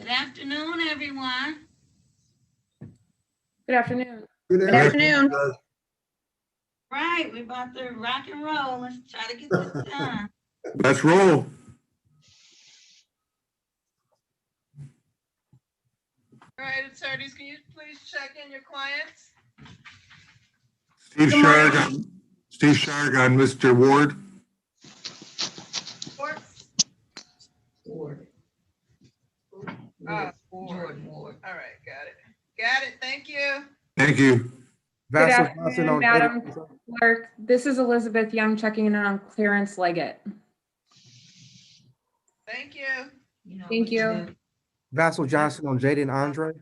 Good afternoon, everyone. Good afternoon. Good afternoon. Right, we're about to rock and roll. Let's try to get this done. Let's roll. All right, attorneys, can you please check in your clients? Steve Sharg on Mr. Ward. Reports? Ward. Ward. Ward. All right, got it. Got it, thank you. Thank you. Good afternoon, Madam Clerk. This is Elizabeth Young checking in on Clarence Leggett. Thank you. Thank you. Vassal Johnson on Jaden Andre.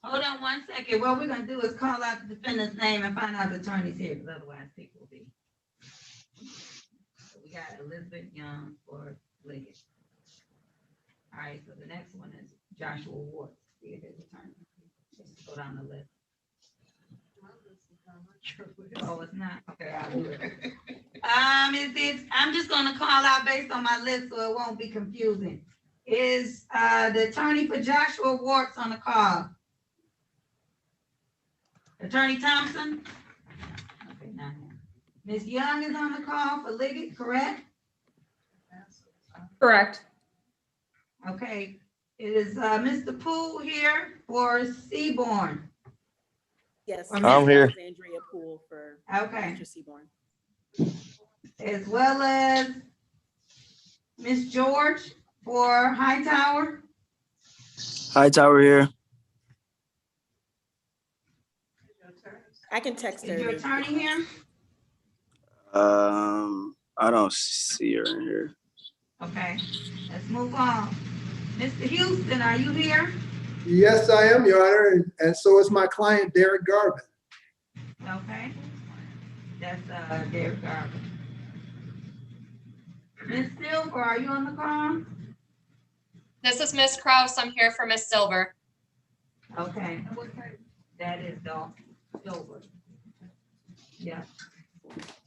Hold on 1 second. What we're gonna do is call out the defendant's name and find out the attorney's here, because otherwise people will be. So we got Elizabeth Young for Leggett. All right, so the next one is Joshua Ward. See if his attorney. Just go down the list. Oh, it's not? Okay, I'll do it. I'm just gonna call out based on my list so it won't be confusing. Is the attorney for Joshua Ward on the call? Attorney Thompson? Okay, not him. Ms. Young is on the call for Liggett, correct? Correct. Okay, is Mr. Poole here for Seaborn? Yes, Or I'm Miss- here. Andrea Poole for Okay, Mr. Seaborn. as well as Miss George for Hightower? Hightower here. I can text her. Is your attorney here? I don't see her in here. Okay, let's move on. Mr. Houston, are you here? Yes, I am, Your Honor, and so is my client, Derek Garvin. Okay. That's Derek Garvin. Ms. Silver, are you on the call? This is Miss Kraus. I'm here for Miss Silver. Okay. That is Silver. Yeah.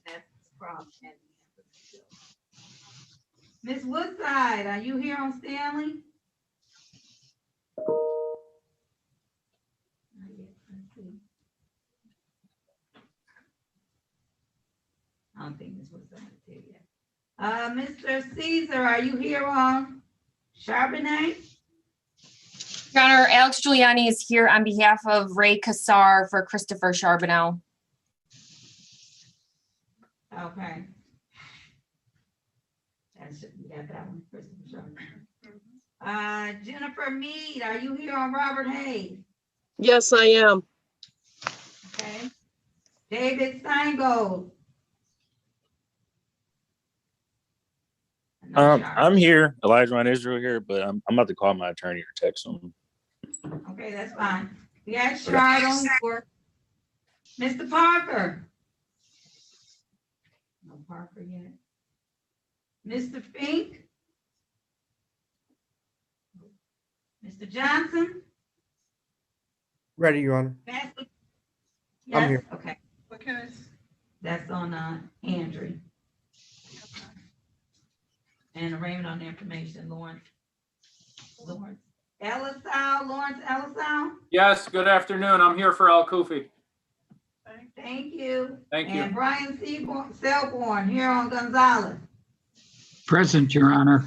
That's Cross. Ms. Woodside, are you here on Stanley? I don't think Ms. Woodside is here yet. Mr. Caesar, are you here on Charbonnet? Your Honor, Alex Giuliani is here on behalf of Ray Kassar for Christopher Charbonneau. Okay. We got that one, Christopher Charbonnet. Jennifer Mead, are you here on Robert Hayes? Yes, I am. Okay. David Steingold. I'm here. Elijah and Israel here, but I'm about to call my attorney or text him. Okay, that's fine. We got Shard on board. Mr. Parker. No Parker yet. Mr. Fink. Mr. Johnson. Ready, Your Honor. Yes, I'm here. okay. What case? That's on Andrew. And arraignment on the information, Lawrence Ellisau. Yes, good afternoon. I'm here for Al Kufi. Thank you. Thank you. And Brian Selborn here on Gonzalez. Present, Your Honor.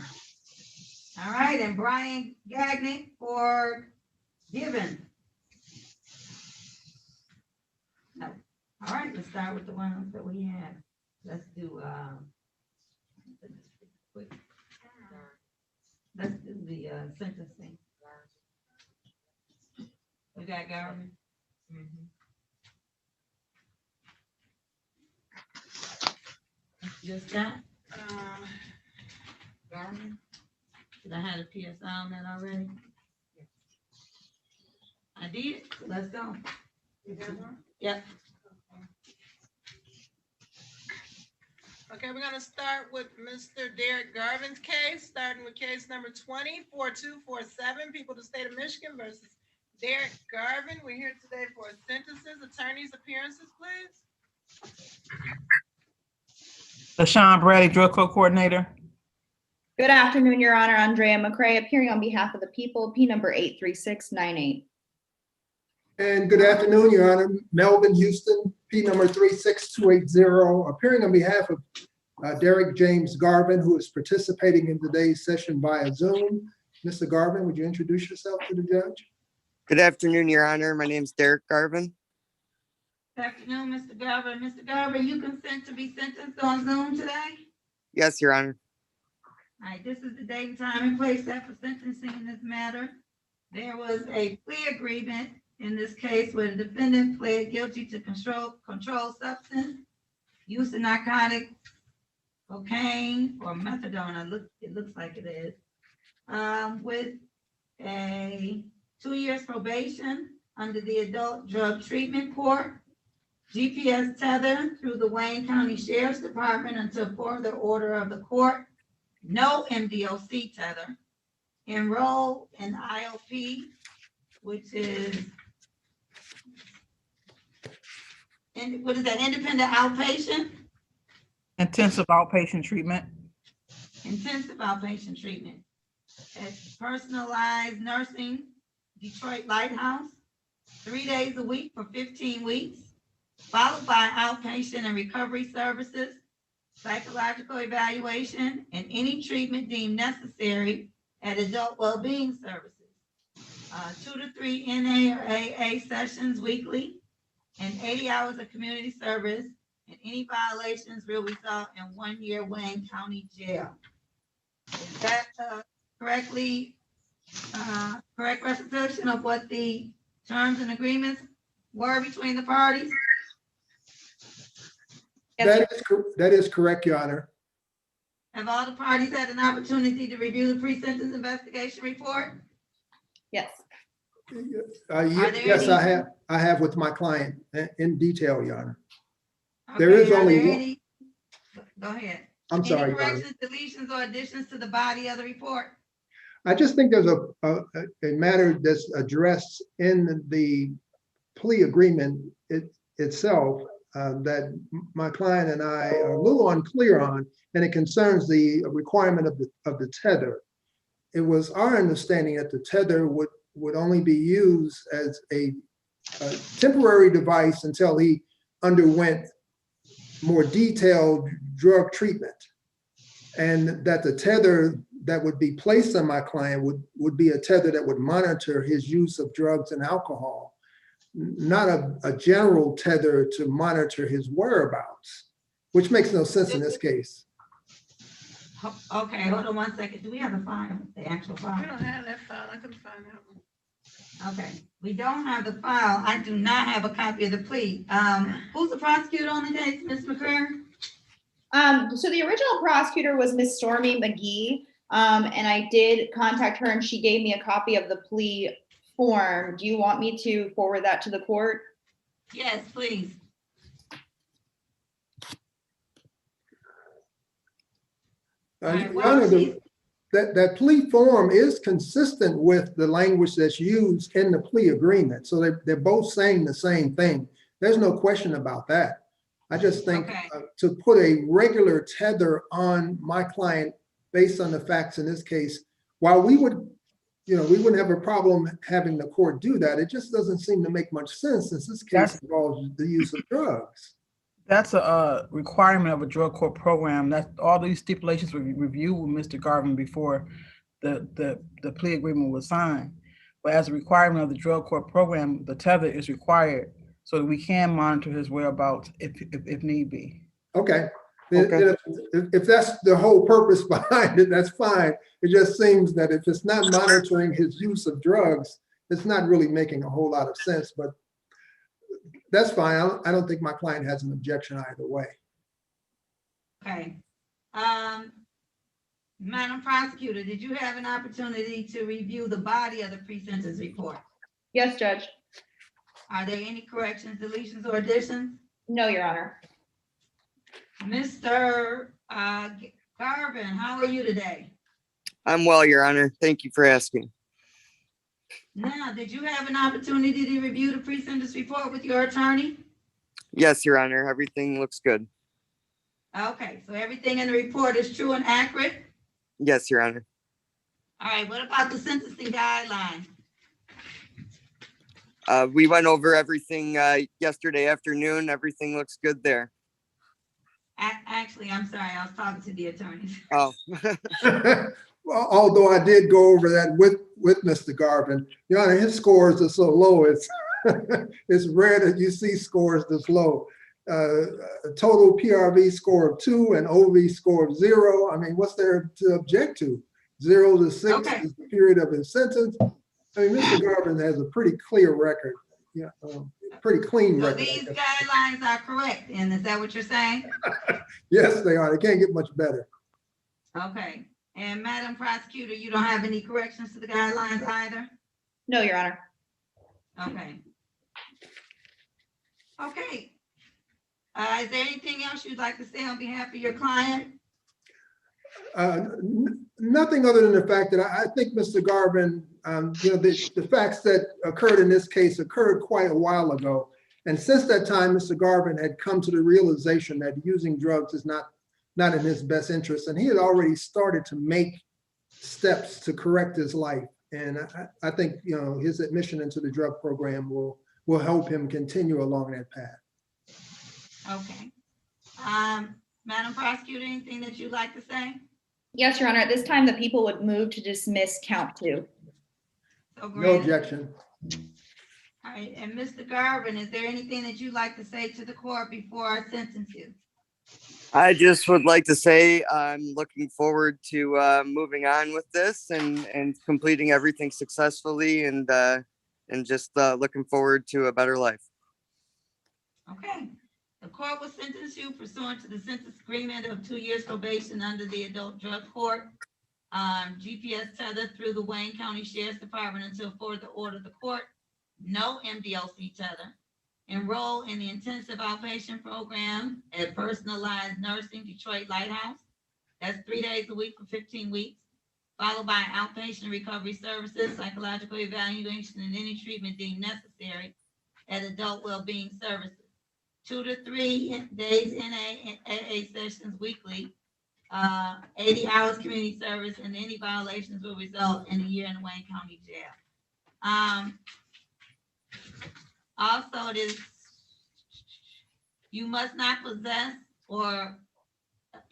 All right, and Brian Gagnon for Gibbon. No. All right, let's start with the ones that we have. Let's do let's do the sentencing. We got Garvin. Just that? Garvin? Did I have a PSI on that already? I did. Let's go. Yep. Okay, we're gonna start with Mr. Derek Garvin's case, starting with case number 20-4247, People of the State of Michigan versus Derek Garvin. We're here today for sentences. Attorneys' appearances, please. LaShawn Bradley, Drug Court Coordinator. Good afternoon, Your Honor. Andrea McCray, appearing on behalf of the people, P number 83698. And good afternoon, Your Honor. Melvin Houston, P number 36280, appearing on behalf of Derek James Garvin, who is participating in today's session via Zoom. Mr. Garvin, would you introduce yourself to the judge? Good afternoon, Your Honor. My name's Derek Garvin. Good afternoon, Mr. Garvin. Mr. Garvin, you consent to be sentenced on Zoom today? Yes, Your Honor. All right, this is the date and time and place set for sentencing in this matter. There was a plea agreement in this case where the defendant pled guilty to controlled substance, use of narcotics, cocaine, or methadone. It looks like it is. With a 2 years probation under the Adult Drug Treatment Court, GPS tether through the Wayne County Sheriff's Department until further order of the court, no MDOC tether, enroll in IOP, which is, what is that, independent outpatient? Intensive outpatient treatment. Intensive outpatient treatment. It's personalized nursing, Detroit Lighthouse, 3 days a week for 15 weeks, followed by outpatient and recovery services, psychological evaluation, and any treatment deemed necessary at adult well-being services. 2 to 3 NA or AA sessions weekly, and 80 hours of community service, and any violations will result in 1 year Wayne County jail. Is that correct recitation of what the terms and agreements were between the parties? That is correct, Your Honor. Have all the parties had an opportunity to review the pre-sentence investigation report? Yes. Yes, I have with my client in detail, Your Honor. Okay, There is are only there one. any- Go ahead. I'm sorry, Any Your Honor. corrections, deletions, or additions to the body of the report? I just think there's a matter that's addressed in the plea agreement itself that my client and I are a little unclear on, and it concerns the requirement of the tether. It was our understanding that the tether would only be used as a temporary device until he underwent more detailed drug treatment, and that the tether that would be placed on my client would be a tether that would monitor his use of drugs and alcohol, not a general tether to monitor his whereabouts, which makes no sense in this case. Okay, hold on 1 second. Do we have the file, the actual We file? don't have that file. I couldn't find that one. Okay, we don't have the file. I do not have a copy of the plea. Who's the prosecutor on the case, Ms. McCray? So the original prosecutor was Miss Stormy McGee, and I did contact her and she gave me a copy of the plea form. Do you want me to forward that to the court? Yes, please. Your Honor, that plea form is consistent with the language that's used in the plea agreement. So they're both saying the same thing. There's no question about that. I just think to put a regular tether on my client based on the facts in this case, while we would, we wouldn't have a problem having the court do that, it just doesn't seem to make much sense since this case involves the use of drugs. That's a requirement of a drug court program. That all these stipulations were reviewed with Mr. Garvin before the plea agreement was signed. But as a requirement of the drug court program, the tether is required so that we can monitor his whereabouts if need be. Okay. If that's the whole purpose behind it, that's fine. It just seems that if it's not monitoring his use of drugs, it's not really making a whole lot of sense, but that's fine. I don't think my client has an objection either way. Okay. Madam Prosecutor, did you have an opportunity to review the body of the pre-sentence report? Yes, Judge. Are there any corrections, deletions, or additions? No, Your Honor. Mr. Garvin, how are you today? I'm well, Your Honor. Thank you for asking. Now, did you have an opportunity to review the pre-sentence report with your attorney? Yes, Your Honor. Everything looks good. Okay, so everything in the report is true and accurate? Yes, Your Honor. All right, what about the sentencing guideline? We went over everything yesterday afternoon. Everything looks good there. Actually, I'm sorry, I was talking to the attorneys. Oh. Well, although I did go over that with Mr. Garvin, Your Honor, his scores are so low. It's it's rare that you see scores this low. A total PRV score of 2 and OV score of 0. I mean, what's there to object to? 0 to 6 Okay. is the period of his sentence. I mean, Mr. Garvin has a pretty clear record. Yeah, pretty clean So record. these guidelines are correct, and is that what you're saying? Yes, they are. They can't get much better. Okay, and Madam Prosecutor, you don't have any corrections to the guidelines either? No, Your Honor. Okay. Okay. Is there anything else you'd like to say on behalf of your client? Nothing other than the fact that I think Mr. Garvin, the facts that occurred in this case occurred quite a while ago. And since that time, Mr. Garvin had come to the realization that using drugs is not in his best interest. And he had already started to make steps to correct his life. And I think, his admission into the drug program will help him continue along that path. Okay. Madam Prosecutor, anything that you'd like to say? Yes, Your Honor. At this time, the people would move to dismiss count 2. So No granted. objection. All right, and Mr. Garvin, is there anything that you'd like to say to the court before I sentence you? I just would like to say I'm looking forward to moving on with this and completing everything successfully and just looking forward to a better life. Okay. The court will sentence you pursuant to the sentence agreement of 2 years probation under the Adult Drug Court. GPS tether through the Wayne County Sheriff's Department until further order of the court. No MDLC tether. Enroll in the intensive outpatient program at Personalized Nursing Detroit Lighthouse. That's 3 days a week for 15 weeks, followed by outpatient recovery services, psychological evaluation, and any treatment deemed necessary at Adult Wellbeing Services. 2 to 3 days NA and AA sessions weekly, 80 hours community service, and any violations will result in a year in the Wayne County Jail. Also, you must not possess or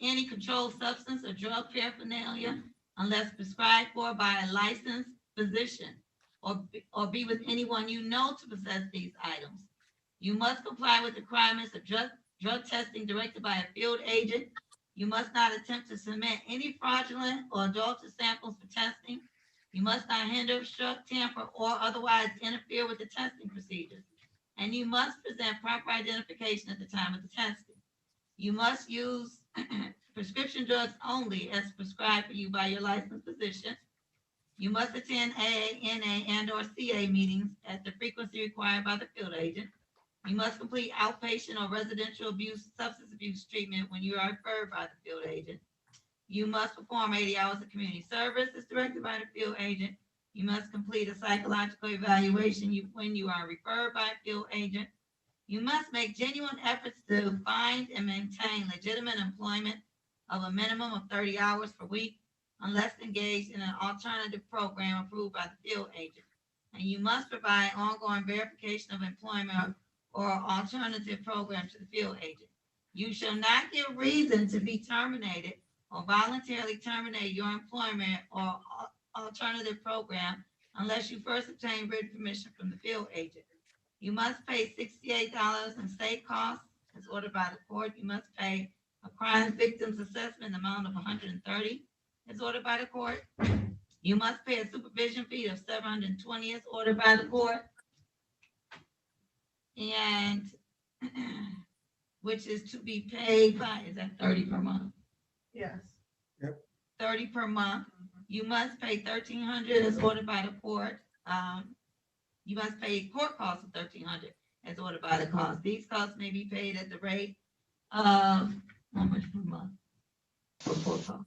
any controlled substance or drug paraphernalia unless prescribed for by a licensed physician or be with anyone you know to possess these items. You must comply with the requirements of drug testing directed by a field agent. You must not attempt to submit any fraudulent or adulterous samples for testing. You must not hinder, obstruct, tamper, or otherwise interfere with the testing procedures. And you must present proper identification at the time of the testing. You must use prescription drugs only as prescribed for you by your licensed physician. You must attend AA, NA, and/or CA meetings at the frequency required by the field agent. You must complete outpatient or residential substance abuse treatment when you are referred by the field agent. You must perform 80 hours of community service as directed by the field agent. You must complete a psychological evaluation when you are referred by a field agent. You must make genuine efforts to find and maintain legitimate employment of a minimum of 30 hours per week unless engaged in an alternative program approved by the field agent. And you must provide ongoing verification of employment or alternative program to the field agent. You shall not give reason to be terminated or voluntarily terminate your employment or alternative program unless you first obtain written permission from the field agent. You must pay $68 in state costs as ordered by the court. You must pay a crime victims assessment amount of $130 as ordered by the court. You must pay a supervision fee of $720 as ordered by the court. And which is to be paid by, is that 30 per month? Yes. 30 per month. You must pay $1,300 as ordered by the court. You must pay court costs of $1,300 as ordered by the cost. These costs may be paid at the rate of how much per month for court costs?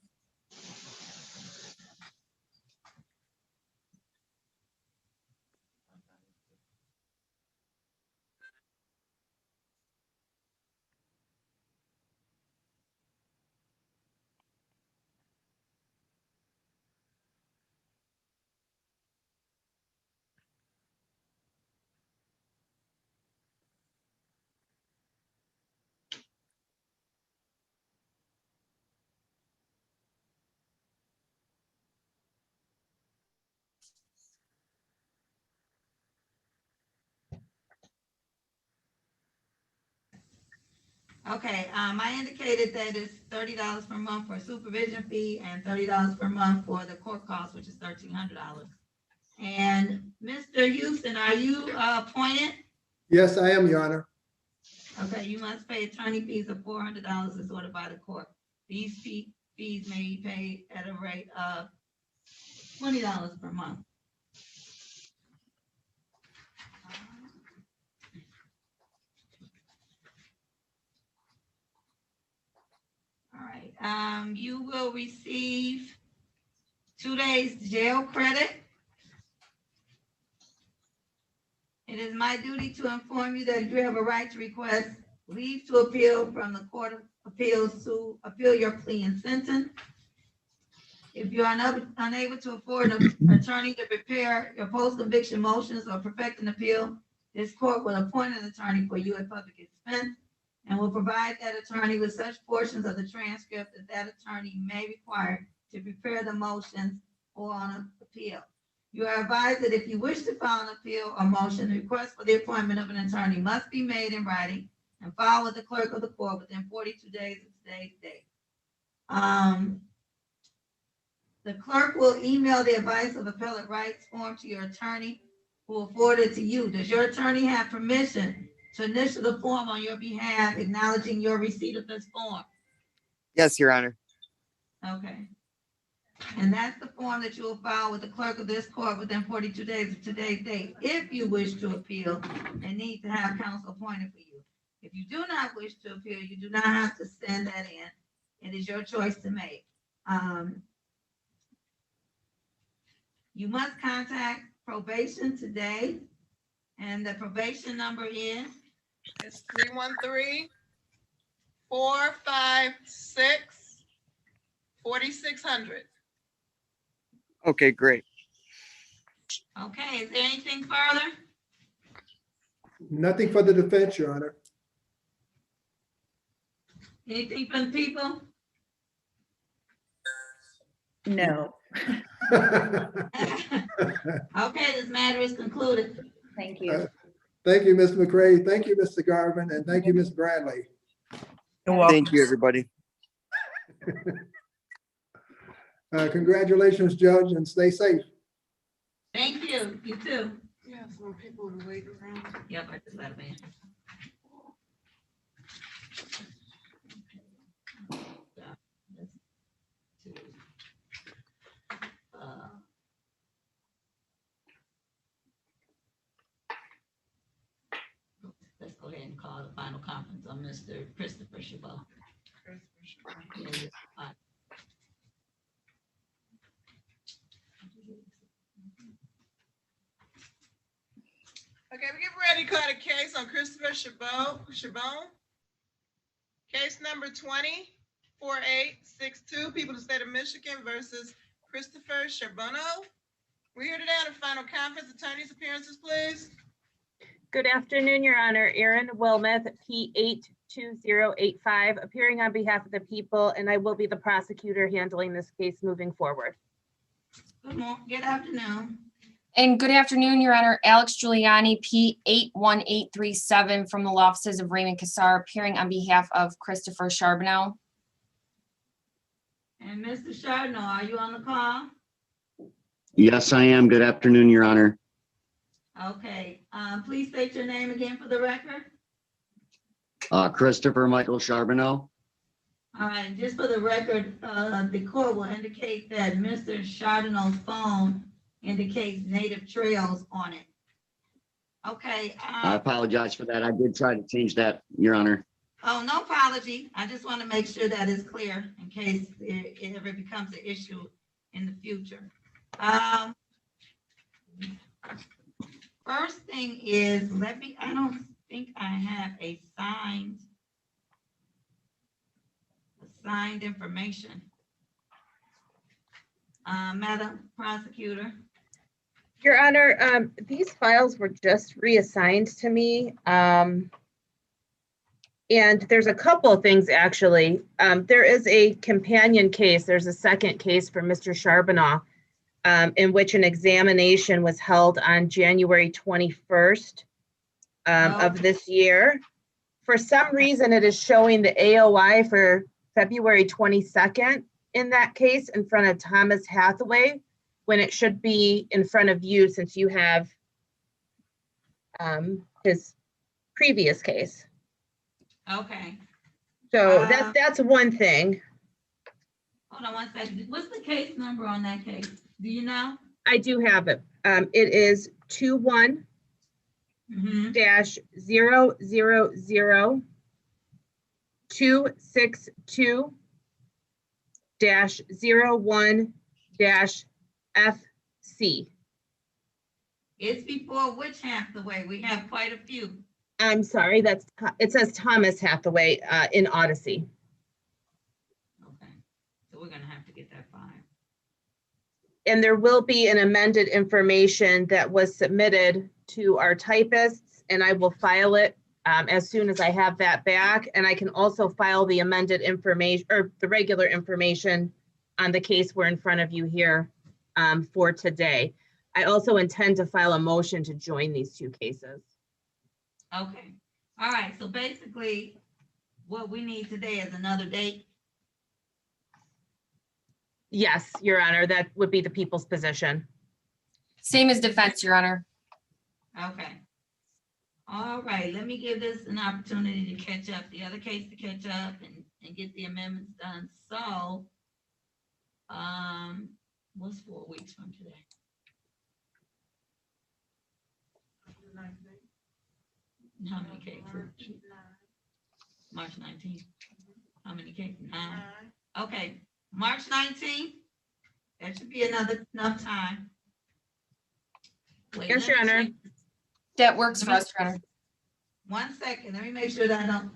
Okay, I indicated that it's $30 per month for a supervision fee and $30 per month for the court cost, which is $1,300. And Mr. Houston, are you appointed? Yes, I am, Your Honor. Okay, you must pay attorney fees of $400 as ordered by the court. These fees may be paid at a rate of $20 per month. All right, you will receive 2 days jail credit. It is my duty to inform you that you have a right to request leave to appeal from the Court of Appeals to appeal your plea and sentence. If you are unable to afford an attorney to prepare your post-conviction motions or perfect an appeal, this court will appoint an attorney for you at public expense and will provide that attorney with such portions of the transcript that attorney may require to prepare the motions or on an appeal. You are advised that if you wish to file an appeal or motion, the request for the appointment of an attorney must be made in writing and filed with the clerk of the court within 42 days of today's date. The clerk will email the advice of appellate rights form to your attorney, who will forward it to you. Does your attorney have permission to initial the form on your behalf, acknowledging your receipt of this form? Yes, Your Honor. Okay. And that's the form that you will file with the clerk of this court within 42 days of today's date, if you wish to appeal and need to have counsel appointed for you. If you do not wish to appeal, you do not have to send that in. It is your choice to make. You must contact probation today, and the probation number is? It's 313-456-4600. Okay, great. Okay, is there anything further? Nothing for the defense, Your Honor. Anything from the people? No. Okay, this matter is concluded. Thank you. Thank you, Ms. McCray. Thank you, Mr. Garvin, and thank you, Ms. Bradley. You're welcome. Thank you, everybody. Congratulations, Judge, and stay safe. Thank you. You too. Yeah, some people are waiting around. Yep, I just let them in. Let's go ahead and call the final conference on Mr. Christopher Chabot. Okay, we get ready to call the case on Christopher Chabot. Case number 20-4862, people of the state of Michigan versus Christopher Charbonneau. We're here today on the final conference. Attorneys' appearances, please. Good afternoon, Your Honor. Erin Wilmoth, P82085, appearing on behalf of the people, and I will be the prosecutor handling this case moving forward. Good afternoon. And good afternoon, Your Honor. Alex Giuliani, P81837 from the law offices of Raymond Cassar, appearing on behalf of Christopher Charbonneau. And Mr. Charbonneau, are you on the call? Yes, I am. Good afternoon, Your Honor. Okay, please state your name again for the record. Christopher Michael Charbonneau. All right, just for the record, the court will indicate that Mr. Charbonneau's phone indicates native trails on it. Okay. I apologize for that. I did try to change that, Your Honor. Oh, no apology. I just want to make sure that is clear in case it ever becomes an issue in the future. First thing is, I don't think I have a signed information. Madam Prosecutor. Your Honor, these files were just reassigned to me. And there's a couple of things, actually. There is a companion case. There's a second case for Mr. Charbonneau, in which an examination was held on January 21st of this year For some reason, it is showing the AOI for February 22nd in that case in front of Thomas Hathaway, when it should be in front of you since you have his previous case. Okay, So that's one thing. hold on one second. What's the case number on that case? Do you know? I do have it. It is 21 Mm-hmm. dash 000 262 dash 01 dash FC. It's before which Hathaway? We have quite a few. I'm sorry, it says Thomas Hathaway in Odyssey. Okay, so we're gonna have to get that file. And there will be an amended information that was submitted to our typists, and I will file it as soon as I have that back. And I can also file the amended information or the regular information on the case we're in front of you here for today. I also intend to file a motion to join these two cases. Okay, all right, so basically, what we need today is another date. Yes, Your Honor, that would be the people's position. Same as defense, Your Honor. Okay. All right, let me give this an opportunity to catch up, the other case to catch up and get the amendments done. So, what's 4 weeks from today? How many cases? March 19th. How many cases? 9. Okay, March 19th. That should be enough time. Wait, Yes, let Your me Honor. check. That works for us, Your Honor. 1 second, let me make sure that I don't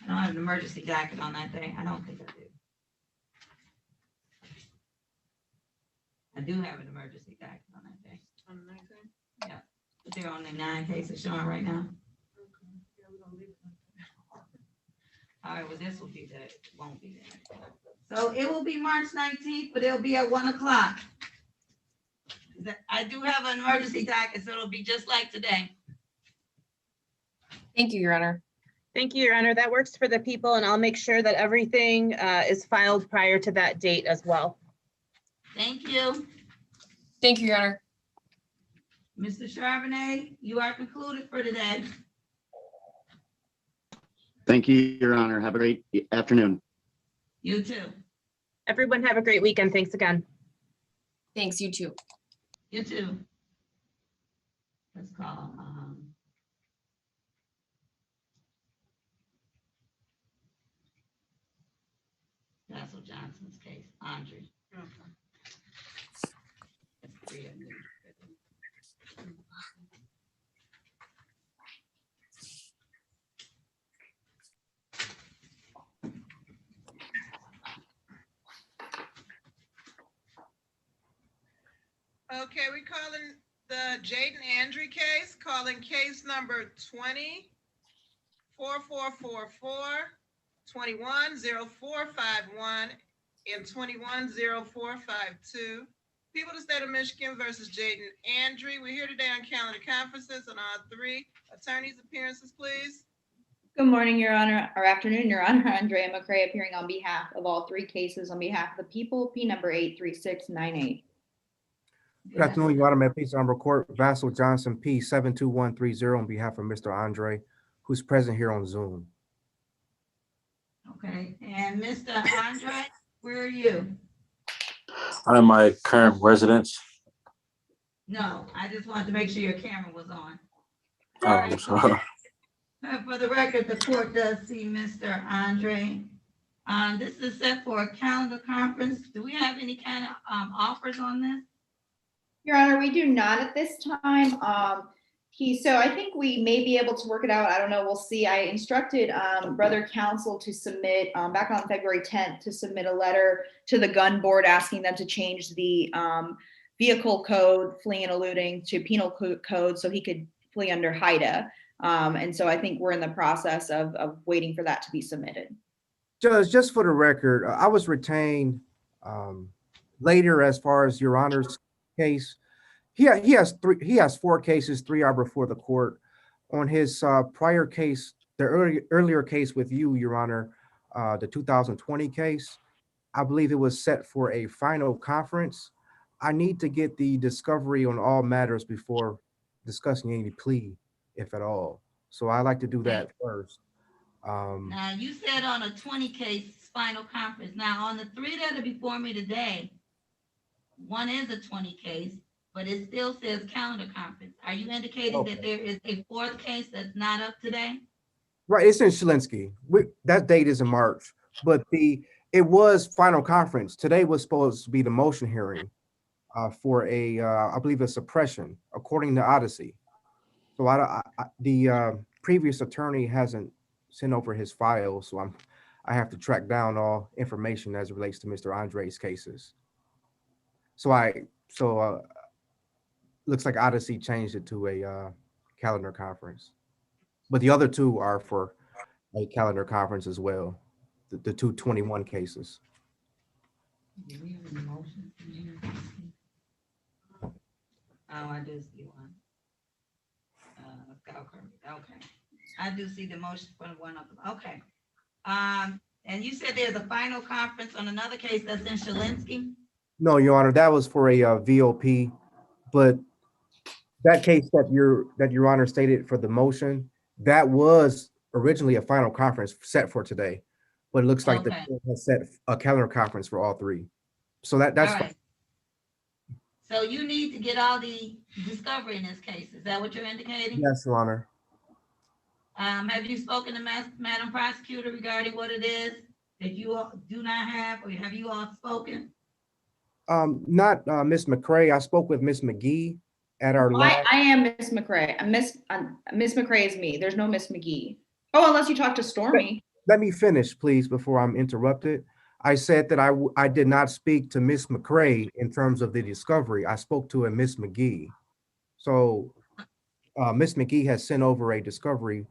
have an emergency jacket on that day. I don't think I do. I do have an emergency jacket on that day. Yeah, but there are only 9 cases showing right now. All right, well, this will be that, it won't be that. So it will be March 19th, but it'll be at 1 o'clock. I do have an emergency docket, so it'll be just like today. Thank you, Your Honor. Thank you, Your Honor. That works for the people, and I'll make sure that everything is filed prior to that date as well. Thank you. Thank you, Your Honor. Mr. Charbonnet, you are concluded for today. Thank you, Your Honor. Have a great afternoon. You too. Everyone have a great weekend. Thanks again. Thanks, you too. You too. Let's call, Basil Johnson's case, Andre. That's 3 of them. Okay, we calling the Jaden Andre case, calling case number 20-4444, 21-0451, and 21-0452. People of the state of Michigan versus Jaden Andre. We're here today on calendar conferences on all 3. Attorneys' appearances, please. Good morning, Your Honor, or afternoon, Your Honor. Andrea McCray appearing on behalf of all 3 cases on behalf of the people, P number 83698. Good afternoon, Your Honor. May I please record Vassal Johnson, P 72130 on behalf of Mr. Andre, who's present here on Zoom. Okay, and Mr. Andre, where are you? I'm in my current residence. No, I just wanted to make sure your camera was on. Oh, I'm sorry. For the record, the court does see Mr. Andre. This is set for a calendar conference. Do we have any kind of offers on this? Your Honor, we do not at this time. So I think we may be able to work it out. I don't know. We'll see. I instructed brother counsel to submit back on February 10th to submit a letter to the gun board asking them to change the vehicle code, fleeing and eluding, to penal code so he could flee under HIDA. And so I think we're in the process of waiting for that to be submitted. Judge, just for the record, I was retained later as far as Your Honor's case. He has 4 cases, 3 are before the court. On his prior case the earlier case with you, Your Honor, the 2020 case, I believe it was set for a final conference. I need to get the discovery on all matters before discussing any plea, if at all. So I like to do that first. Now, you said on a 20 case final conference. Now, on the 3 that are before me today, one is a 20 case, but it still says calendar conference. Are you indicating that there is a 4th case that's not up today? Right, it's in Shalinsky. That date is in March, but it was final conference. Today was supposed to be the motion hearing for I believe a suppression, according to Odyssey. So the previous attorney hasn't sent over his file, so I have to track down all information as it relates to Mr. Andre's cases. So looks like Odyssey changed it to a calendar conference, but the other 2 are for a calendar conference as well. The 221 cases. Oh, I do see one. Okay. I do see the motion for one of them. Okay. And you said there's a final conference on another case that's in Shalinsky? No, Your Honor, that was for a VOP, but that case that Your Honor stated for the motion, that was originally a final conference set for today, but it looks like the court has set a calendar conference for all 3. So that's all right. So you need to get all the discovery in this case. Is that what you're indicating? Yes, Your Honor. Have you spoken to Madam Prosecutor regarding what it is that you all do not have, or have you all spoken? Not Miss McCrae. I spoke with Miss McGee at our last. I am Miss McCrae. Miss McCrae is me. There's no Miss McGee. Oh, unless you talk to Stormy. Let me finish, please, before I'm interrupted. I said that I did not speak to Miss McCrae in terms of the discovery. I spoke to a Miss McGee. So Miss McGee has sent over a discovery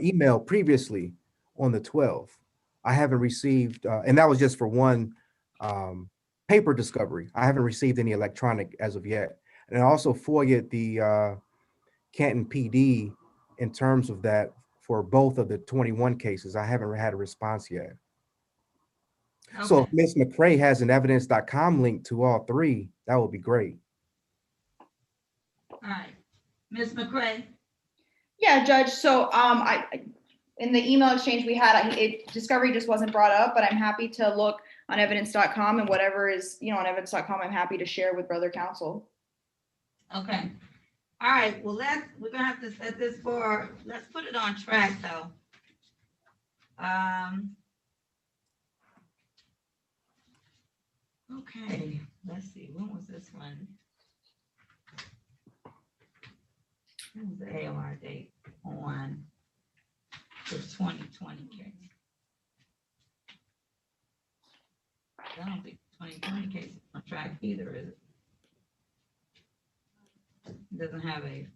email previously on the 12th. I haven't received, and that was just for one paper discovery. I haven't received any electronic as of yet. And I also FOIA'd the Canton PD in terms of that for both of the 21 cases. I haven't had a response yet. Okay. So if Ms. McCrae has an evidence.com link to all 3, that would be great. All right, Ms. McCrae. Yeah, Judge. So in the email exchange we had, discovery just wasn't brought up, but I'm happy to look on evidence.com, and whatever is, on evidence.com, I'm happy to share with brother counsel. Okay. All right. Well, we're gonna have to set this let's put it on track though. Okay, let's see. When was this one? When was the AOR date on the 2020 case? I don't think 2020 case is on track either, is it? It doesn't have a.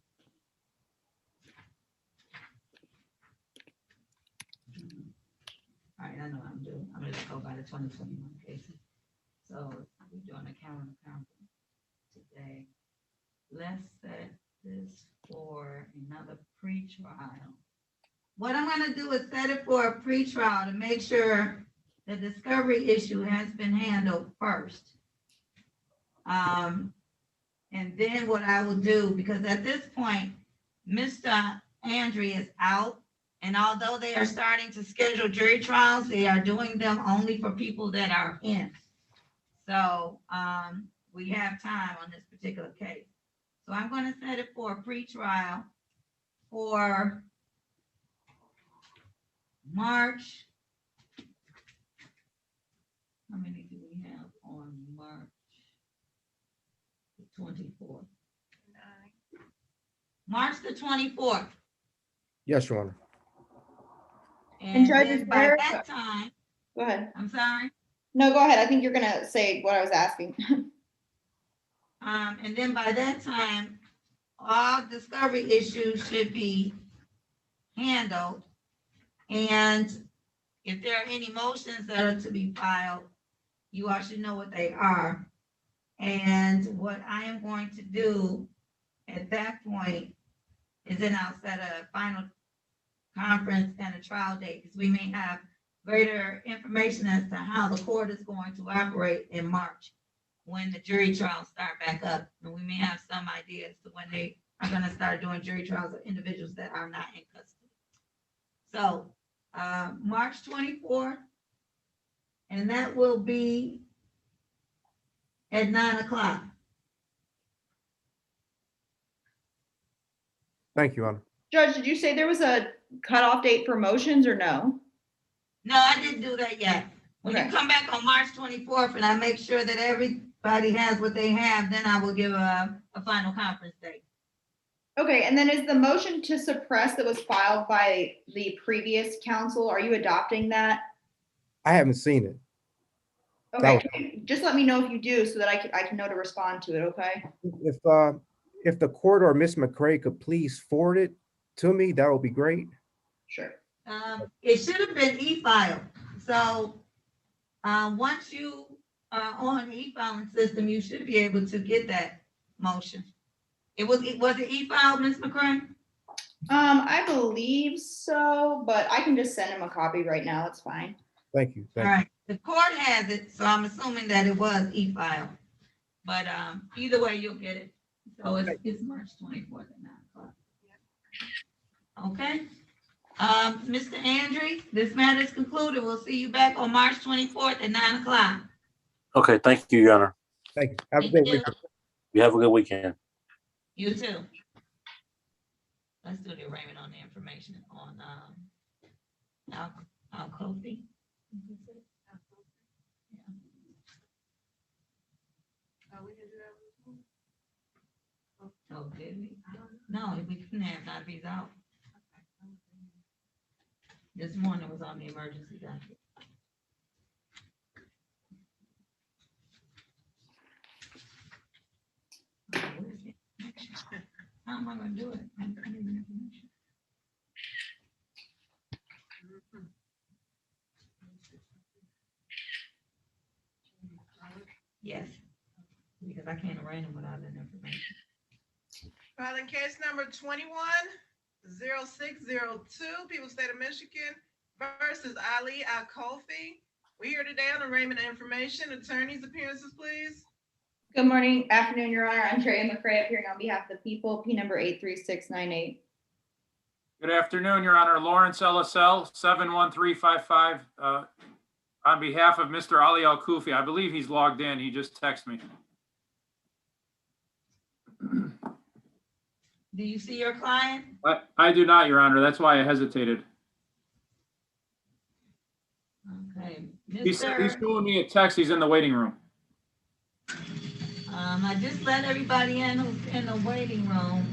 All right, I know what I'm doing. I'm gonna just go by the 2021 cases. So we're doing a calendar conference today. Let's set this for another pre-trial. What I'm gonna do is set it for a pre-trial to make sure the discovery issue has been handled first. And then what I will do, because at this point, Mr. Andre is out, and although they are starting to schedule jury trials, they are doing them only for people that are in. So we have time on this particular case. So I'm going to set it for a pre-trial for March. How many do we have on March 24th? March the 24th. Yes, Your Honor. And Judge, by that time, go ahead. I'm sorry. No, go ahead. I think you're gonna say what I was asking. And then by that time, all discovery issues should be handled. And if there are any motions that are to be filed, you all should know what they are. And what I am going to do at that point is then I'll set a final conference and a trial date, because we may have greater information as to how the court is going to operate in March when the jury trials start back up. And we may have some idea as to when they are gonna start doing jury trials of individuals that are not in custody. So, March 24th, and that will be at 9 o'clock. Thank you, Your Honor. Judge, did you say there was a cutoff date for motions or no? No, I didn't do that yet. When you Okay. come back on March 24th and I make sure that everybody has what they have, then I will give a final conference date. Okay, and then is the motion to suppress that was filed by the previous council, are you adopting that? I haven't seen it. Okay, just let me know if you do so that I can know to respond to it, okay? If the court or Ms. McCray could please forward it to me, that would be great. Sure. It should have been e-filed. So, once you are on the e-filing system, you should be able to get that motion. Was it e-filed, Ms. McCray? I believe so, but I can just send him a copy right now, it's fine. Thank you. All right, the court has it, so I'm assuming that it was e-filed. But, either way, you'll get it. So it's March 24th at 9 o'clock. Okay? Mr. Andre, this matter is concluded. We'll see you back on March 24th at 9 o'clock. Okay, thank you, Your Honor. Thank you. Have a Thank good you. weekend. You have a good weekend. You too. Let's do the arraignment on the information on, Al Kofi. Oh, did we? No, we couldn't have, not if he's out. This morning was on the emergency docket. Oh, where's the information? How am I gonna do it? I need the information. Yes, because I can't arraign them without that information. Filing case number 21-0602, People State of Michigan versus Ali Al-Kofi. We're here today on arraignment information. Attorneys' appearances, please. Good morning, afternoon, Your Honor. I'm Trey McCray appearing on behalf of the people, P number 83698. Good afternoon, Your Honor. Lawrence LSL, 71355, on behalf of Mr. Ali Al-Kufi. I believe he's logged in. He just texted me. Do you see your client? I do not, Your Honor. That's why I hesitated. Okay. He's Mr. showing me a text. He's in the waiting room. I just let everybody in who's in the waiting room.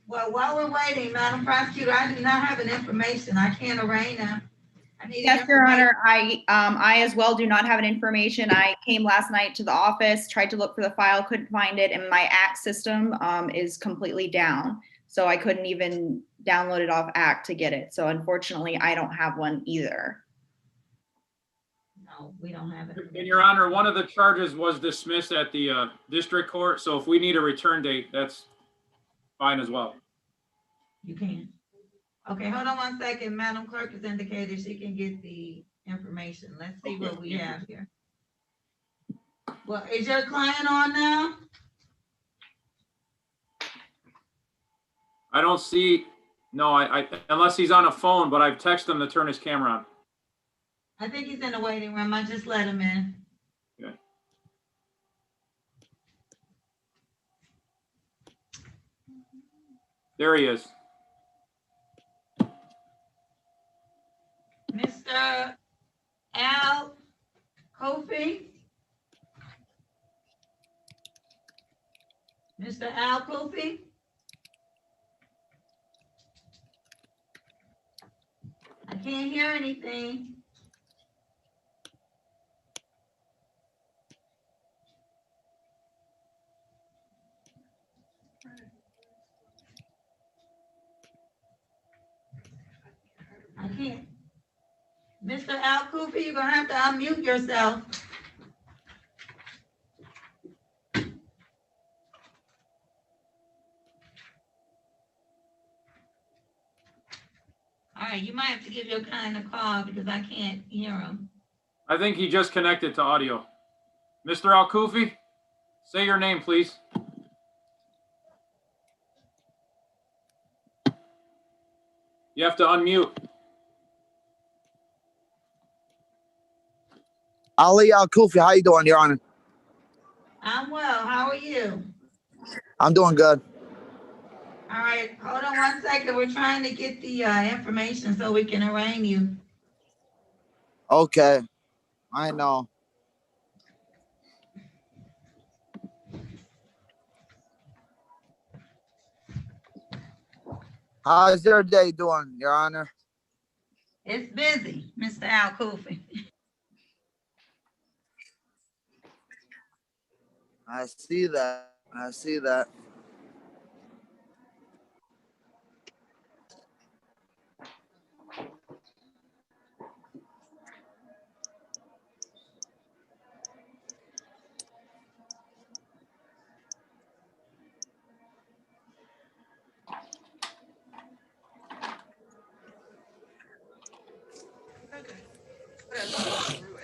Well, while we're waiting, Madam Prosecutor, I do not have an information. I can't arraign them. I need Yes, Your Honor, I as well do not have an information. I came last night to the office, tried to look for the file, couldn't find it, and my ACT system is completely down. So I couldn't even download it off ACT to get it. So unfortunately, I don't have one either. No, we don't have it. And Your Honor, one of the charges was dismissed at the district court. So if we need a return date, that's fine as well. You can. Okay, hold on one second. Madam Clerk has indicated she can get the information. Let's see what we have here. Well, is your client on now? I don't see, no, I unless he's on a phone, but I've texted him to turn his camera on. I think he's in the waiting room. I just let him in. Okay. There he is. Mr. Al Kofi? Mr. Al Kofi? I can't hear anything. I can't. Mr. Al Kofi, you're gonna have to unmute yourself. right, you might have to give your client a call because I can't hear him. I think he just connected to audio. Mr. Al-Kufi, say your name, please. You have to unmute. Ali Al-Kufi, how you doing, Your Honor? I'm well. How are you? I'm doing good. All right, hold on one second. We're trying to get the information so we can arraign you. Okay, I know. How's your day doing, Your Honor? It's busy, Mr. Al-Kufi. I see that. I see that.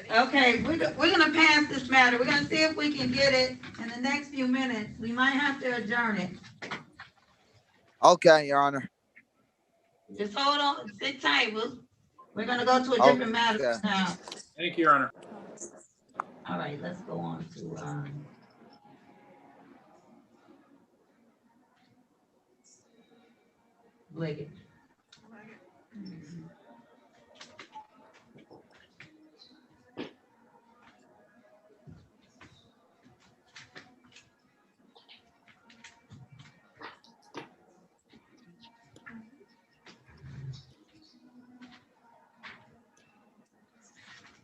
Okay, we're gonna pass this matter. We're gonna see if we can get it in the next few minutes. We might have to adjourn it. Okay, Your Honor. Just hold on, sit tight. We're gonna go to a different matter Okay. now. Thank you, Your Honor. All right, let's go on to, Liggett.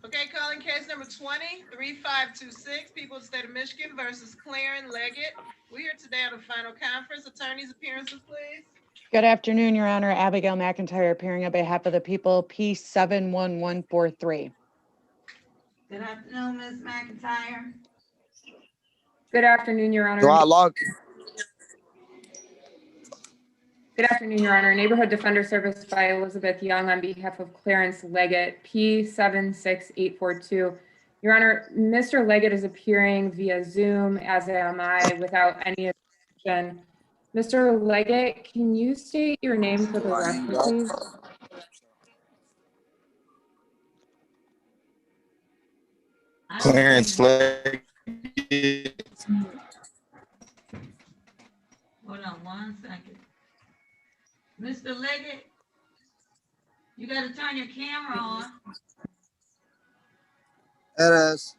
Okay, calling case number 20-3526, people of the state of Michigan versus Clarence Leggett. We're here today on the final conference. Attorneys' appearances, please. Good afternoon, Your Honor. Abigail McIntyre appearing on behalf of the people, P 71143. Good afternoon, Ms. McIntyre. Good afternoon, Your Do I Honor. log? Good afternoon, Your Honor. Neighborhood Defender Service by Elizabeth Young on behalf of Clarence Leggett, P 76842. Your Honor, Mr. Leggett is appearing via Zoom, as am I, without any objection. Mr. Leggett, can you state your name for the record, please? Clarence Leggett. Hold on one second. Mr. Leggett, you gotta turn your camera on. It is.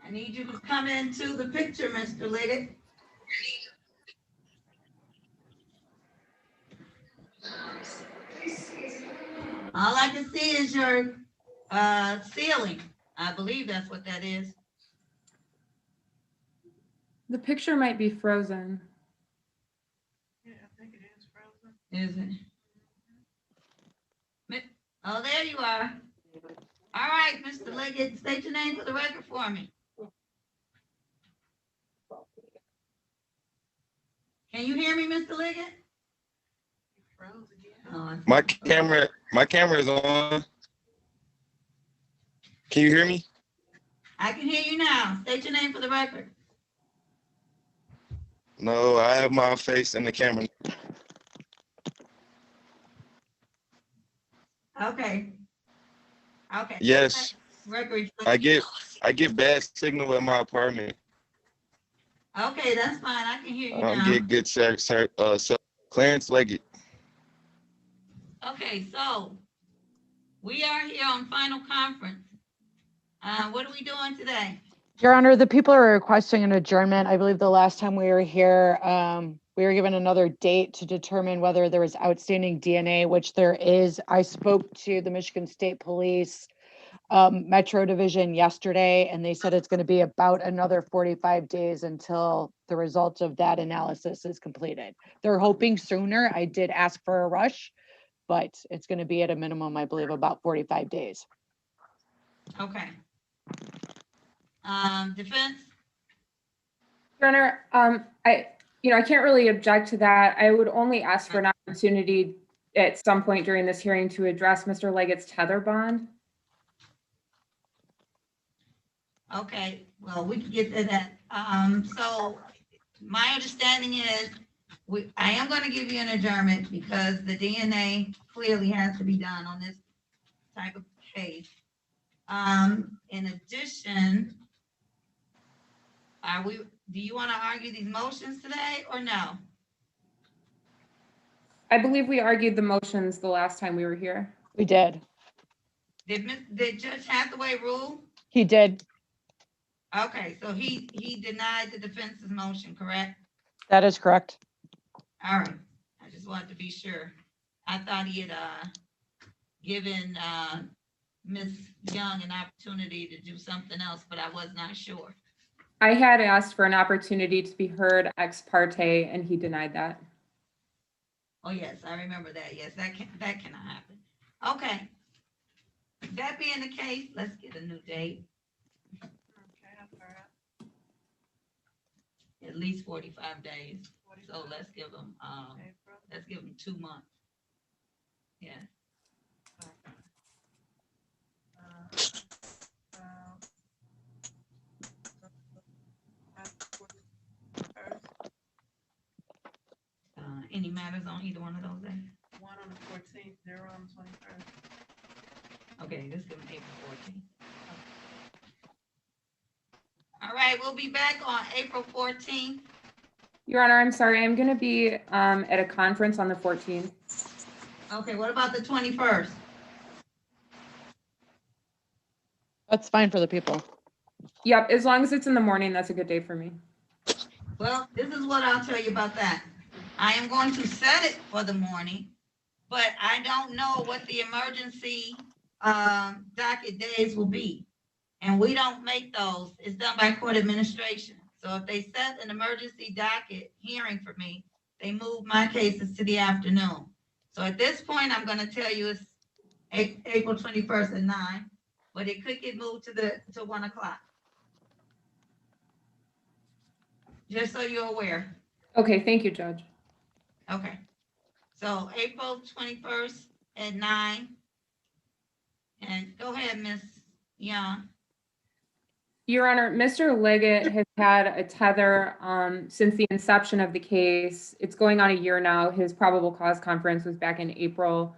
I need you to come into the picture, Mr. Leggett. All I can see is your ceiling. I believe that's what that is. The picture might be frozen. Yeah, I think it is frozen. Is it? Oh, there you are. All right, Mr. Leggett, state your name for the record for me. Can you hear me, Mr. Leggett? Froze again. Oh, My camera is on. Can you hear me? I can hear you now. State your name for the record. No, I have my face in the camera. Okay. Okay. Yes, Record. I get bad signal at my apartment. Okay, that's fine. I can hear you I now. get good service. Clarence Leggett. Okay, so we are here on final conference. What are we doing today? Your Honor, the people are requesting an adjournment. I believe the last time we were here, we were given another date to determine whether there was outstanding DNA, which there is. I spoke to the Michigan State Police Metro Division yesterday, and they said it's going to be about another 45 days until the results of that analysis is completed. They're hoping sooner. I did ask for a rush, but it's going to be at a minimum, I believe, about 45 days. Okay. Defense? Your Honor, I can't really object to that. I would only ask for an opportunity at some point during this hearing to address Mr. Leggett's tether bond. Okay, well, we can get to that. So my understanding is I am gonna give you an adjournment because the DNA clearly has to be done on this type of case. In addition, do you want to argue these motions today or no? I believe we argued the motions the last time we were here. We did. Did Judge Hathaway rule? He did. Okay, so he denied the defense's motion, correct? That is correct. All right, I just wanted to be sure. I thought he had given Ms. Young an opportunity to do something else, but I was not sure. I had asked for an opportunity to be heard ex parte, and he denied that. Oh, yes, I remember that. Yes, that cannot happen. Okay. That being the case, let's get a new date. At least 45 days. So let's give them 2 months. Yeah. Any matters on either one of those days? One on the 14th, 0 on the 21st. Okay, let's give them April 14th. All right, we'll be back on April 14th. Your Honor, I'm sorry. I'm going to be at a conference on the 14th. Okay, what about the 21st? That's fine for the people. Yep, as long as it's in the morning, that's a good day for me. Well, this is what I'll tell you about that. I am going to set it for the morning, but I don't know what the emergency docket days will be. And we don't make those. It's done by court administration. So if they set an emergency docket hearing for me, they move my cases to the afternoon. So at this point, I'm going to tell you it's April 21st at 9, but it could get moved to 1 o'clock. Just so you're aware. Okay, thank you, Judge. Okay. So April 21st at 9. And go ahead, Ms. Young. Your Honor, Mr. Leggett has had a tether since the inception of the case. It's going on a year now. His probable cause conference was back in April.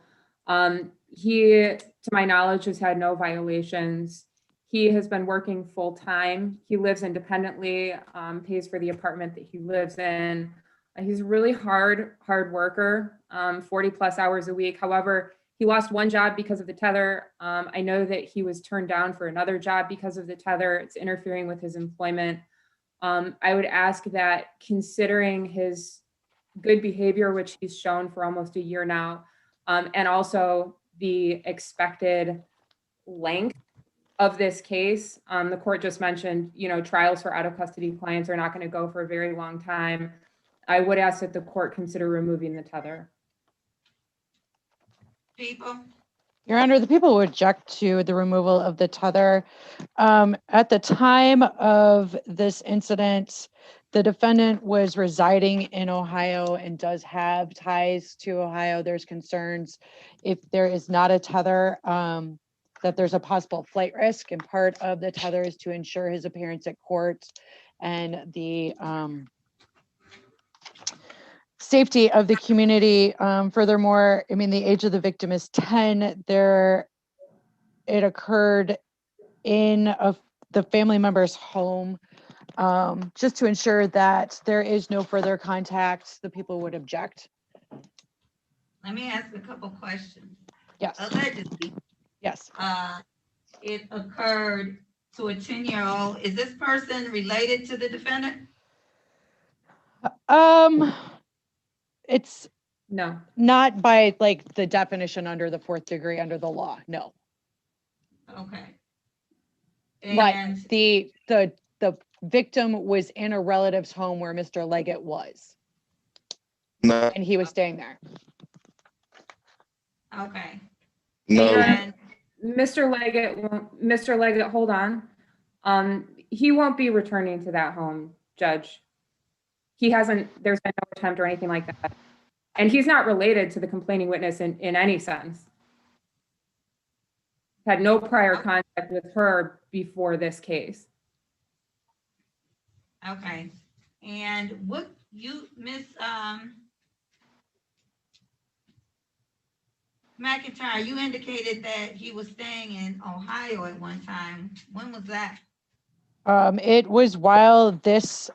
He, to my knowledge, has had no violations. He has been working full time. He lives independently, pays for the apartment that he lives in. He's a really hard worker, 40 plus hours a week. However, he lost one job because of the tether. I know that he was turned down for another job because of the tether. It's interfering with his employment. I would ask that, considering his good behavior, which he's shown for almost a year now, and also the expected length of this case, the court just mentioned, trials for out of custody clients are not going to go for a very long time. I would ask that the court consider removing the tether. People? Your Honor, the people would object to the removal of the tether. At the time of this incident, the defendant was residing in Ohio and does have ties to Ohio. There's concerns if there is not a tether, that there's a possible flight risk, and part of the tether is to ensure his appearance at court and the safety of the community. Furthermore, I mean, the age of the victim is 10. It occurred in the family member's home. Just to ensure that there is no further contact, the people would object. Let me ask a couple questions. Yes. Allegedly. Yes. It occurred to a 10-year-old. Is this person related to the defendant? It's no, not by like the definition under the 4th degree under the law. No. Okay. But the victim was in a relative's home where Mr. Leggett was. No. And he was staying there. Okay. No. Mr. Leggett, hold on. He won't be returning to that home, Judge. there's been no attempt or anything like that. And he's not related to the complaining witness in any sense. Had no prior contact with her before this case. Okay, and what you, Miss McIntyre, you indicated that he was staying in Ohio at one time. When was that? It was while this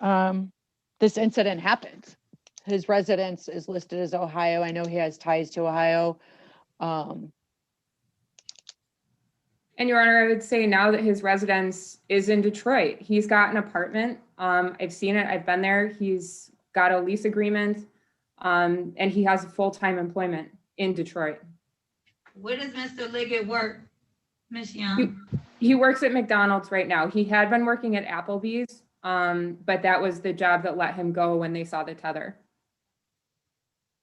incident happened. His residence is listed as Ohio. I know he has ties to Ohio. And Your Honor, I would say now that his residence is in Detroit, he's got an apartment. I've seen it, I've been there. He's got a lease agreement, and he has full-time employment in Detroit. Where does Mr. Liggett work, Ms. Young? He works at McDonald's right now. He had been working at Applebee's, but that was the job that let him go when they saw the tether.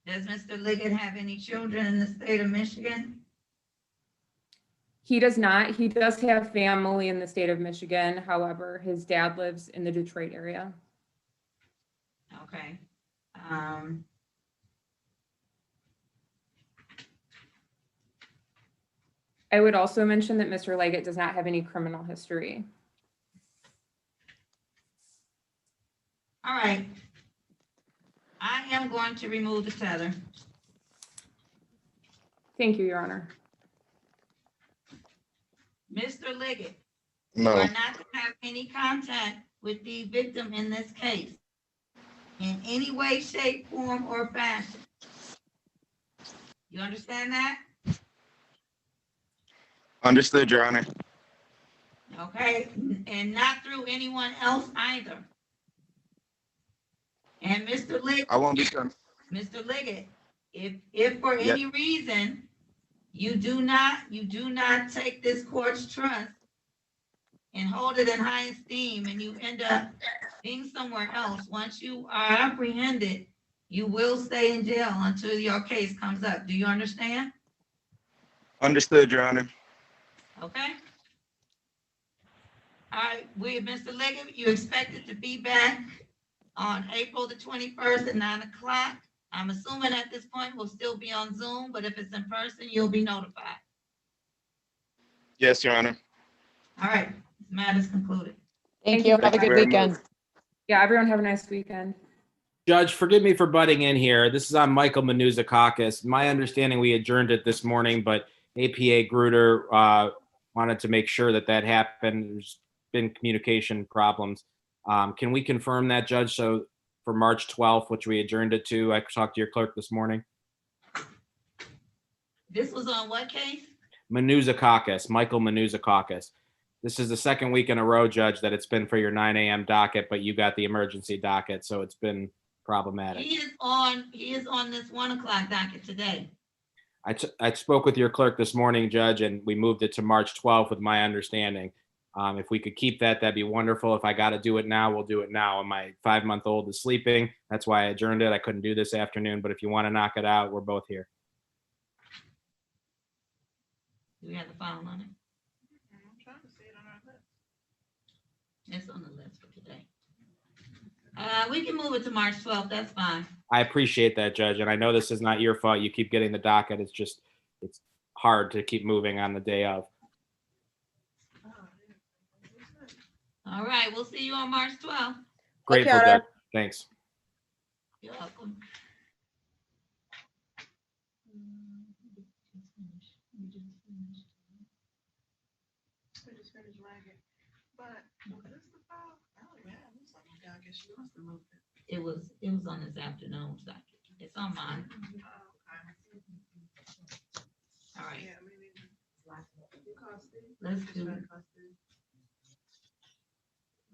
Does Mr. Liggett have any children in the state of Michigan? He does not. He does have family in the state of Michigan. However, his dad lives in the Detroit area. Okay. I would also mention that Mr. Leggett does not have any criminal history. All right. I am going to remove the tether. Thank you, Your Honor. Mr. Liggett, No. you are not to have any contact with the victim in this case in any way, shape, form, or fashion. You understand that? Understood, Your Honor. Okay, and not through anyone else either. And Mr. Liggett, I won't be done. Mr. Liggett, if for any reason you do not take this court's trust and hold it in high esteem and you end up being somewhere else, once you are apprehended, you will stay in jail until your case comes up. Do you understand? Understood, Your Honor. Okay. All right, Mr. Liggett, you expected to be back on April the 21st at 9 o'clock. I'm assuming at this point we'll still be on Zoom, but if it's in person, you'll be notified. Yes, Your Honor. All right, this matter is concluded. Thank you. Have a good weekend. Yeah, everyone have a nice weekend. Judge, forgive me for butting in here. This is on Michael Manuzakakis. My understanding, we adjourned it this morning, but APA Gruder wanted to make sure that happened. There's been communication problems. Can we confirm that, Judge? So for March 12th, which we adjourned it to, I talked to your clerk this morning. This was on what case? Manuzakakis, Michael Manuzakakis. This is the second week in a row, Judge, that it's been for your 9 a.m. docket, but you got the emergency docket, so it's been problematic. He is on this 1 o'clock docket today. I spoke with your clerk this morning, Judge, and we moved it to March 12th with my understanding. If we could keep that, that'd be wonderful. If I got to do it now, we'll do it now. And my 5-month-old is sleeping. That's why I adjourned it. I couldn't do this afternoon, but if you want to knock it out, we're both here. Do we have the file on it? I'm trying to see it on our list. It's on the list for today. We can move it to March 12th. That's fine. I appreciate that, Judge. And I know this is not your fault. You keep getting the docket. It's hard to keep moving on the day of. All right, we'll see you on March 12th. Grateful, Judge. Thanks. You're welcome. It was on this afternoon's docket. It's on mine. All right.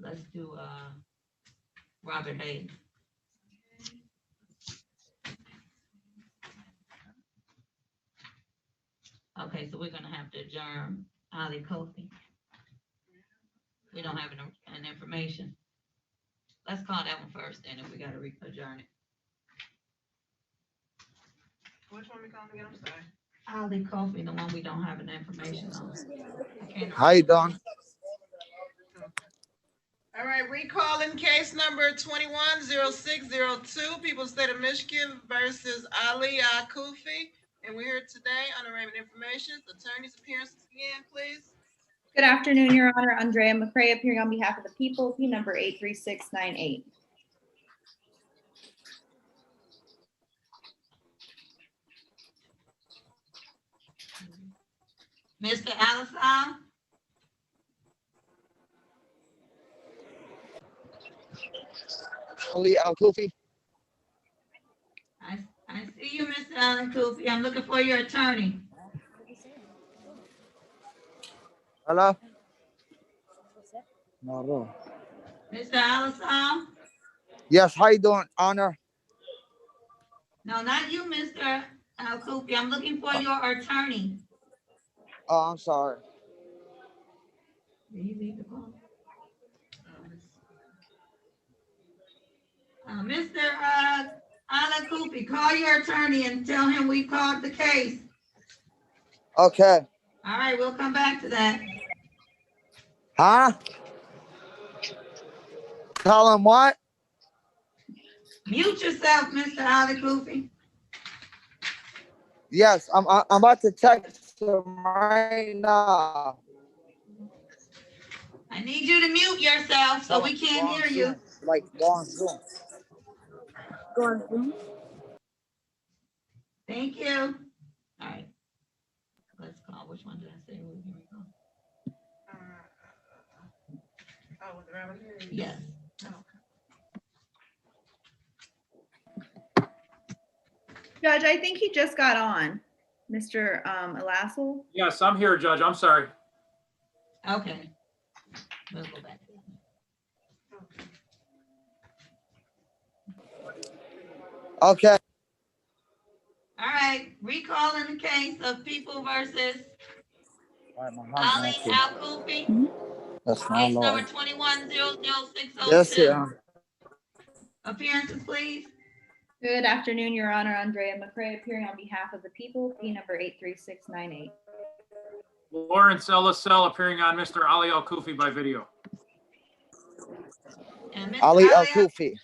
Let's do Robert Hayes. Okay, so we're gonna have to adjourn Ali Kofi. We don't have an information. Let's call that one first, then if we gotta adjourn it. Which one we calling again? I'm sorry. Ali Kofi, the one we don't have an information on. How you doing? All right, recalling case number 210602, People State of Michigan versus Ali Al-Kufi. And we're here today on arraignment information. Attorneys' appearances again, please. Good afternoon, Your Honor. Andrea McCray appearing on behalf of the people, P number 83698. Mr. Alisal? Ali Al-Kufi. I see you, Mr. Al-Kufi. I'm looking for your attorney. Hello? No. Mr. Alisal? Yes, how you doing, Honor? No, not you, Mr. Al-Kufi. I'm looking for your attorney. Oh, I'm sorry. Did he leave the call? Mr. Al-Kufi, call your attorney and tell him we called the case. Okay. All right, we'll come back to that. Huh? Tell him what? Mute yourself, Mr. Al-Kufi. Yes, I'm about to text him right now. I need you to mute yourself so we can't hear you. Like, go on Zoom. Go on Zoom. Thank you. All right. Let's call. Which one did I say? Here we go. With the rabbit? Yes. Judge, I think he just got on. Mr. Elassel? Yes, I'm here, Judge. I'm sorry. Okay. We'll go back. Okay. All right. Recalling the case of People versus Ali Al-Kufi. That's my Case number Lord. 21-00602. Yes, yeah. Appearances, please. Good afternoon, Your Honor. Andrea McCray appearing on behalf of the people, P number 83698. Lawrence Ellisell appearing on Mr. Ali Al-Kufi by video. And Mr. Ali Al-Kufi.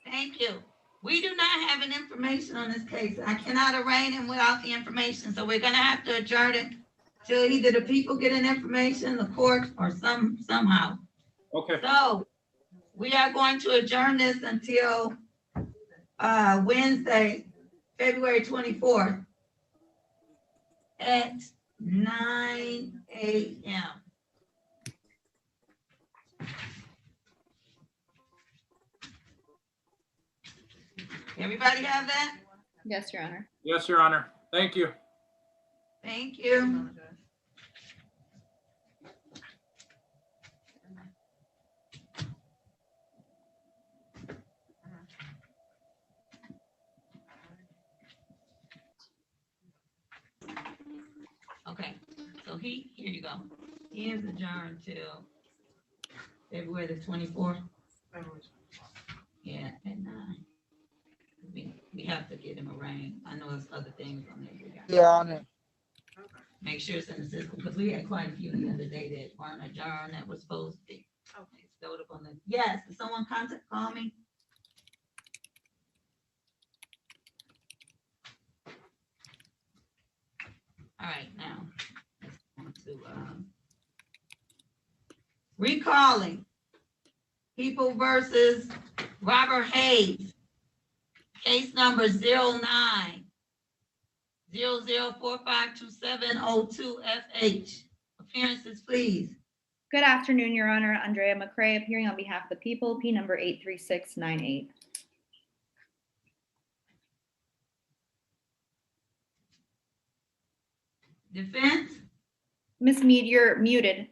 Thank you. We do not have an information on this case. I cannot arraign him without the information, so we're gonna have to adjourn it till either the people get an information, the court, or somehow. Okay. So we are going to adjourn this until Wednesday, February 24th at 9 a.m. Everybody have that? Yes, Your Honor. Yes, Your Honor. Thank you. Thank you. Okay, so here you go. He is adjourned till February the 24th. Yeah, at 9. We have to get him a rain. I know there's other things on there. Your Honor. Make sure it's in the system, because we had quite a few the other day that weren't adjourned that were supposed to be. Okay, stowed up on the, yes, did someone call me? All right, now, let's go to, recalling People versus Robert Hayes. Case number 09-00452702FH. Appearances, please. Good afternoon, Your Honor. Andrea McCray appearing on behalf of the people, P number 83698. Defense? Ms. Mead, you're muted.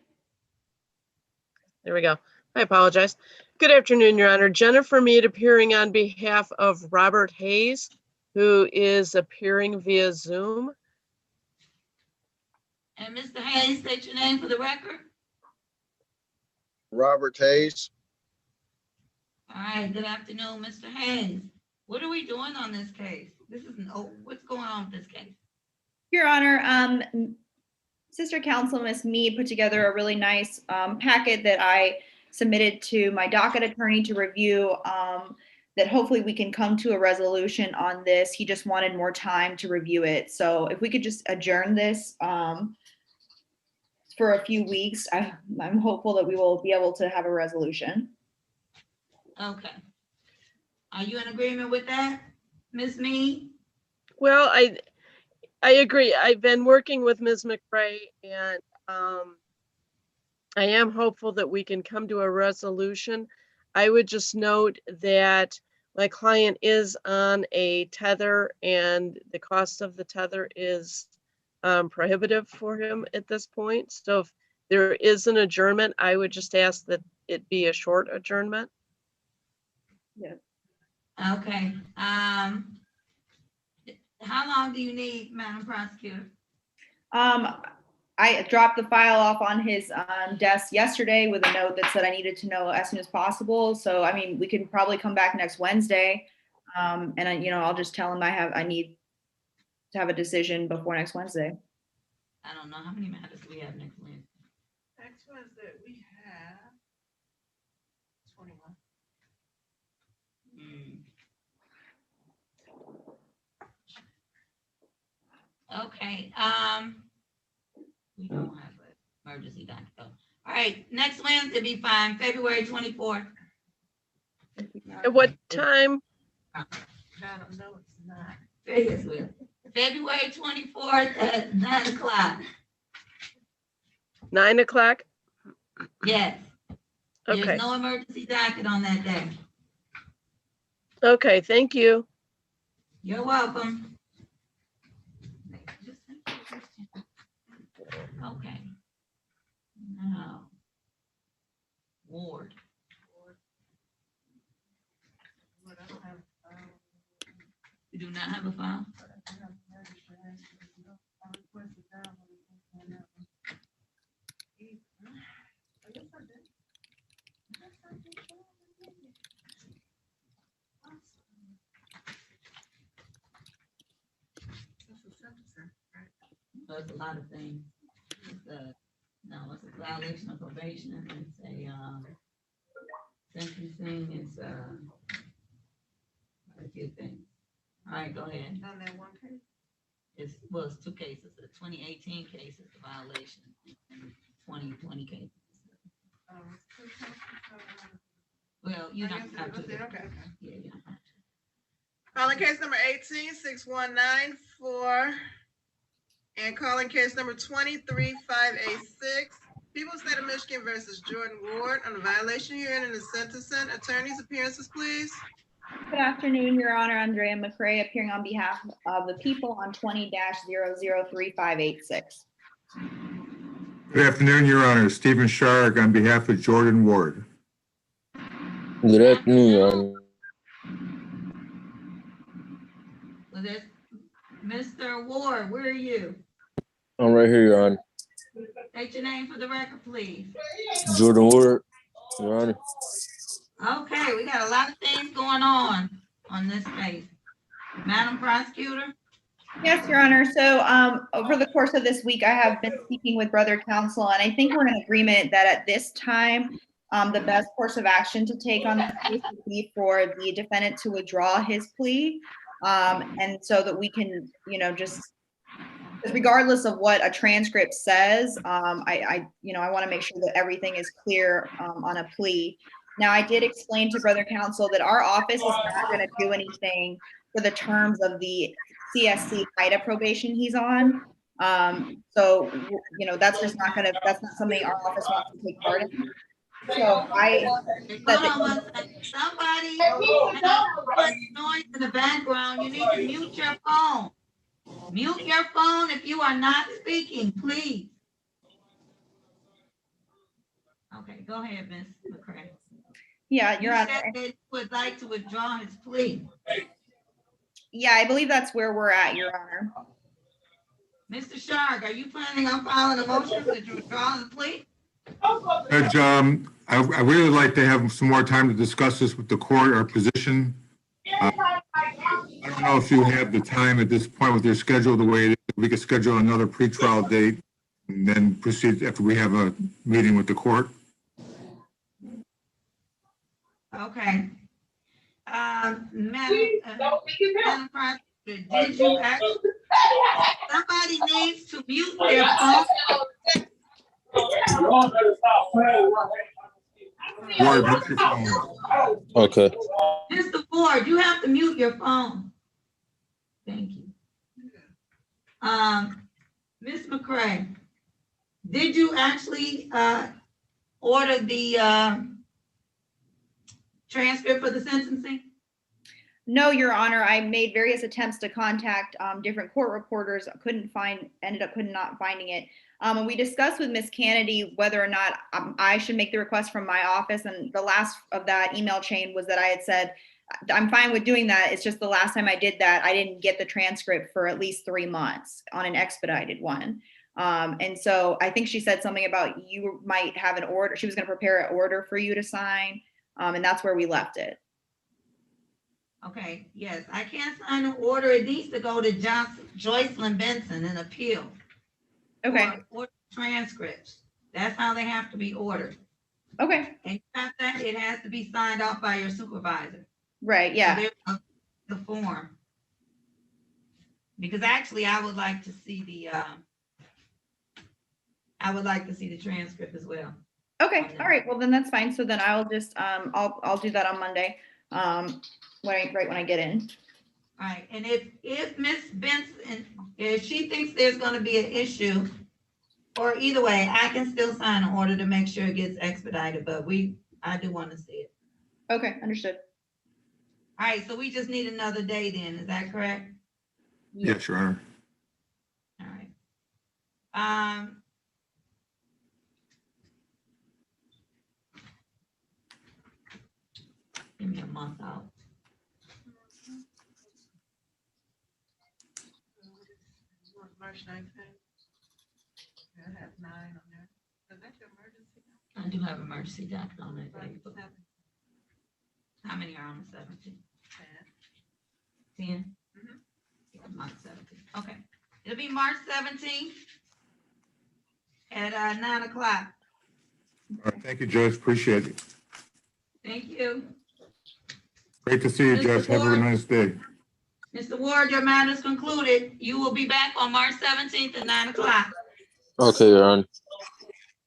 There we go. I apologize. Good afternoon, Your Honor. Jennifer Mead appearing on behalf of Robert Hayes, who is appearing via Zoom. And Mr. Hayes, state your name for the record. Robert Hayes. All right, good afternoon, Mr. Hayes. What are we doing on this case? This is what's going on with this case? Your Honor, Sister Counsel Ms. Mead put together a really nice packet that I submitted to my docket attorney to review, that hopefully we can come to a resolution on this. He just wanted more time to review it. So if we could just adjourn this for a few weeks, I'm hopeful that we will be able to have a resolution. Okay. Are you in agreement with that, Ms. Mead? Well, I agree. I've been working with Ms. McRae, and I am hopeful that we can come to a resolution. I would just note that my client is on a tether, and the cost of the tether is prohibitive for him at this point. So if there is an adjournment, I would just ask that it be a short adjournment. Yeah. Okay. How long do you need, Madam Prosecutor? I dropped the file off on his desk yesterday with a note that said I needed to know as soon as possible. So, I mean, we can probably come back next Wednesday. And I'll just tell him I need to have a decision before next Wednesday. I don't know. How many matters do we have next Wednesday? Next Wednesday, we have 21. Okay, we don't have an emergency docket though. All right, next Wednesday be fine, February 24th. At what time? I don't know, it's not. Yes, well, February 24th at 9 o'clock. 9 o'clock? Yes. Okay. There's no emergency docket on that day. Okay, thank you. You're welcome. Okay. Now, Ward. You do not have a file? There's a lot of things. It's a violation of probation. It's a sentencing. It's a few things. All right, go ahead. On that one case? It's two cases. The 2018 case is the violation, and 2020 case. Well, you don't have to. Okay. Yeah, you don't have to. Calling case number 18-6194 and calling case number 23586. People of the State of Michigan versus Jordan Ward on a violation hearing in the sentencing. Attorneys' appearances, please. Good afternoon, Your Honor. Andrea McRae appearing on behalf of the people on 20-003586. Good afternoon, Your Honor. Stephen Shark on behalf of Jordan Ward. Good afternoon, Your Honor. Well, there's Mr. Ward, where are you? I'm right here, Your Honor. State your name for the record, please. Jordan Ward, Your Honor. Okay, we got a lot of things going on this case. Madam Prosecutor? Yes, Your Honor. So over the course of this week, I have been speaking with brother counsel, and I think we're in agreement that at this time, the best course of action to take on this case would be for the defendant to withdraw his plea. And so that we can, just regardless of what a transcript says, I want to make sure that everything is clear on a plea. Now, I did explain to brother counsel that our office is not going to do anything for the terms of the CSC HIDA probation he's on. So, that's just not that's not something our office wants to take part in. So Somebody noise in the background. You need to mute your phone. Mute your phone if you are not speaking, please. Okay, go ahead, Ms. McCray. Yeah, you said that you would like to withdraw his plea. Yeah, I believe that's where we're at, Your Honor. Mr. Shark, are you planning on filing a motion to withdraw the plea? Judge, I really like to have some more time to discuss this with the court, our position. I don't know if you have the time at this point with your schedule the way it is. We could schedule another pretrial date and then proceed after we have a meeting with the court. Okay. Madam Prosecutor, did you actually, somebody needs to mute their phone? Ward, mute your phone. Okay. Mr. Ford, you have to mute your phone. Thank you. Ms. McCray, did you actually order the transcript for the sentencing? No, Your Honor, I made various attempts to contact different court reporters. Ended up not finding it. And we discussed with Ms. Kennedy whether or not I should make the request from my office. And the last of that email chain was that I had said, I'm fine with doing that. It's just the last time I did that, I didn't get the transcript for at least 3 months on an expedited one. And so I think she said something about you might have an order. She was going to prepare an order for you to sign. And that's where we left it. Okay, yes, I can't sign an order. It needs to go to Joycelyn Benson and appeal. Okay. Or transcripts. That's how they have to be ordered. Okay. And after that, it has to be signed off by your supervisor. Right, yeah. So there's the form. Because actually, I would like to see the transcript as well. Okay, all right, well then that's fine. So then I'll just, I'll do that on Monday, right when I get in. All right, and if Ms. Benson, if she thinks there's gonna be an issue, or either way, I can still sign an order to make sure it gets expedited, but I do want to see it. Okay, understood. All right, so we just need another day then, is that correct? Yes, Your Honor. All right. Give me a month out. March 19th. I have 9 on there. Is that your emergency? I do have emergency docket on that day. How many are on the 17th? 10? March 17th. Okay. It'll be March 17th at 9 o'clock. All right, thank you, Judge. Appreciate it. Thank you. Great to see you, Mr. Judge. Have a Ward. nice day. Mr. Ward, your matter is concluded. You will be back on March 17th at 9 o'clock. Okay, Your Honor.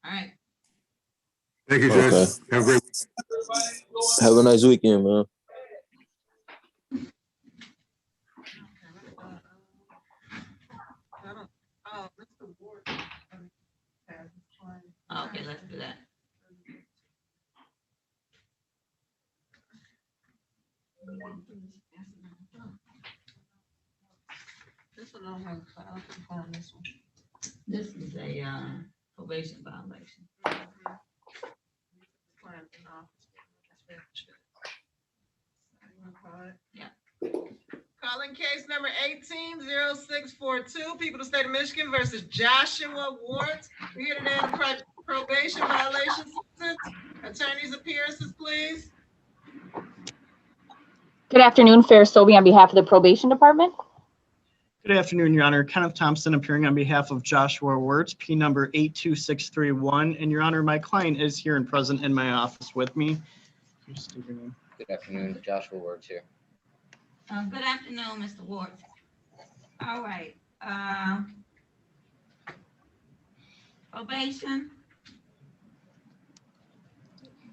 All right. Thank you, Judge. Okay. Have a great Have a nice weekend, man. Oh, Mr. Ward. Okay, let's do that. This one I don't have a file. I can find this one. This is a probation violation. Yeah. Calling case number 18-0642, people of the state of Michigan versus Joshua Ward. We're here today on probation violation sentence. Attorneys' appearances, please. Good afternoon, Fair Sobey on behalf of the Probation Department. Good afternoon, Your Honor. Kenneth Thompson appearing on behalf of Joshua Wirtz, P number 82631. And Your Honor, my client is here and present in my office with me. Good afternoon, Joshua Wirtz here. Good afternoon, Mr. Ward. All right. Probation.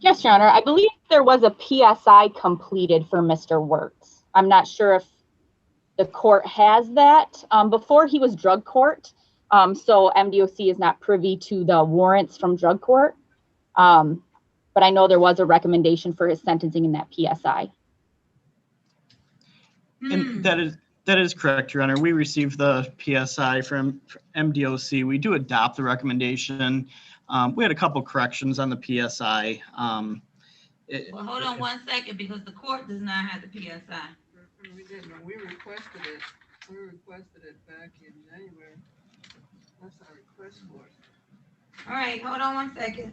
Yes, Your Honor. I believe there was a PSI completed for Mr. Wirtz. I'm not sure if the court has that. Before he was drug court, so MDOC is not privy to the warrants from drug court. But I know there was a recommendation for his sentencing in that PSI. And that is correct, Your Honor. We received the PSI from MDOC. We do adopt the recommendation. We had a couple corrections on the PSI. Well, hold on one second because the court does not have the PSI. We didn't. We requested it. We requested it back in January. That's our request for it. All right, hold on one second.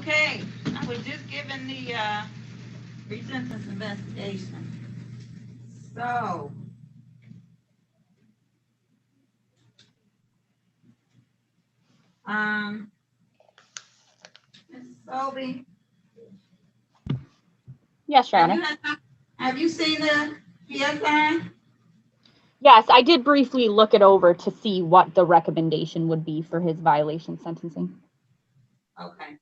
Okay, I was just given the, pre-sentence investigation. So. Ms. Sobey. Yes, Your Honor. Have you seen the PSI? Yes, I did briefly look it over to see what the recommendation would be for his violation sentencing. Okay.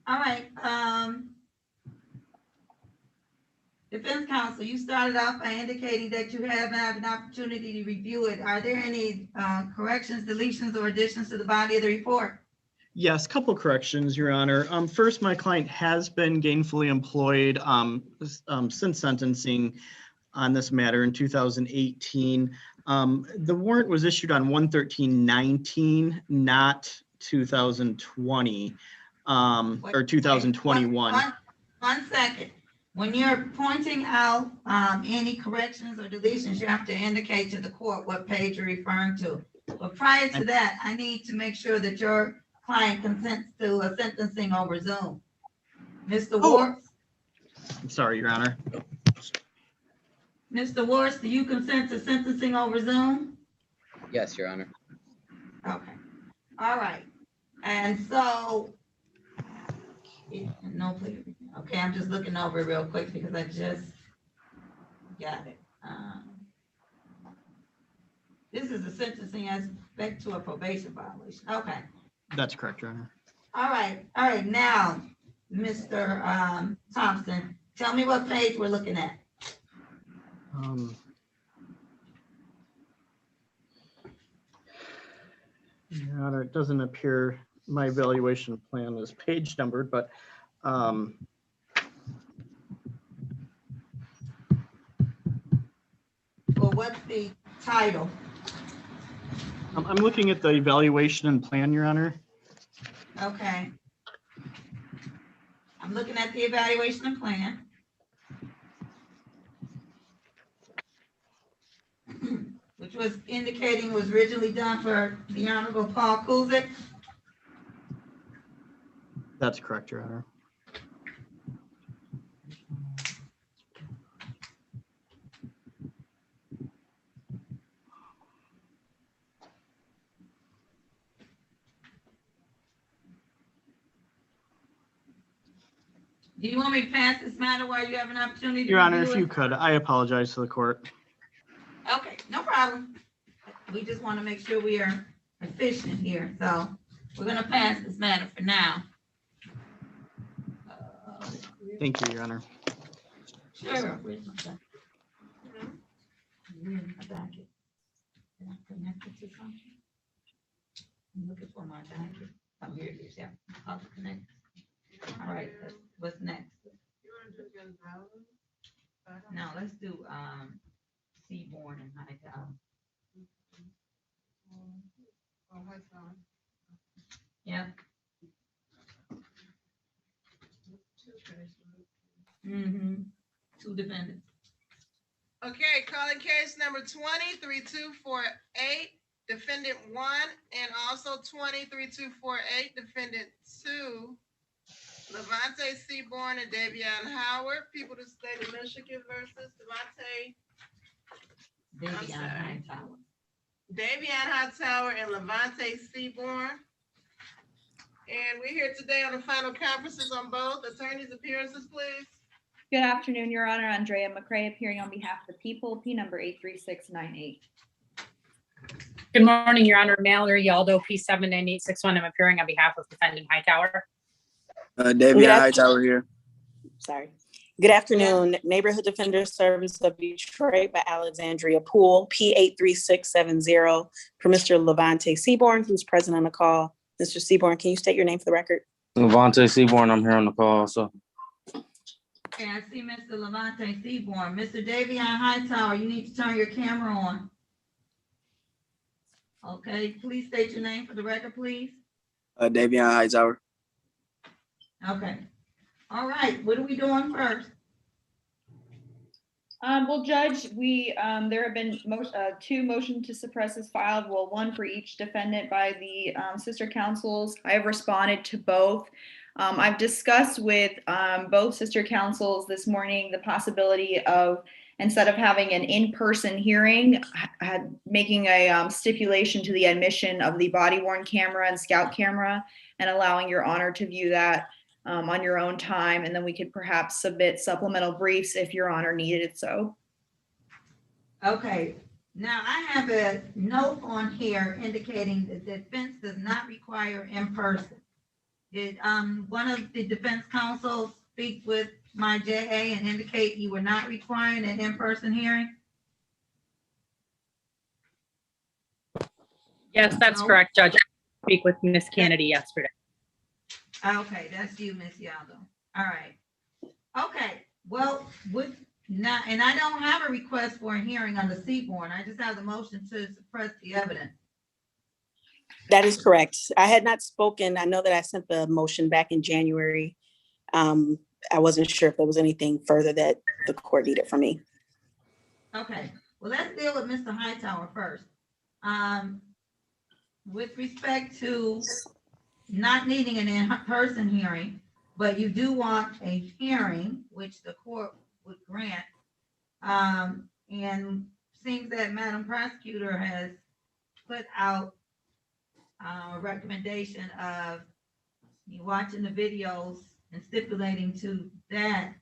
All right, defense counsel, you started off by indicating that you haven't had an opportunity to review it. Are there any corrections, deletions, or additions to the body of the report? Yes, couple corrections, Your Honor. First, my client has been gainfully employed since sentencing on this matter in 2018. The warrant was issued on 1/13/19, not 2020 or 2021. One second. When you're pointing out any corrections or deletions, you have to indicate to the court what page you're referring to. But prior to that, I need to make sure that your client consents to a sentencing over Zoom. Mr. Warts? I'm sorry, Your Honor. Mr. Warts, do you consent to sentencing over Zoom? Yes, Your Honor. Okay. All right. And so, no plea. Okay, I'm just looking over it real quick because I just got it. This is a sentencing aspect to a probation violation. Okay. That's correct, Your Honor. All right. Now, Mr. Thompson, tell me what page we're looking at. Your Honor, it doesn't appear my evaluation plan is page numbered, but Well, what's the title? I'm looking at the evaluation and plan, Your Honor. Okay. I'm looking at the evaluation and plan. Which was indicating was originally done for the Honorable Paul Kuzik. That's correct, Your Honor. Do you want me to pass this matter while you have an opportunity to Your Honor, review if it? you could, I apologize to the court. Okay, no problem. We just want to make sure we are efficient here, so we're gonna pass this matter for now. Thank you, Your Honor. Sure. Where's my docket? Where's my docket? Can I connect it to something? I'm looking for my docket. Oh, here it is, yeah. I'll connect. All right, what's next? No, let's do Seaborn and Hightower. Yeah. Two defendants. Okay, calling case number 20-3248, defendant 1, and also 20-3248, defendant 2, Levante Seaborn and Davion Howard, people of the state of Michigan versus Davion Hightower and Levante Seaborn. And we're here today on the final conferences on both. Attorneys' appearances, please. Good afternoon, Your Honor. Andrea McCray appearing on behalf of the people, P number 83698. Good morning, Your Honor. Mallory Yaldo, P79861. I'm appearing on behalf of defendant Hightower. Davion Hightower here. Sorry. Good afternoon. Neighborhood Defender Service of Detroit by Alexandria Poole, P83670, for Mr. Levante Seaborn, who's present on the call. Mr. Seaborn, can you state your name for the record? Levante Seaborn, I'm here on the call also. Okay, I see Mr. Levante Seaborn. Mr. Davion Hightower, you need to turn your camera on. Okay, please state your name for the record, please. Davion Hightower. Okay. All right, what are we doing first? Well, Judge, there have been two motion to suppresses filed, well, one for each defendant by the sister councils. I have responded to both. I've discussed with both sister councils this morning the possibility of, instead of having an in-person hearing, making a stipulation to the admission of the body worn camera and scout camera and allowing your honor to view that on your own time, and then we could perhaps submit supplemental briefs if your honor needed it so. Okay, now I have a note on here indicating that the defense does not require in person. Did one of the defense counsel speak with my JA and indicate you were not requiring an in-person hearing? Yes, that's No? correct, Judge. I speak with Miss Kennedy yesterday. Okay, that's you, Miss Yaldo. All right. Okay, well, now, and I don't have a request for a hearing on the Seaborn. I just have the motion to suppress the evidence. That is correct. I had not spoken. I know that I sent the motion back in January. I wasn't sure if there was anything further that the court needed from me. Okay, well, let's deal with Mr. Hightower first. With respect to not needing an in-person hearing, but you do want a hearing, which the court would grant. And seems that Madam Prosecutor has put out a recommendation of you watching the videos and stipulating to that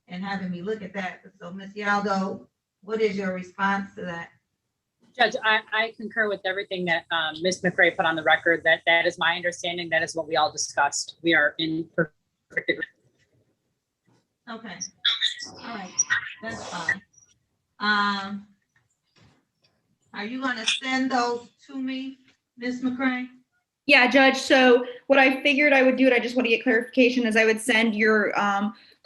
and having me look at that. So Ms. Yaldo, what is your response to that? Judge, I concur with everything that Ms. McRae put on the record. That is my understanding. That is what we all discussed. We are in perfect agreement. Okay, all right, that's fine. Are you gonna send those to me, Ms. McRae? Yeah, Judge. So what I figured I would do, and I just want to get clarification, is I would send your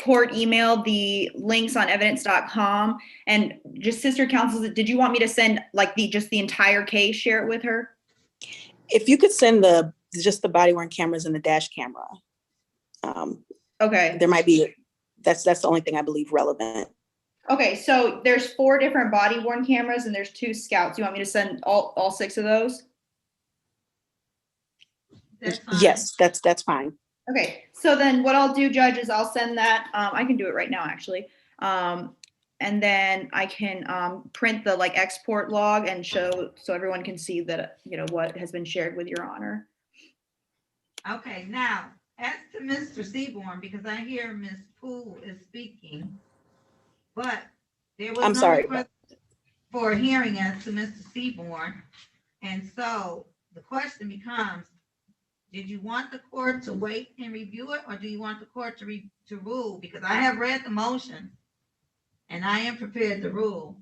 court email the links on evidence.com, and just sister counsels. Did you want me to send like just the entire case, share it with her? If you could send just the body worn cameras and the dash camera. Okay. There might be, that's the only thing I believe relevant. Okay, so there's 4 different body worn cameras and there's 2 scouts. You want me to send all 6 of those? Yes, that's fine. Okay, so then what I'll do, Judge, is I'll send that. I can do it right now, actually. And then I can print the export log and show so everyone can see that, what has been shared with your honor. Okay, now, as to Mr. Seaborn, because I hear Ms. Poole is speaking, but there was no request for a hearing as to Mr. Seaborn. And so the question becomes, did you want the court to wait and review it, or do you want the court to rule? Because I have read the motion and I am prepared to rule.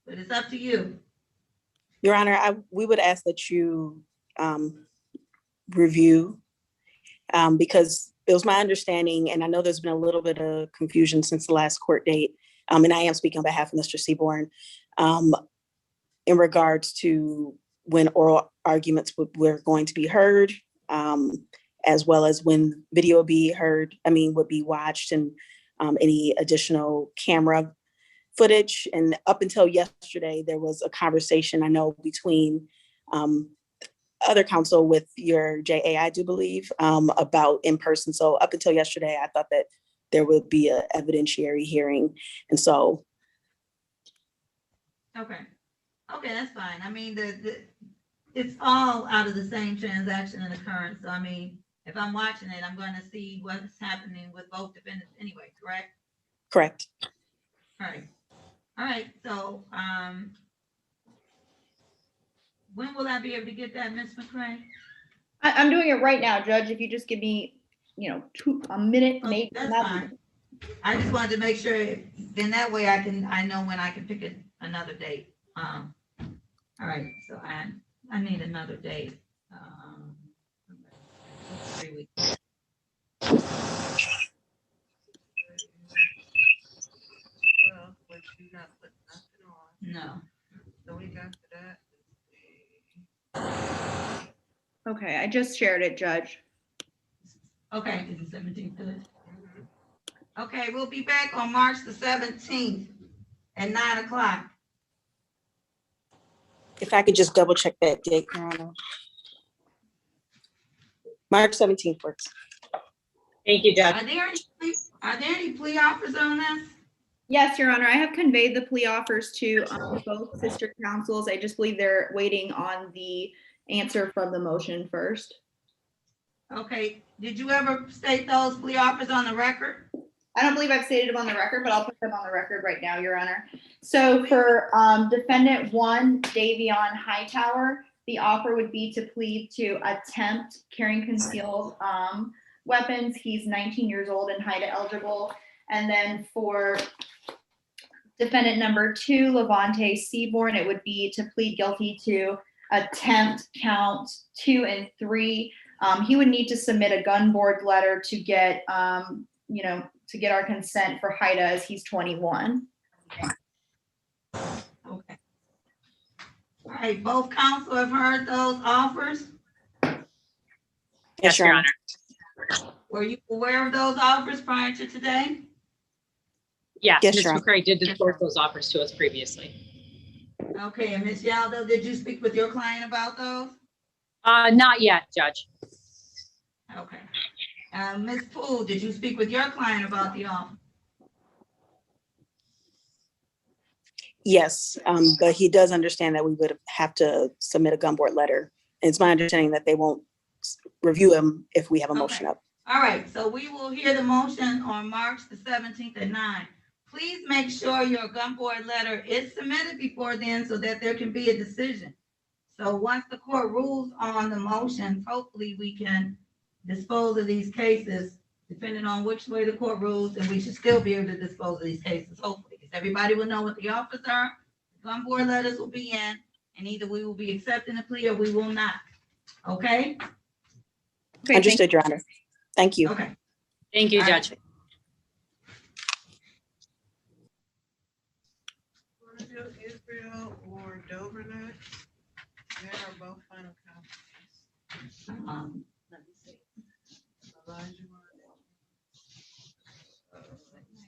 But it's up to you. Your Honor, we would ask that you review because it was my understanding, and I know there's been a little bit of confusion since the last court date, and I am speaking on behalf of Mr. Seaborn, in regards to when oral arguments were going to be heard, as well as when video would be watched, and any additional camera footage. And up until yesterday, there was a conversation, I know, between other counsel with your JA, I do believe, about in person. So up until yesterday, I thought that there would be an evidentiary hearing. And so. Okay, that's fine. I mean, it's all out of the same transaction and occurrence. So I mean, if I'm watching it, I'm going to see what's happening with both defendants anyway, correct? Correct. All right, so when will I be able to get that, Ms. McRae? I'm doing it right now, Judge. If you just give me, a minute, maybe. That's fine. I just wanted to make sure, then that way I know when I can pick another date. All right, so I need another date. 3 weeks. Well, but you not put nothing on. No. The week after that. Okay, I just shared it, Judge. Okay, is the 17th good? Okay, we'll be back on March the 17th at 9 o'clock. If I could just double check that date, Your Honor. March 17th works. Thank you, Judge. Are there any plea offers on this? Yes, Your Honor, I have conveyed the plea offers to both sister counsels. I just believe they're waiting on the answer from the motion first. Okay, did you ever state those plea offers on the record? I don't believe I've stated them on the record, but I'll put them on the record right now, Your Honor. So for defendant 1, Davion Hightower, the offer would be to plead to attempt carrying concealed weapons. He's 19 years old and HIDA eligible. And then for defendant number 2, Levante Seaborn, it would be to plead guilty to attempt count 2 and 3. He would need to submit a gun board letter to get, to get our consent for HIDA as he's 21. Okay. All right, both counsel have heard those offers? Yes, Your Honor. Were you aware of those offers prior to today? Yes, Yes, Ms. Your Honor. McCray did disclose those offers to us previously. Okay, and Ms. Yaldo, did you speak with your client about those? Not yet, Judge. Okay. Ms. Poole, did you speak with your client about the offer? Yes, but he does understand that we would have to submit a gun board letter. And it's my understanding that they won't review them if we have a motion up. All right, so we will hear the motion on March the 17th at 9. Please make sure your gun board letter is submitted before then so that there can be a decision. So once the court rules on the motions, hopefully we can dispose of these cases, depending on which way the court rules, and we should still be able to dispose of these cases, hopefully, because everybody will know what the offers are. The gun board letters will be in, and either we will be accepting the plea or we will not. Okay? Understood, Your Honor. Thank you. Okay. Thank you, All right. Judge. Want to do Israel or Dover next? They are both final counts. Let me see. Elijah,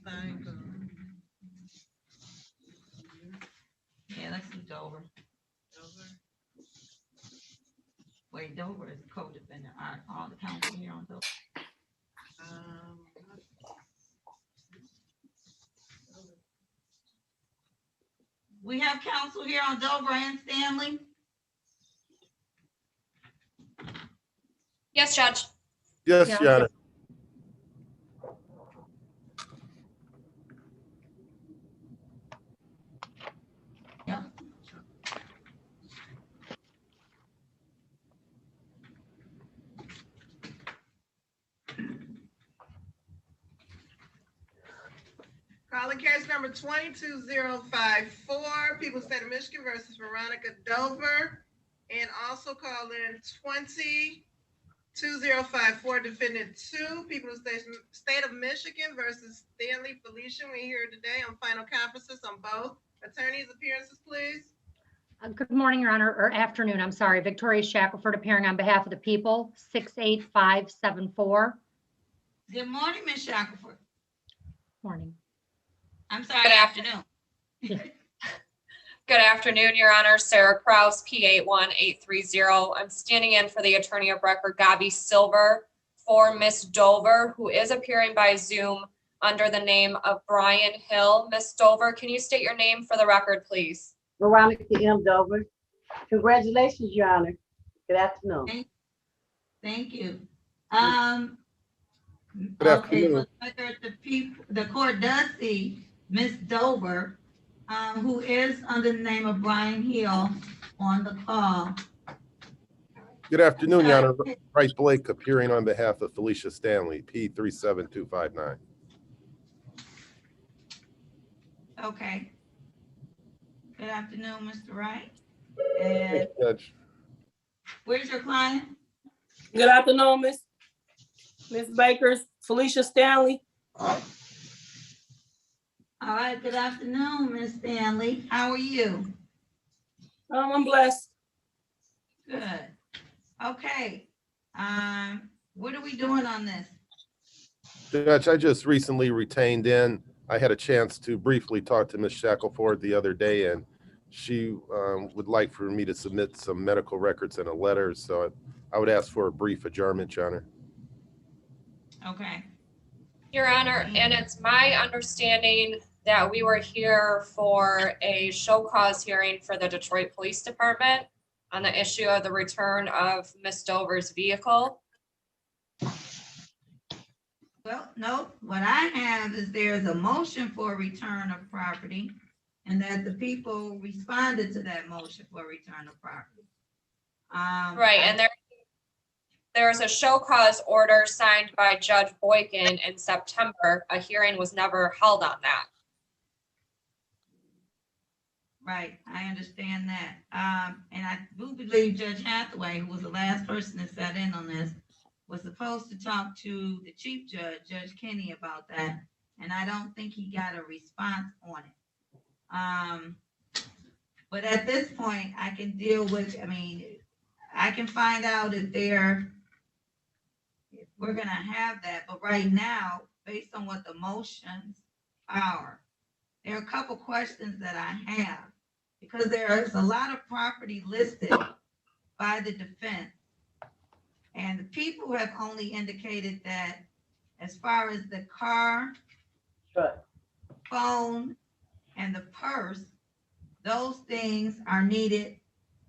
Stein, Yeah, let's do Dover. Wait, Dover is co-defendant. All the counsel here on Dover. We have counsel here on Dover and Stanley. Yes, Judge. Yes, Your Honor. Yeah. Calling case number 22054, People State of Michigan versus Veronica Dover. And also call in 22054, Defendant 2, People State of Michigan versus Stanley Felicia. We're here today on final conferences on both. Attorneys' appearances, please. Good morning, Your Honor, or afternoon, I'm sorry. Victoria Shackelford appearing on behalf of the people, 68574. Good morning, Ms. Shackelford. Morning. I'm sorry, Good afternoon. Good afternoon, Your Honor. Sarah Kraus, P81830. I'm standing in for the attorney of record, Gabi Silver, for Miss Dover, who is appearing by Zoom under the name of Brian Hill. Miss Dover, can you state your name for the record, please? Veronica M. Dover. Congratulations, Your Honor. Good afternoon. Thank you. Good Okay, afternoon. so the court does see Miss Dover, who is under the name of Brian Hill on the call. Good afternoon, Your Honor. Bryce Blake appearing on behalf of Felicia Stanley, P37259. Okay. Good afternoon, Mr. Wright. Thank And you, Judge. where's your client? Good afternoon, Miss Baker, Felicia Stanley. All right, good afternoon, Miss Stanley. How are you? I'm blessed. Good. Okay. What are we doing on this? Judge, I just recently retained in. I had a chance to briefly talk to Ms. Shackelford the other day, and she would like for me to submit some medical records and a letter. So I would ask for a brief adjournment, Your Honor. Okay. Your Honor, and it's my understanding that we were here for a show cause hearing for the Detroit Police Department on the issue of the return of Ms. Dover's vehicle. Well, no, what I have is there's a motion for return of property and that the people responded to that motion for return of property. Right, and there's a show cause order signed by Judge Boykin in September. A hearing was never held on that. Right, I understand that. And I do believe Judge Hathaway, who was the last person that sat in on this, was supposed to talk to the chief judge, Judge Kenny, about that. And I don't think he got a response on it. But at this point, I can deal with, I can find out if we're gonna have that. But right now, based on what the motions are, there are a couple questions that I have. Because there is a lot of property listed by the defense. And the people have only indicated that as far as the car, phone, and the purse, those things are needed,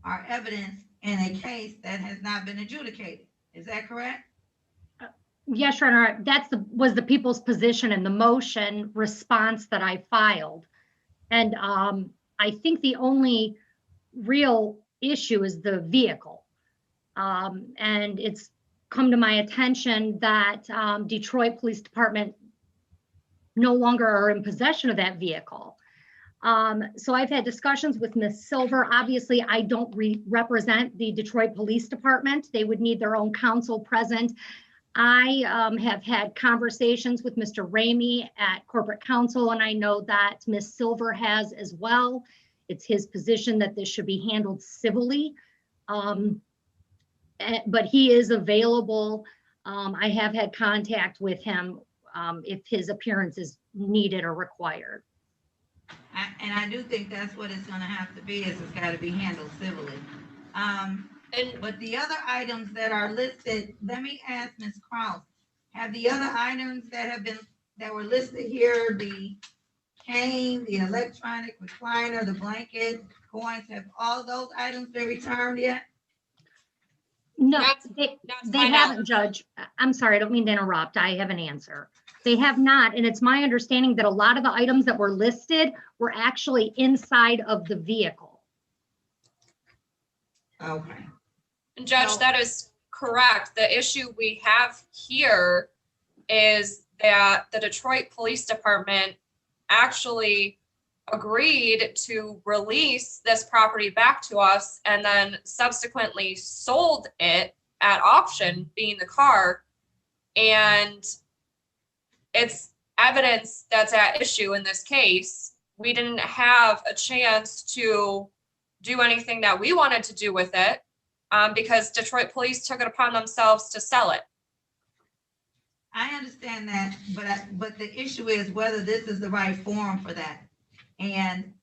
are evidence in a case that has not been adjudicated. Is that correct? Yes, Your Honor, was the people's position in the motion response that I filed. And I think the only real issue is the vehicle. And it's come to my attention that Detroit Police Department no longer are in possession of that vehicle. So I've had discussions with Ms. Silver. Obviously, I don't represent the Detroit Police Department. They would need their own counsel present. I have had conversations with Mr. Ramey at corporate counsel, and I know that Ms. Silver has as well. It's his position that this should be handled civilly. But he is available. I have had contact with him if his appearance is needed or required. And I do think that's what it's gonna have to be, is it's gotta be handled civilly. But the other items that are listed, let me ask Ms. Kraus, have the other items that were listed here, the cane, the electronic recliner, the blanket, coins, have all those items been returned yet? No, they haven't, Judge. I'm sorry, I don't mean to interrupt. I have an answer. They have not, and it's my understanding that a lot of the items that were listed were actually inside of the vehicle. Okay. Judge, that is correct. The issue we have here is that the Detroit Police Department actually agreed to release this property back to us and then subsequently sold it at auction, being the car. And it's evidence that's at issue in this case. We didn't have a chance to do anything that we wanted to do with it because Detroit police took it upon themselves to sell it. I understand that, but the issue is whether this is the right forum for that. And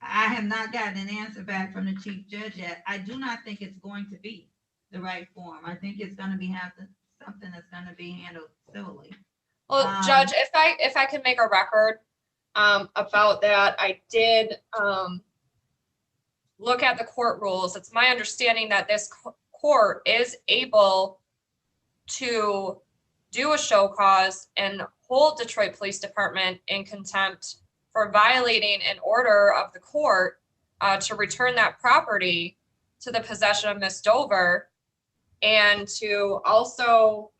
I have not gotten an answer back from the chief judge yet. I do not think it's going to be the right forum. I think it's going to be something that's going to be handled civilly. Well, Judge, if I can make a record about that, I did look at the court rules. It's my understanding that this court is able to do a show cause and hold Detroit Police Department in contempt for violating an order of the court to return that property to the possession of Ms. Dover, and to also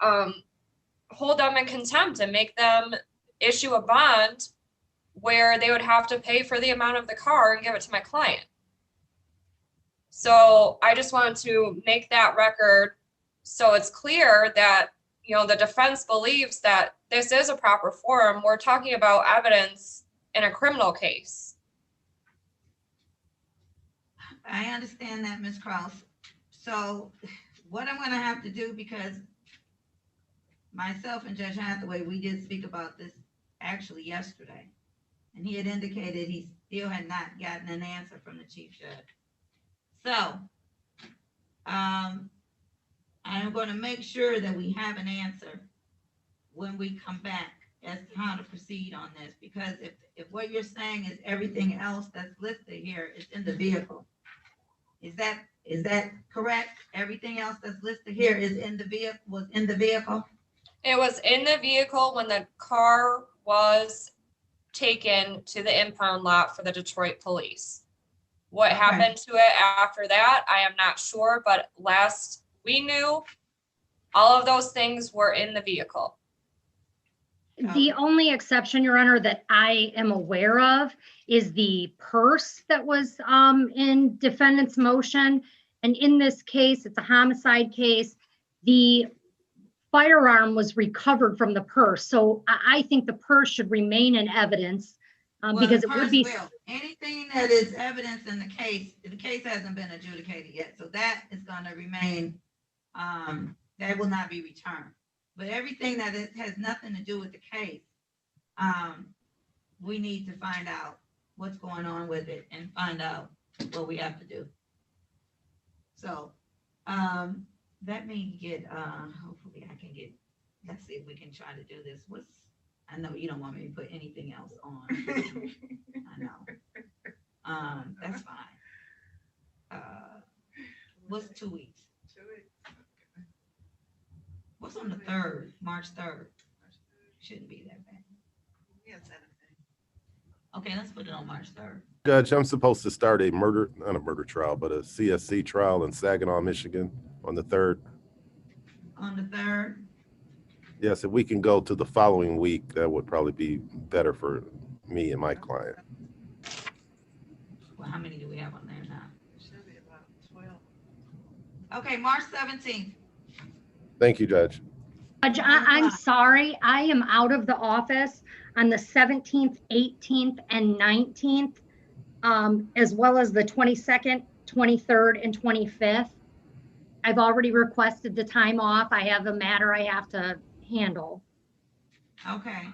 hold them in contempt and make them issue a bond where they would have to pay for the amount of the car and give it to my client. So I just wanted to make that record so it's clear that, you know, the defense believes that this is a proper forum. We're talking about evidence in a criminal case. I understand that, Ms. Kraus. So what I'm going to have to do, because myself and Judge Hathaway, we did speak about this actually yesterday. And he had indicated he still had not gotten an answer from the chief judge. So, I am going to make sure that we have an answer when we come back as to how to proceed on this, because if what you're saying is everything else that's listed here is in the vehicle, is that correct? Everything else that's listed here is in the vehicle, was in the vehicle? It was in the vehicle when the car was taken to the impound lot for the Detroit police. What Okay. happened to it after that, I am not sure, but last we knew, all of those things were in the vehicle. The only exception, Your Honor, that I am aware of is the purse that was in defendant's motion. And in this case, it's a homicide case. The firearm was recovered from the purse. So I think the purse should remain in evidence because it would be. Anything that is evidence in the case hasn't been adjudicated yet. So that is going to remain, that will not be returned. But everything that has nothing to do with the case, we need to find out what's going on with it and find out what we have to do. So let me get, hopefully I can get, let's see if we can try to do this. I know you don't want me to put anything else on. I know. That's fine. What's 2 weeks? 2 weeks. What's on the 3rd, March 3rd? Shouldn't be that bad. Yes, Okay, let's put it on March 3rd. Judge, I'm supposed to start a murder, not a murder trial, but a CSC trial in Saginaw, Michigan on the 3rd. On the 3rd? Yes, if we can go to the following week, that would probably be better for me and my client. Well, how many do we have on there now? Should be about 12. Okay, March 17th. Thank you, Judge. Judge, I'm sorry, I am out of the office on the 17th, 18th, and 19th, as well as the 22nd, 23rd, and 25th. I've already requested the time off. I have a matter I have to handle. Okay.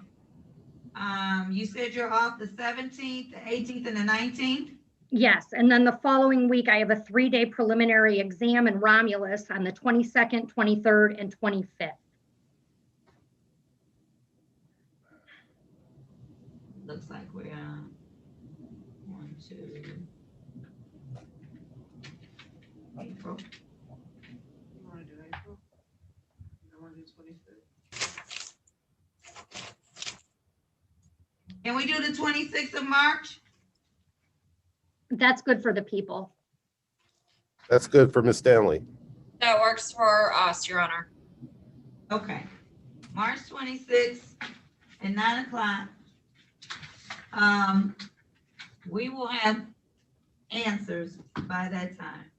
You said you're off the 17th, the 18th, and the 19th? Yes, and then the following week, I have a 3-day preliminary exam in Romulus on the 22nd, 23rd, and 25th. Looks like we're 1, 2, April. You want to do April? You want to do 26? Can we do the 26th of March? That's good for the people. That's good for Ms. Stanley. That works for us, Your Honor. Okay. March 26th at 9 o'clock. We will have answers by that time.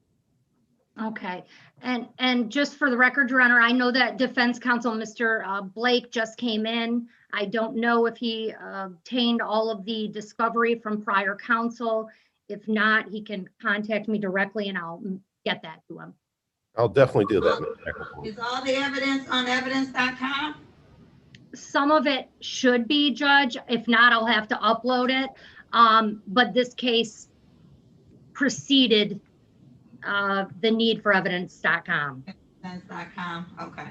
Okay, and just for the record, Your Honor, I know that defense counsel, Mr. Blake, just came in. I don't know if he obtained all of the discovery from prior counsel. If not, he can contact me directly and I'll get that to him. I'll definitely do that. Is all the evidence on evidence.com? Some of it should be, Judge. If not, I'll have to upload it. But this case preceded the need for evidence.com. Evidence.com, okay.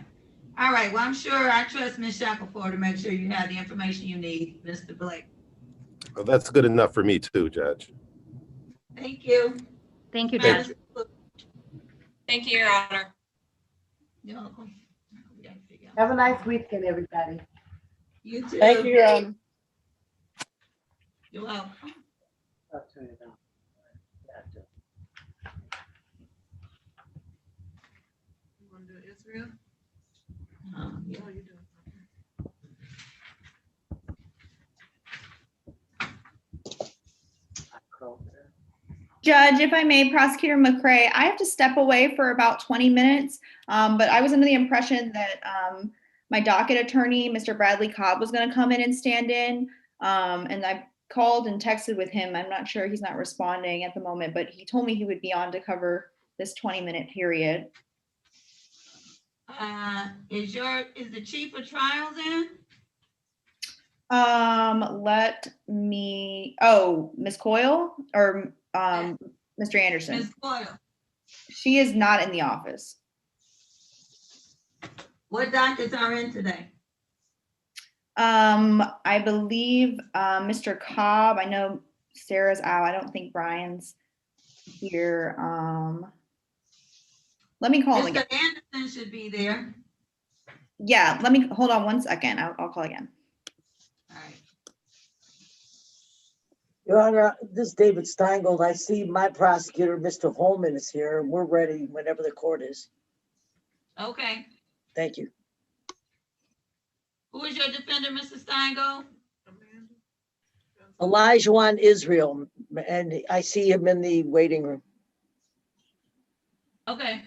All right, well, I'm sure, I trust Ms. Shackelford to make sure you have the information you need, Mr. Blake. Well, that's good enough for me too, Judge. Thank you. Thank you, Thank Judge. Thank you, Your Honor. You're welcome. Have a nice weekend, everybody. You too. Thank you, Your Honor. You're welcome. I'll turn it on. Gotcha. You want to do Israel? Yeah. Oh, you do. Judge, if I may, Prosecutor McCray, I have to step away for about 20 minutes, but I was under the impression that my docket attorney, Mr. Bradley Cobb, was going to come in and stand in, and I called and texted with him. I'm not sure, he's not responding at the moment, but he told me he would be on to cover this 20-minute period. Is the chief of trials in? Ms. Coyle or Mr. Anderson? Ms. Coyle. She is not in the office. What doctors are in today? I believe Mr. Cobb, I know Sarah's out. I don't think Brian's here. Let me call him again. Mr. Anderson should be there. Yeah, let me hold on one second. I'll call again. All right. Your Honor, this is David Steingold. I see my prosecutor, Mr. Holman, is here, and we're ready whenever the court is. Okay. Thank you. Who is your defender, Mr. Steingold? Elijah Israel, and I see him in the waiting room. Okay.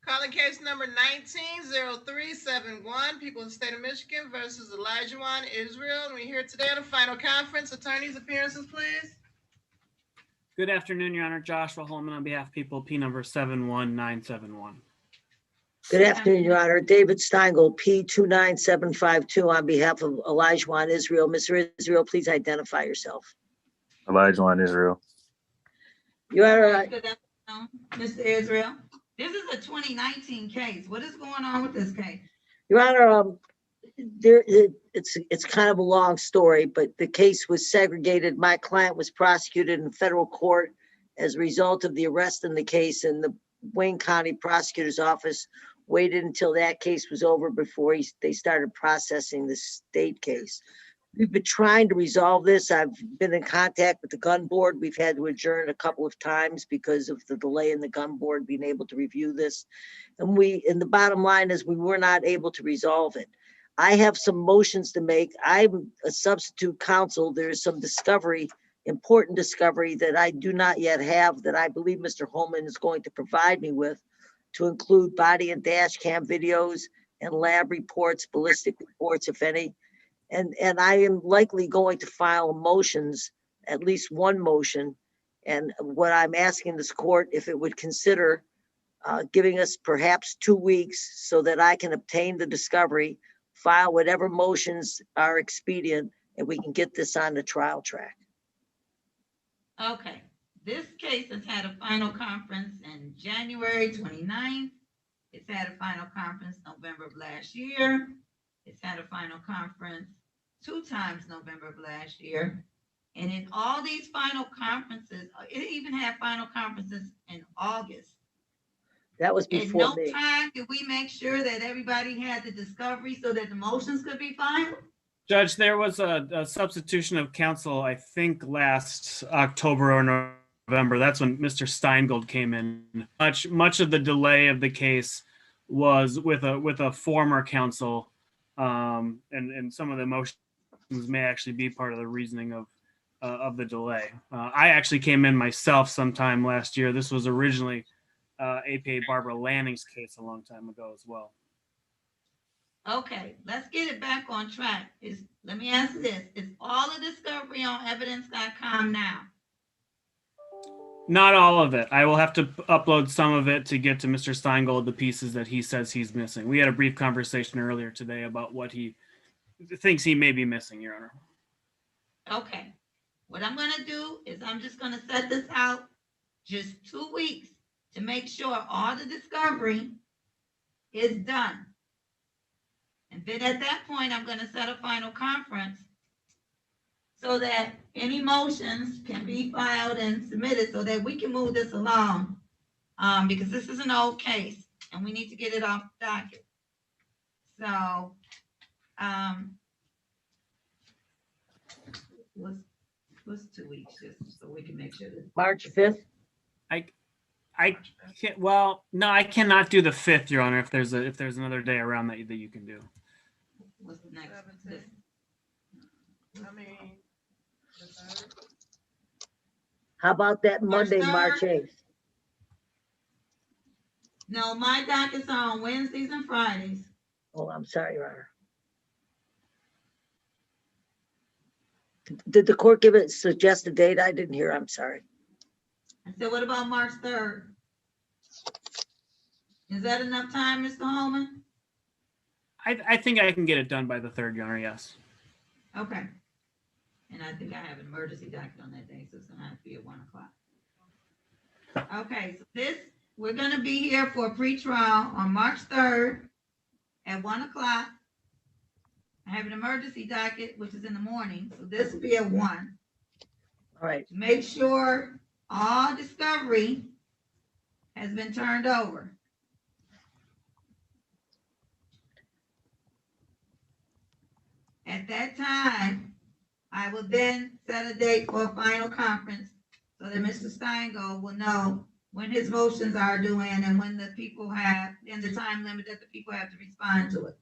Calling case number 19-0371, people of the state of Michigan versus Elijah Israel. And we're here today on the final conference. Attorneys' appearances, please. Good afternoon, Your Honor. Joshua Holman on behalf of people, P number 71971. Good afternoon, Your Honor. David Steingold, P29752, on behalf of Elijah Israel. Mr. Israel, please identify yourself. Elijah Israel. Your Honor, Good afternoon, Mr. Israel. This is a 2019 case. What is going on with this case? Your Honor, it's kind of a long story, but the case was segregated. My client was prosecuted in federal court as a result of the arrest in the case, and the Wayne County Prosecutor's Office waited until that case was over before they started processing the state case. We've been trying to resolve this. I've been in contact with the gun board. We've had to adjourn a couple of times because of the delay in the gun board being able to review this. And the bottom line is we were not able to resolve it. I have some motions to make. I'm a substitute counsel. There's some important discovery that I do not yet have that I believe Mr. Holman is going to provide me with, to include body and dash cam videos and lab reports, ballistic reports, if any. And I am likely going to file motions, at least one motion. And what I'm asking this court, if it would consider giving us perhaps 2 weeks so that I can obtain the discovery, file whatever motions are expedient, and we can get this on the trial track. Okay. This case has had a final conference in January 29th. It's had a final conference November of last year. It's had a final conference 2 times November of last year. And in all these final conferences, it even had final conferences in August. That was before me. At no time did we make sure that everybody had the discovery so that the motions could be filed? Judge, there was a substitution of counsel, I think last October or November. That's when Mr. Steingold came in. Much of the delay of the case was with a former counsel, and some of the motions may actually be part of the reasoning of the delay. I actually came in myself sometime last year. This was originally APA Barbara Lanning's case a long time ago as well. Okay, let's get it back on track. Let me ask this. Is all the discovery on evidence.com now? Not all of it. I will have to upload some of it to get to Mr. Steingold the pieces that he says he's missing. We had a brief conversation earlier today about what he thinks he may be missing, Your Honor. Okay. What I'm going to do is I'm just going to set this out just 2 weeks to make sure all the discovery is done. And then at that point, I'm going to set a final conference so that any motions can be filed and submitted so that we can move this along. Because this is an old case and we need to get it off the docket. So, what's 2 weeks, just so we can make sure that March 5th? I can't, well, no, I cannot do the 5th, Your Honor, if there's another day around that you can do. What's the next? How about that Monday, March 8th? No, my dockets are on Wednesdays and Fridays. Oh, I'm sorry, Your Honor. Did the court suggest a date? I didn't hear. I'm sorry. I said, what about March 3rd? Is that enough time, Mr. Holman? I think I can get it done by the 3rd, Your Honor, yes. Okay. And I think I have an emergency docket on that day, so it's gonna have to be at 1 o'clock. Okay, so we're gonna be here for a pretrial on March 3rd at 1 o'clock. I have an emergency docket, which is in the morning, so this will be at 1. All right. Make sure all discovery has been turned over. At that time, I will then set a date for a final conference so that Mr. Steingold will know when his motions are due in and when the people have, and the time limit that the people have to respond to it.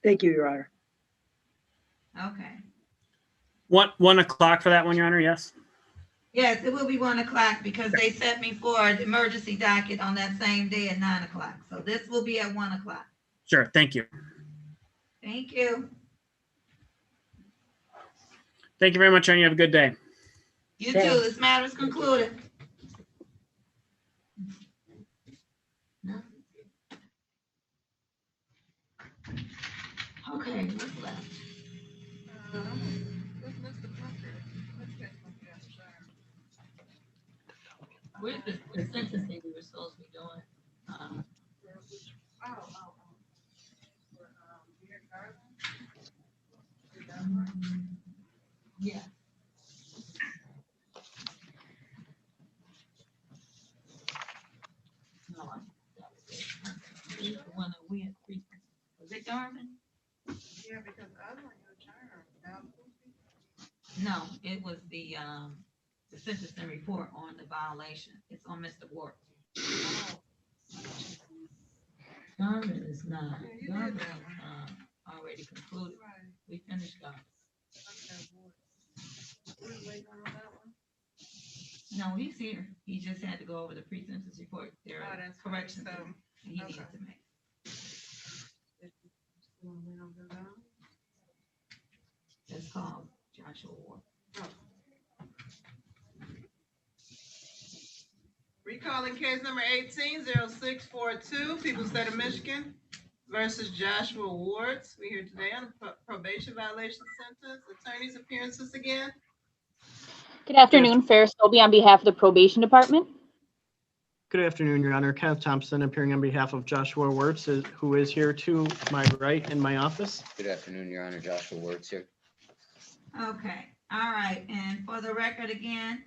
Thank you, Your Honor. Okay. 1 o'clock for that one, Your Honor, yes? Yes, it will be 1 o'clock because they set me for an emergency docket on that same day at 9 o'clock. So this will be at 1 o'clock. Sure, thank you. Thank you. Thank you very much, Your Honor. You have a good day. You too. This matter is concluded. Okay, what's left? Where's the sentencing we were supposed to be doing? Yeah. No, that was it. The one that we had pre- Was it Garvin? Yeah, because I want your turn. No, it was the sentencing report on the violation. It's on Mr. Ward. Garvin is not. Garvin already concluded. We finished Garvin. No, he's here. He just had to go over the pre-sentence report. There are corrections that he needed to make. That's called Joshua Ward. Recalling case number 18-0642, People State of Michigan versus Joshua Wards. We're here today on a probation violation sentence. Attorneys' appearances again. Good afternoon, Ferris Sobey on behalf of the Probation Department. Good afternoon, Your Honor. Kenneth Thompson appearing on behalf of Joshua Wirtz, who is here to my right in my office. Good afternoon, Your Honor. Joshua Wirtz here. Okay, all right. And for the record again,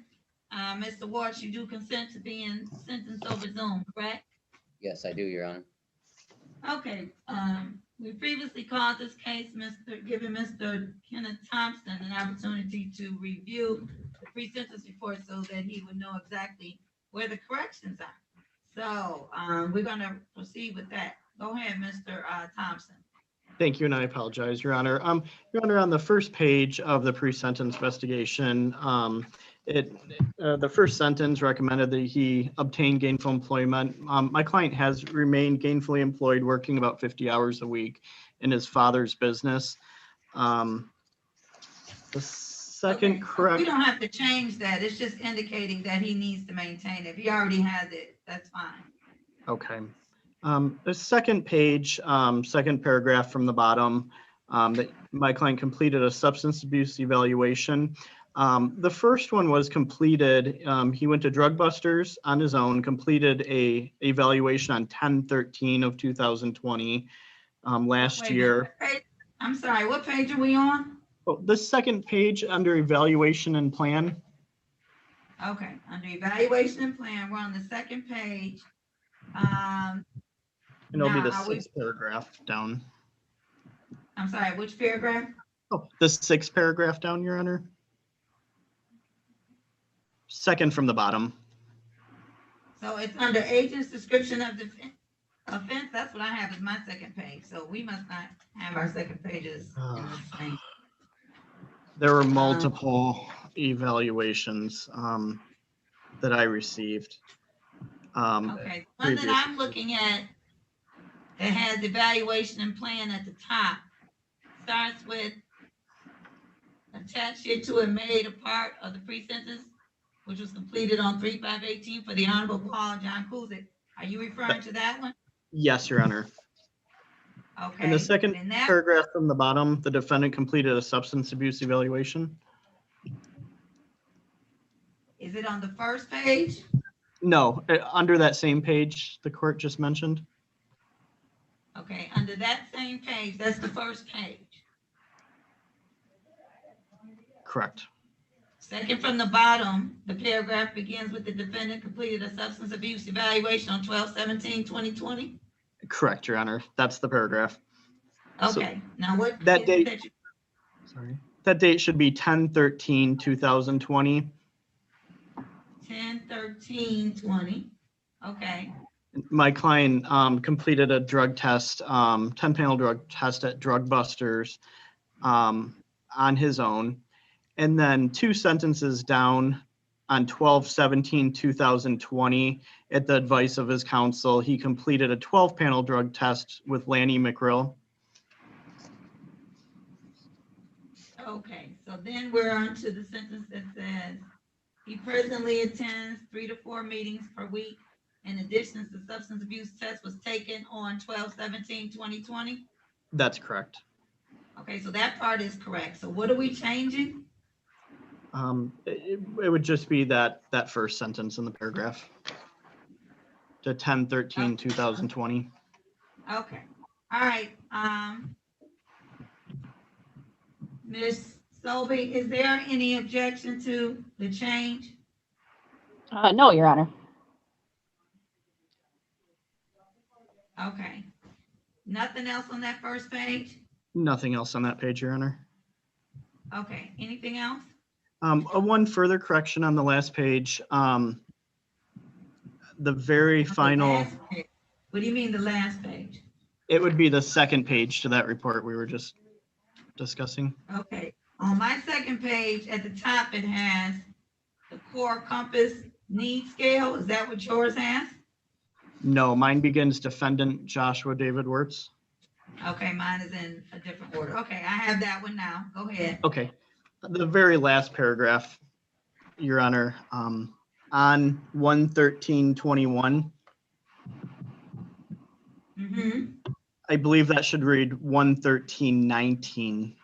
Mr. Ward, you do consent to being sentenced over Zoom, correct? Yes, I do, Your Honor. Okay, we previously called this case, giving Mr. Kenneth Thompson an opportunity to review the pre-sentence report so that he would know exactly where the corrections are. So, we're gonna proceed with that. Go ahead, Mr. Thompson. Thank you, and I apologize, Your Honor. Your Honor, on the first page of the pre-sentence investigation, the first sentence recommended that he obtain gainful employment. My client has remained gainfully employed, working about 50 hours a week in his father's business. The second correct. We don't have to change that. It's just indicating that he needs to maintain it. If he already has it, that's fine. Okay. The second page, second paragraph from the bottom, that my client completed a substance abuse evaluation. The first one was completed. He went to Drug Busters on his own, completed a evaluation on 10/13 of 2020 last year. I'm sorry, what page are we on? Oh, the second page under evaluation and plan. Okay, under evaluation and plan, we're on the second page. And it'll be the now, sixth paragraph down. I'm sorry, which paragraph? Oh, the sixth paragraph down, Your Honor. Second from the bottom. So it's under agent's description of the offense. That's what I have as my second page. So we must not have our second pages in the same. There were multiple evaluations that I received. Okay, the one that I'm looking at that has evaluation and plan at the top starts with attached here to and made a part of the pre-sentence which was completed on 3/5/18 for the Honorable Paul John Kuzic. Are you referring to that one? Yes, Your Honor. Okay. In the second and that- paragraph from the bottom, the defendant completed a substance abuse evaluation. Is it on the first page? No, under that same page the court just mentioned. Okay, under that same page, that's the first page. Correct. Second from the bottom, the paragraph begins with the defendant completed a substance abuse evaluation on 12/17/2020. Correct, Your Honor. That's the paragraph. So Okay, now what that is it date, that you, sorry, that date should be 10/13/2020. 10/13/20, okay, My client completed a drug test, 10-panel drug test at Drug Busters on his own. And then 2 sentences down on 12/17/2020, at the advice of his counsel, he completed a 12-panel drug test with Lanny McRill. okay, so then we're on to the sentence that says, he presently attends 3 to 4 meetings per week. In addition, the substance abuse test was taken on 12/17/2020. That's correct. Okay, so that part is correct. So what are we changing? It would just be that first sentence in the paragraph. To 10/13/2020. Okay, all right, Ms. Sobey, is there any objection to the change? No, Your Honor. Okay, nothing else on that first page? Nothing else on that page, Your Honor. Okay, anything else? One further correction on the last page. The very final, Last page. What do you mean the last page? it would be the second page to that report we were just discussing. Okay, on my second page, at the top, it has the core compass need scale. Is that what yours has? No, mine begins defendant Joshua David Wirtz. Okay, mine is in a different order. Okay, I have that one now. Go ahead. Okay, the very last paragraph, Your Honor, on 1/13/21, Mm-hmm. I believe that should read 1/13/19.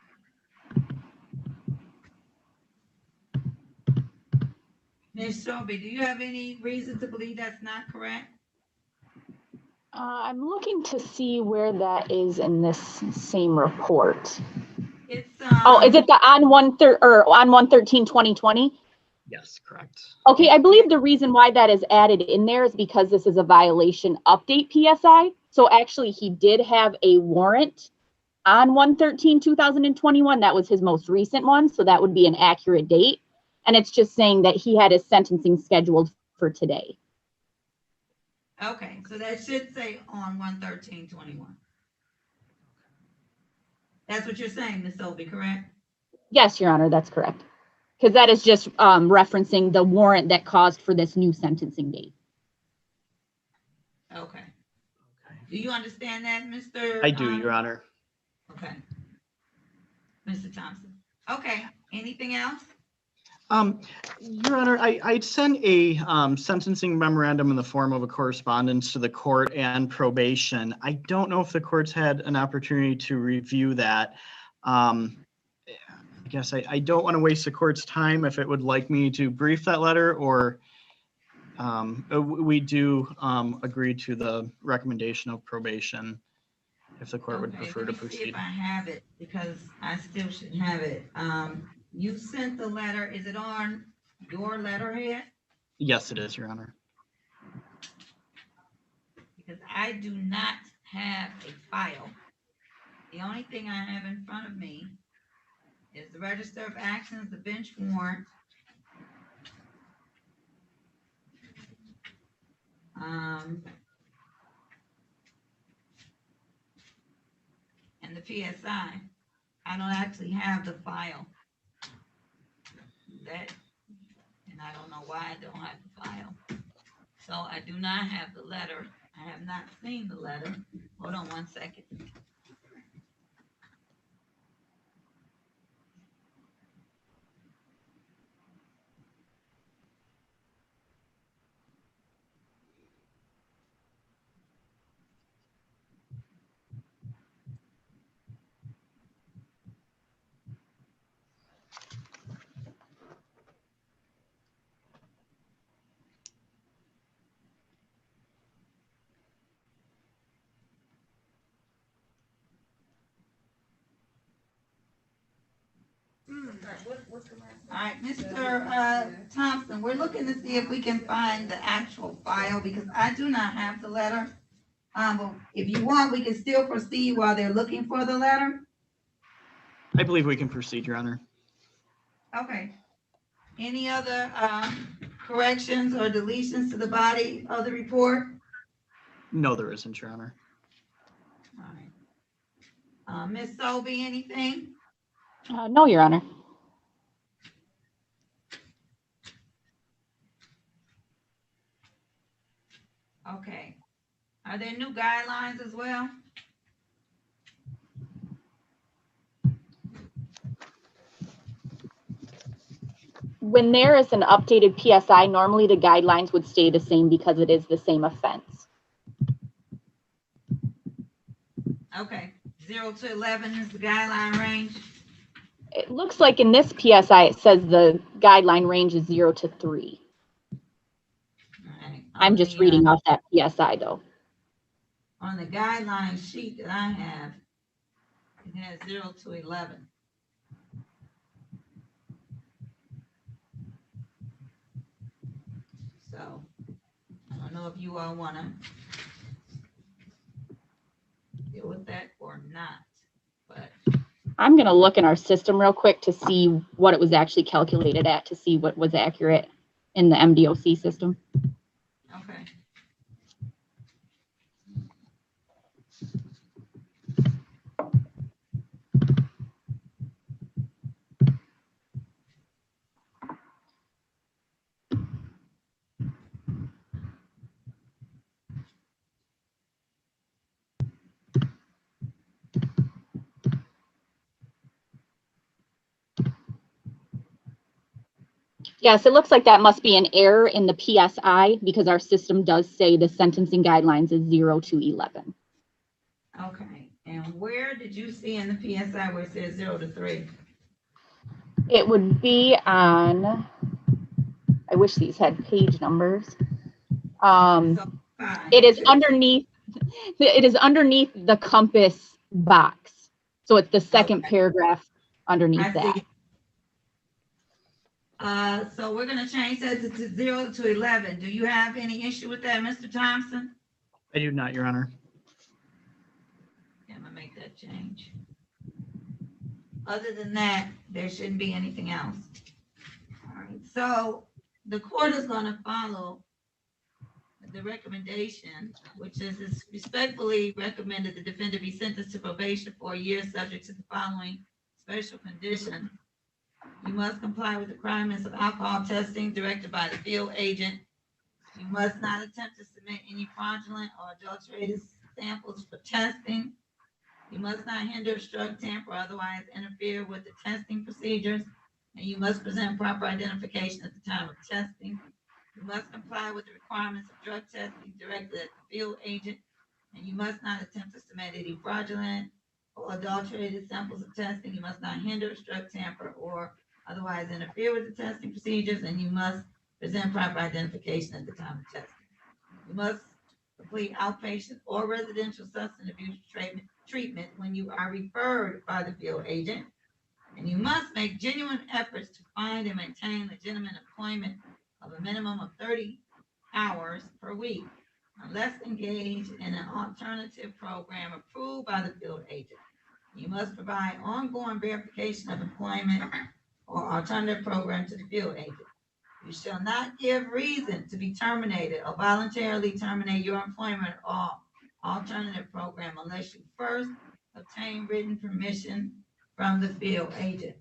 Ms. Sobey, do you have any reason to believe that's not correct? I'm looking to see where that is in this same report. It's Oh, is it the on 1/13/2020? Yes, correct. Okay, I believe the reason why that is added in there is because this is a violation update PSI. So actually, he did have a warrant on 1/13/2021. That was his most recent one, so that would be an accurate date. And it's just saying that he had his sentencing scheduled for today. Okay, so that should say on 1/13/21. That's what you're saying, Ms. Sobey, correct? Yes, Your Honor, that's correct. Because that is just referencing the warrant that caused for this new sentencing date. Okay. Do you understand that, Mr.? I do, Your Honor. Okay. Mr. Thompson. Okay, anything else? Your Honor, I'd sent a sentencing memorandum in the form of a correspondence to the court and probation. I don't know if the court's had an opportunity to review that. I guess I don't want to waste the court's time if it would like me to brief that letter, or we do agree to the recommendation of probation if the court would prefer to Let me see proceed. if I have it, because I still should have it. You sent the letter, is it on your letterhead? Yes, it is, Your Honor. Because I do not have a file. The only thing I have in front of me is the register of actions, the bench warrant. And the PSI. I don't actually have the file. And I don't know why I don't have the file. So I do not have the letter. I have not seen the letter. Hold on one second. All right, Mr. Thompson, we're looking to see if we can find the actual file because I do not have the letter. But if you want, we can still proceed while they're looking for the letter. I believe we can proceed, Your Honor. Okay. Any other corrections or deletions to the body of the report? No, there isn't, Your Honor. All right. Ms. Sobey, anything? No, Your Honor. Okay. Are there new guidelines as well? When there is an updated PSI, normally the guidelines would stay the same because it is the same offense. Okay. 0 to 11 is the guideline range. It looks like in this PSI, it says the guideline range is 0 to 3. Right. I'm just reading off that PSI though. On the guideline sheet that I have, it has 0 to 11. So I don't know if you all want to deal with that or not, but I'm going to look in our system real quick to see what it was actually calculated at, to see what was accurate in the MDOC system. okay. Yes, it looks like that must be an error in the PSI because our system does say the sentencing guidelines is 0 to 11. Okay. And where did you see in the PSI where it says 0 to 3? It would be on, I wish these had page numbers. It is underneath the compass box. So it's the second paragraph underneath that. So we're going to change that to 0 to 11. Do you have any issue with that, Mr. Thompson? I do not, Your Honor. Yeah, I'm going to make that change. Other than that, there shouldn't be anything else. All right, so the court is going to follow the recommendation, which is respectfully recommended the defendant be sentenced to probation for a year subject to the following special conditions. You must comply with the requirements of alcohol testing directed by the field agent. You must not attempt to submit any fraudulent or adulterated samples for testing. You must not hinder, obstruct, tamper, or otherwise interfere with the testing procedures. And you must present proper identification at the time of testing. You must comply with the requirements of drug testing directed at the field agent. And you must not attempt to submit any fraudulent or adulterated samples of testing. You must not hinder, obstruct, tamper, or otherwise interfere with the testing procedures. And you must present proper identification at the time of testing. You must complete outpatient or residential substance abuse treatment when you are referred by the field agent. And you must make genuine efforts to find and maintain legitimate employment of a minimum of 30 hours per week, unless engaged in an alternative program approved by the field agent. You must provide ongoing verification of employment or alternative program to the field agent. You shall not give reason to be terminated or voluntarily terminate your employment or alternative program unless you first obtain written permission from the field agent.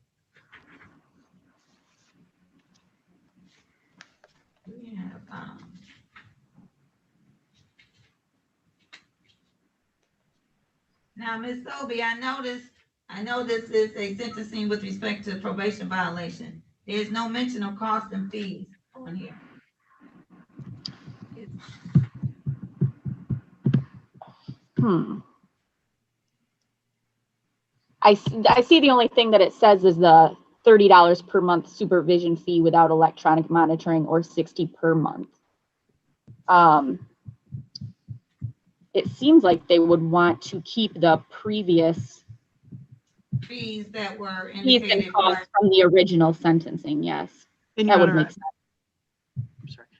We have, now, Ms. Sobey, I know this is a sentencing with respect to probation violation. There's no mention of cost and fees on here. I see the only thing that it says is the $30 per month supervision fee without electronic monitoring, or $60 per month. It seems like they would want to keep the previous fees that were fees and indicated. costs from the original sentencing, yes. And That Your would Honor, make sense.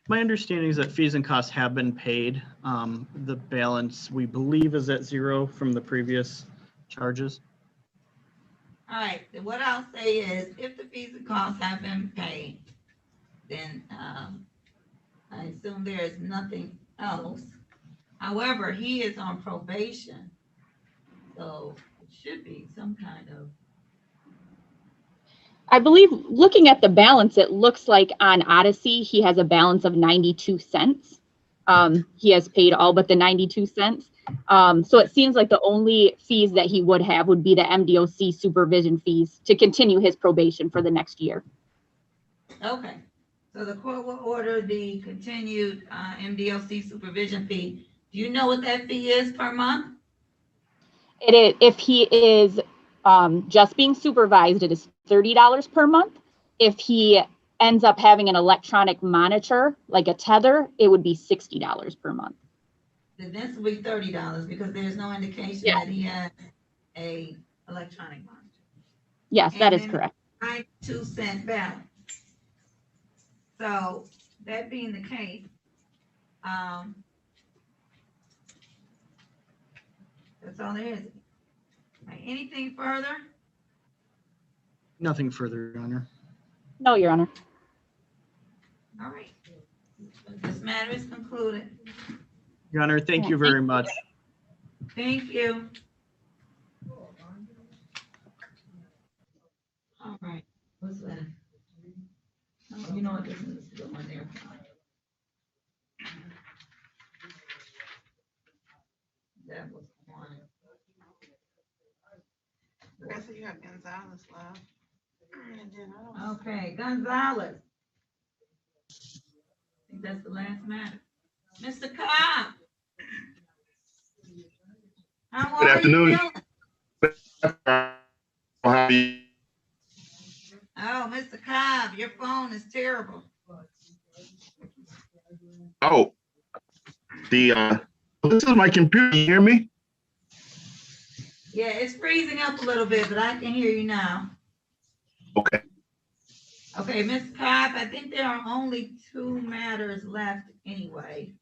my understanding is that fees and costs have been paid. The balance, we believe, is at zero from the previous charges. All right, then what I'll say is, if the fees and costs have been paid, then, I assume there is nothing else. However, he is on probation, so it should be some kind of. I believe, looking at the balance, it looks like on Odyssey, he has a balance of 92 cents. He has paid all but the 92 cents. So it seems like the only fees that he would have would be the MDOC supervision fees to continue his probation for the next year. Okay, so the court will order the continued MDOC supervision fee. Do you know what that fee is per month? It is, if he is just being supervised, it is $30 per month. If he ends up having an electronic monitor, like a tether, it would be $60 per month. Then this will be $30 because there's no indication that he has a electronic monitor. Yes, that is correct. 92-cent balance. So that being the case, that's all there is. Right, anything further? Nothing further, Your Honor. No, Your Honor. All right. This matter is concluded. Your Honor, thank you very much. Thank you. All right, what's that? Oh, you know what, this is the one there. That was one. I see you have Gonzalez left. And then I don't- Okay, Gonzalez. I think that's the last matter. Mr. Cobb. How Good are afternoon. you feeling? How are you? Oh, Mr. Cobb, your phone is terrible. Oh, this is my computer. You hear me? Yeah, it's freezing up a little bit, but I can hear you now. Okay. Okay, Ms. Cobb, I think there are only 2 matters left anyway.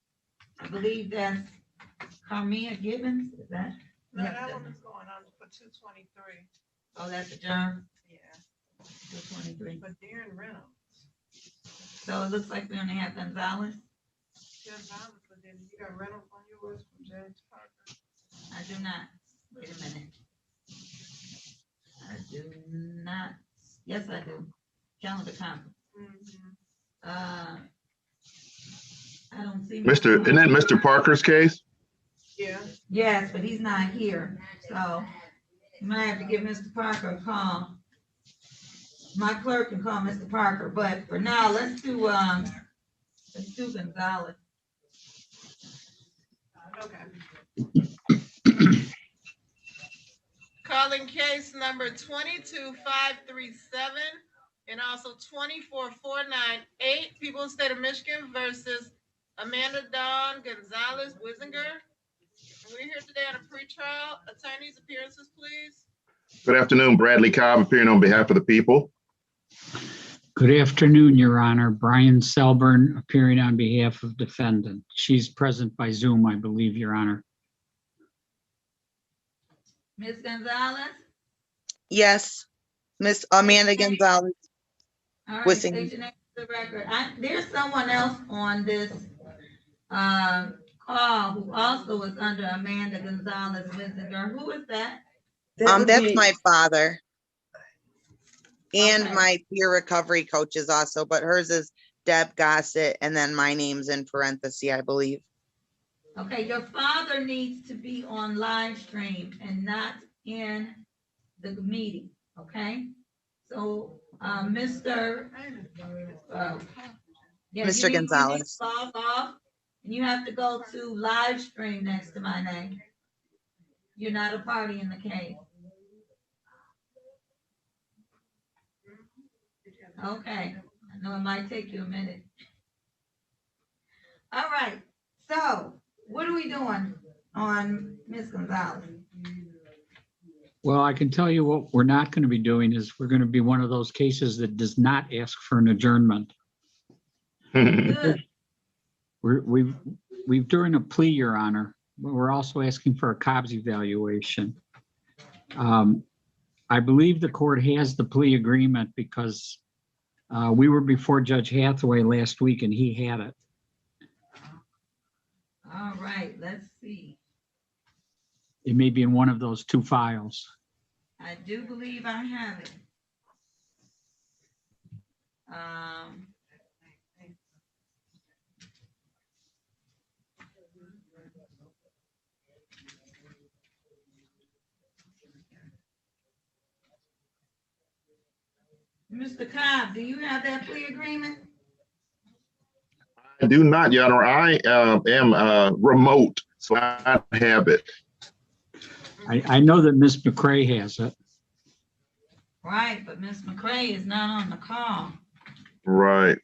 I believe that's Carmia Gibbons, is that? No, that one is going on for 223. Oh, that's adjourned? Yeah. 223. But Darren Reynolds. So it looks like we only have Gonzalez. Gonzalez, but then you got Reynolds on yours from Judge Parker. I do not. Wait a minute. I do not. Yes, I do. Calendar conference. I don't see. Isn't that Mr. Parker's case? Yeah. Yes, but he's not here, so you might have to give Mr. Parker a call. My clerk can call Mr. Parker, but for now, let's do Gonzalez. Okay. Calling case number 22537 and also 24498, People of the State of Michigan versus Amanda Dawn Gonzalez Wissinger. We're here today on a pretrial. Attorneys, appearances, please. Good afternoon, Bradley Cobb, appearing on behalf of the people. Good afternoon, Your Honor. Brian Selburn, appearing on behalf of defendant. She's present by Zoom, I believe, Your Honor. Ms. Gonzalez? Yes, Miss Amanda Gonzalez. All right, Wissinger. state your name for the record. There's someone else on this call who also is under Amanda Gonzalez Wissinger. Who is that? That's my father. And my peer recovery coach is also, but hers is Deb Gossett, and then my name's in parentheses, I believe. Okay, your father needs to be on live stream and not in the meeting, okay? So, Mr. Mr. Gonzalez. Log off, and you have to go to live stream next to my name. You're not a party in the case. Okay, I know it might take you a minute. All right, so what are we doing on Ms. Gonzalez? Well, I can tell you what we're not going to be doing is we're going to be one of those cases that does not ask for an adjournment. Good. We've during a plea, Your Honor, but we're also asking for a Cobb's evaluation. I believe the court has the plea agreement because we were before Judge Hathaway last week and he had it. All right, let's see. It may be in one of those two files. I do believe I have it. Mr. Cobb, do you have that plea agreement? I do not, Your Honor. I am remote, so I don't have it. I know that Ms. McCray has it. Right, but Ms. McCray is not on the call. Right.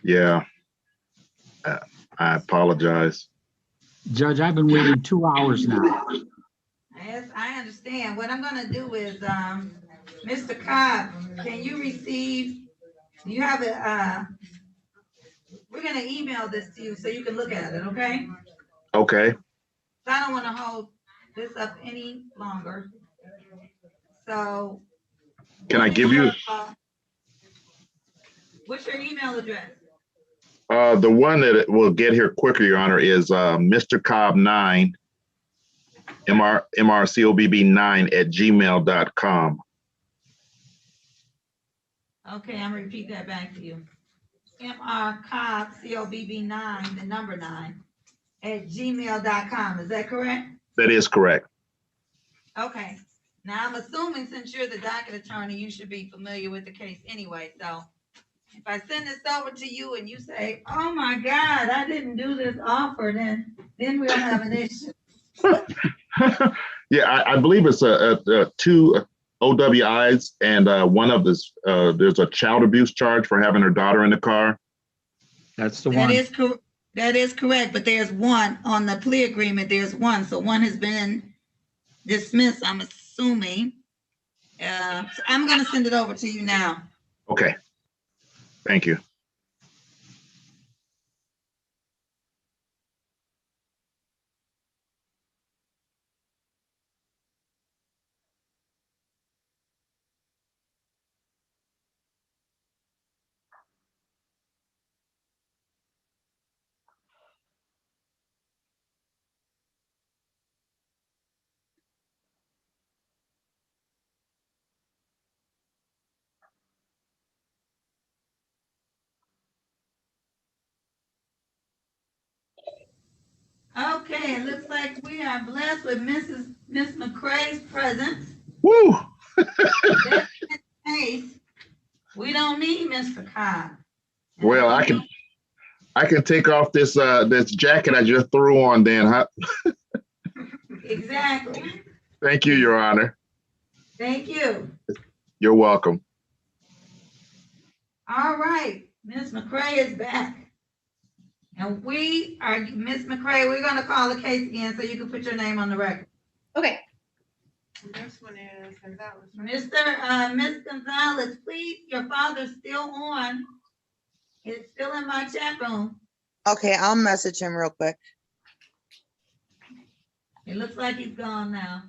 Yeah. I apologize. Judge, I've been waiting 2 hours now. Yes, I understand. What I'm gonna do is, Mr. Cobb, can you receive, do you have it, we're gonna email this to you so you can look at it, okay? Okay. I don't wanna hold this up any longer. So. Can I give you? What's your email address? The one that will get here quicker, Your Honor, is Mr. Cobb 9, mrcobb9 @gmail.com. Okay, I'm gonna repeat that back to you. mrcobb, COBB9, the number 9, @gmail.com. Is that correct? That is correct. Okay. Now, I'm assuming since you're the docket attorney, you should be familiar with the case anyway. So if I send this over to you and you say, oh my God, I didn't do this offer, then we'll have an issue. Yeah, I believe it's two OWIs and one of this, there's a child abuse charge for having her daughter in the car. That's the one. That is correct, but there's one on the plea agreement. There's one. So one has been dismissed, I'm assuming. So I'm going to send it over to you now. Okay. Thank you. Okay, it looks like we are blessed with Miss McCray's presence. Woo! That's the case. We don't need Mr. Cobb. Well, I can take off this this jacket I just threw on then, huh? Exactly. Thank you, Your Honor. Thank you. You're welcome. All right, Miss McCray is back. And we are, Miss McCray, we're gonna call the case again so you can put your name on the record. Okay. This one is Gonzalez. Miss Gonzalez, please, your father's still on. It's still in my chat room. Okay, I'll message him real quick. It looks like he's gone now.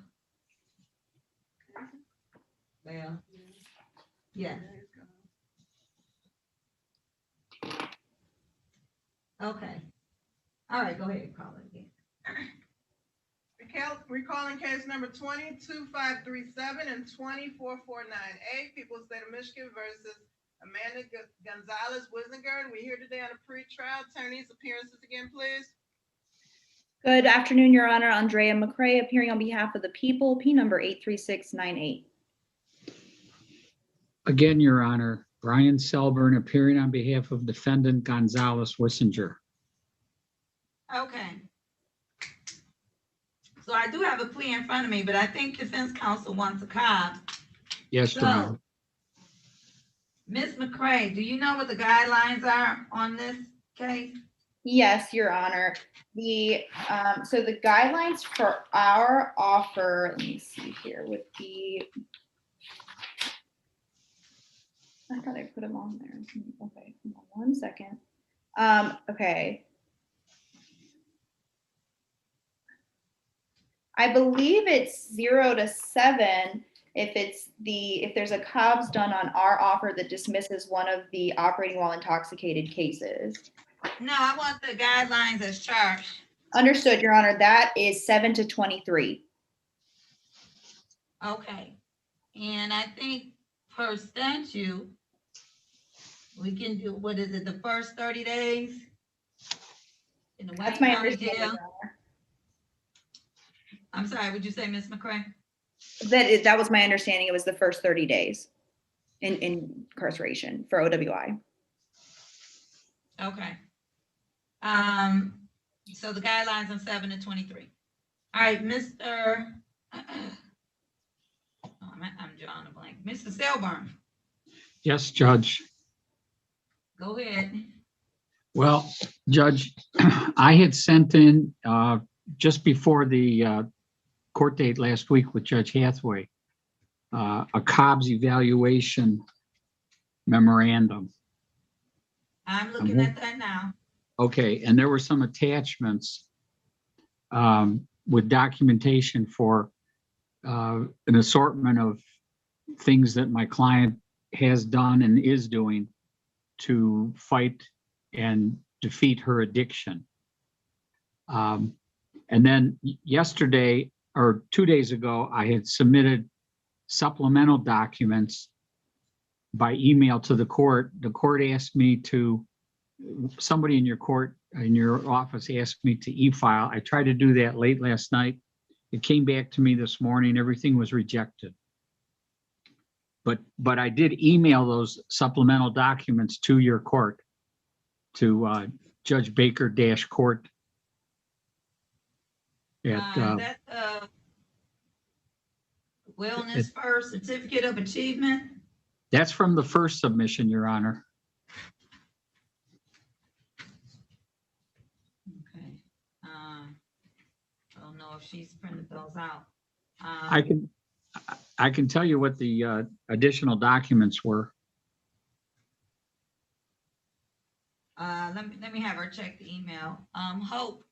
Well, yeah. Okay. All right, go ahead and call it again. Recalling case number 202537 and 24498, People's State of Michigan versus Amanda Gonzalez Wisniger. We're here today on a pre-trial. Attorneys, appearances again, please. Good afternoon, Your Honor. Andrea McCray appearing on behalf of the people, P number 83698. Again, Your Honor, Brian Selburn appearing on behalf of defendant Gonzalez Wissinger. Okay. So I do have a plea in front of me, but I think defense counsel wants a Cobb. Yes, Your Honor. So, Ms. McCray, do you know what the guidelines are on this case? Yes, Your Honor. So the guidelines for our offer, let me see here, would be, I thought I put them on there. Okay, hold on 1 second. Okay. I believe it's 0 to 7 if there's a Cobb's done on our offer that dismisses one of the operating while intoxicated cases. No, I want the guidelines as charged. Understood, Your Honor. That is 7 to 23. Okay. And I think per statute, we can do, what is it, the first 30 days? In the That's Wayne my County understanding, Jail? Your Honor. I'm sorry, would you say, Ms. McCray? That was my understanding. It was the first 30 days in incarceration for OWI. Okay. So the guidelines on 7 to 23. All right, Mr. I'm drawing a blank. Mr. Selburn, Yes, Judge. go ahead. Well, Judge, I had sent in just before the court date last week with Judge Hathaway, a Cobb's evaluation memorandum. I'm looking at that now. Okay, and there were some attachments with documentation for an assortment of things that my client has done and is doing to fight and defeat her addiction. And then yesterday or 2 days ago, I had submitted supplemental documents by email to the court. The court asked me to, somebody in your court, in your office asked me to e-file. I tried to do that late last night. It came back to me this morning. Everything was rejected. But I did email those supplemental documents to your court, to Judge Baker-Court. That Wellness First Certificate of Achievement. That's from the first submission, Your Honor. Okay. I don't know if she's printed those out. I can tell you what the additional documents were. Let me have her check the email. Hope.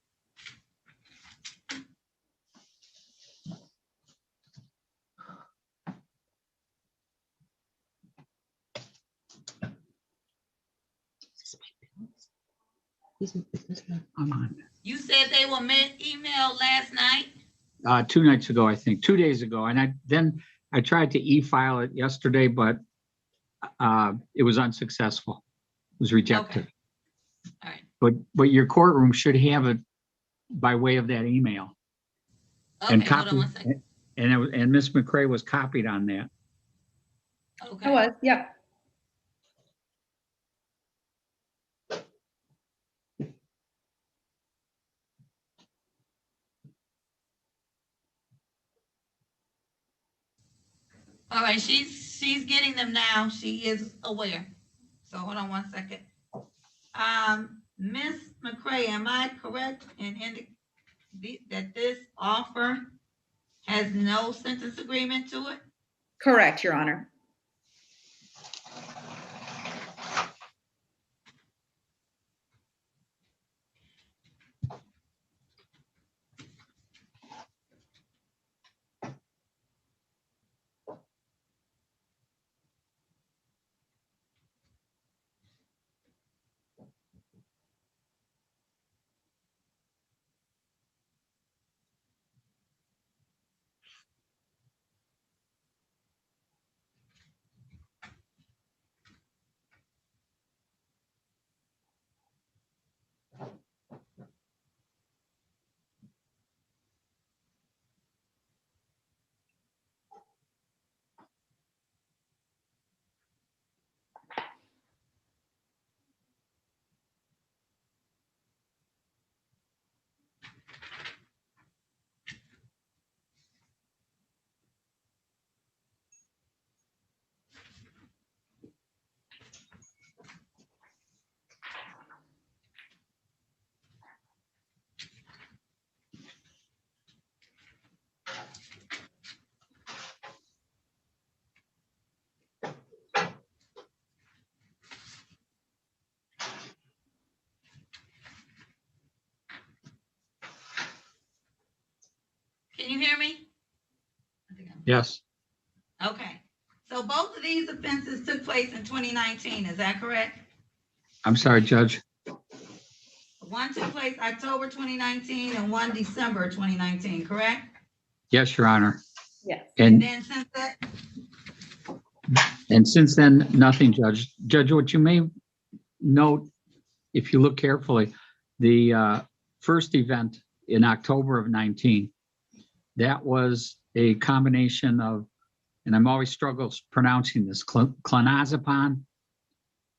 I'm on. You said they were emailed last night? 2 nights ago, I think, 2 days ago. And then I tried to e-file it yesterday, but it was unsuccessful. It was rejected. Okay. All right. But your courtroom should have it by way of that email. Okay, And hold on copy, 1 second. and Ms. McCray was copied on that. Okay. It was, yep. All right, she's getting them now. She is aware. So hold on 1 second. Ms. McCray, am I correct in that this offer has no sentence agreement to it? Correct, Your Honor. Can you hear me? Yes, Okay, so both of these offenses took place in 2019, is that correct? I'm sorry, Judge. One took place October 2019 and one December 2019, correct? Yes, Your Honor. Yes. And, Then since that, and since then, nothing, Judge. Judge, what you may note, if you look carefully, the first event in October of 19, that was a combination of, and I'm always struggling pronouncing this, clonazepam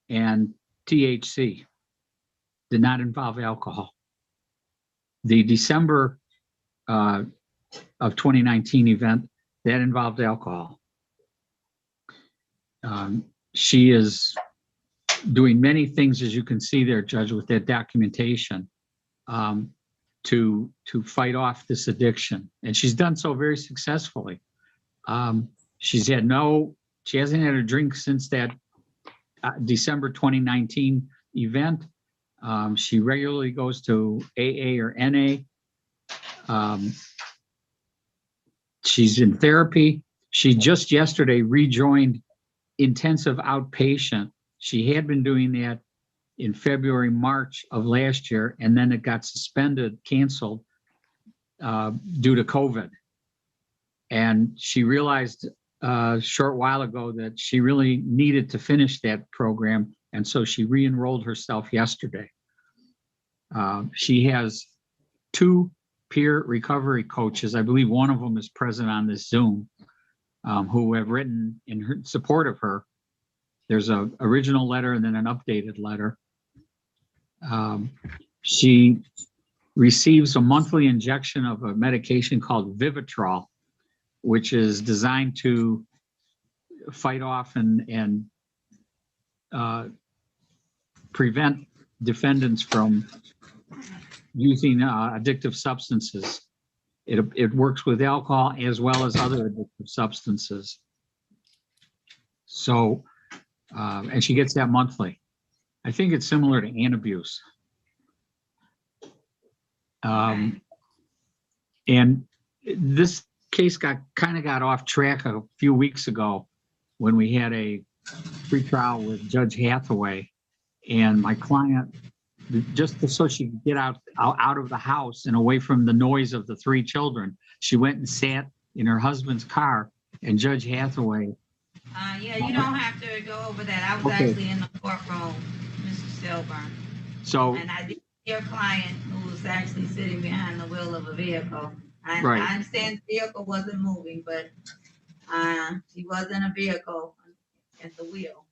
and THC. Did not involve alcohol. The December of 2019 event, that involved alcohol. She is doing many things, as you can see there, Judge, with that documentation, to fight off this addiction. And she's done so very successfully. She hasn't had a drink since that December 2019 event. She regularly goes to AA or NA. She's in therapy. She just yesterday rejoined intensive outpatient. She had been doing that in February, March of last year, and then it got suspended, canceled due to COVID. And she realized a short while ago that she really needed to finish that program. And so she re-enrolled herself yesterday. She has 2 peer recovery coaches. I believe one of them is present on this Zoom, who have written in her support of her. There's an original letter and then an updated letter. She receives a monthly injection of a medication called Vivitrol, which is designed to fight off and prevent defendants from using addictive substances. It works with alcohol as well as other addictive substances. So, and she gets that monthly. I think it's similar to antabuse. And this case kind of got off track a few weeks ago when we had a pretrial with Judge Hathaway, and my client, just so she could get out of the house and away from the noise of the 3 children, she went and sat in her husband's car, and Judge Hathaway. yeah, you don't have to go over that. I was actually in the courtroom, Mr. Shelburne. So. And I did see your client who was actually sitting behind the wheel of a vehicle. Right. I understand the vehicle wasn't moving, but she was in a vehicle at the wheel.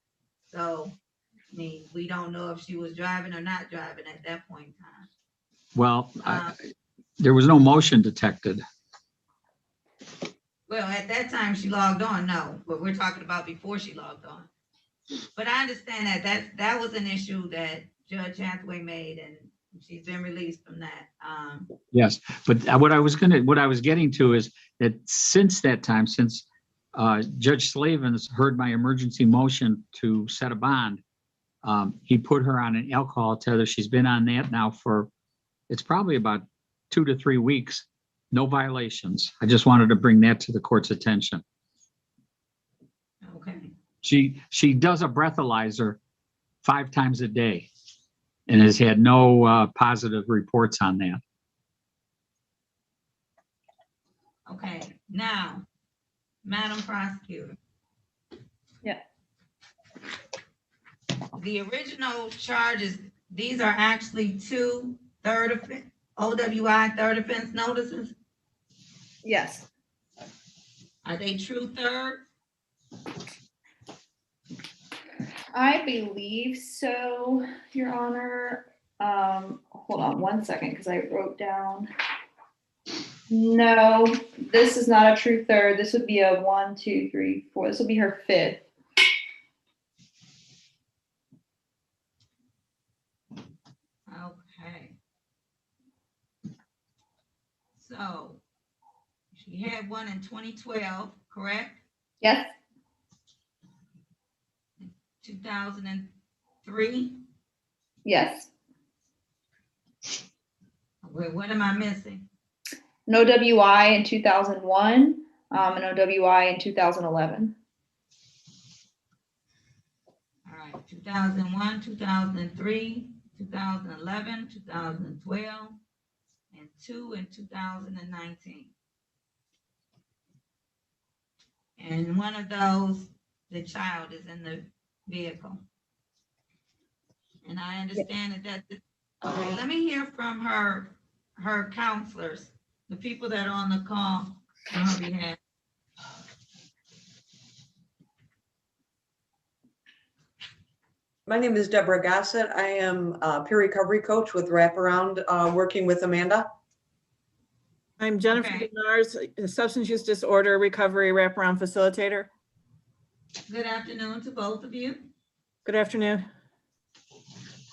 So, I mean, we don't know if she was driving or not driving at that point in time. Well, there was no motion detected. Well, at that time she logged on, no, but we're talking about before she logged on. But I understand that was an issue that Judge Hathaway made, and she's been released from that. Yes, but what I was getting to is that since that time, since Judge Slavens heard my emergency motion to set a bond, he put her on an alcohol tether. She's been on that now for, it's probably about 2 to 3 weeks. No violations. I just wanted to bring that to the court's attention. Okay. She does a breathalyzer 5 times a day and has had no positive reports on that. Okay, now, Madam Prosecutor. Yeah. The original charges, these are actually 2 OWI third offense notices? Yes. Are they true third? I believe so, Your Honor. Hold on one second, because I wrote down. No, this is not a true third. This would be a 1, 2, 3, 4. This will be her 5th. Okay. So, she had one in 2012, correct? Yes. 2003? Yes. Wait, what am I missing? an OWI in 2001, an OWI in 2011. All right, 2001, 2003, 2011, 2012, and 2 in 2019. And one of those, the child is in the vehicle. And I understand that okay, let me hear from her counselors, the people that are on the call on her behalf. My name is Deborah Gossett. I am a peer recovery coach with Wraparound, working with Amanda. I'm Jennifer Denars, a substance use disorder recovery wraparound facilitator. Good afternoon to both of you. Good afternoon.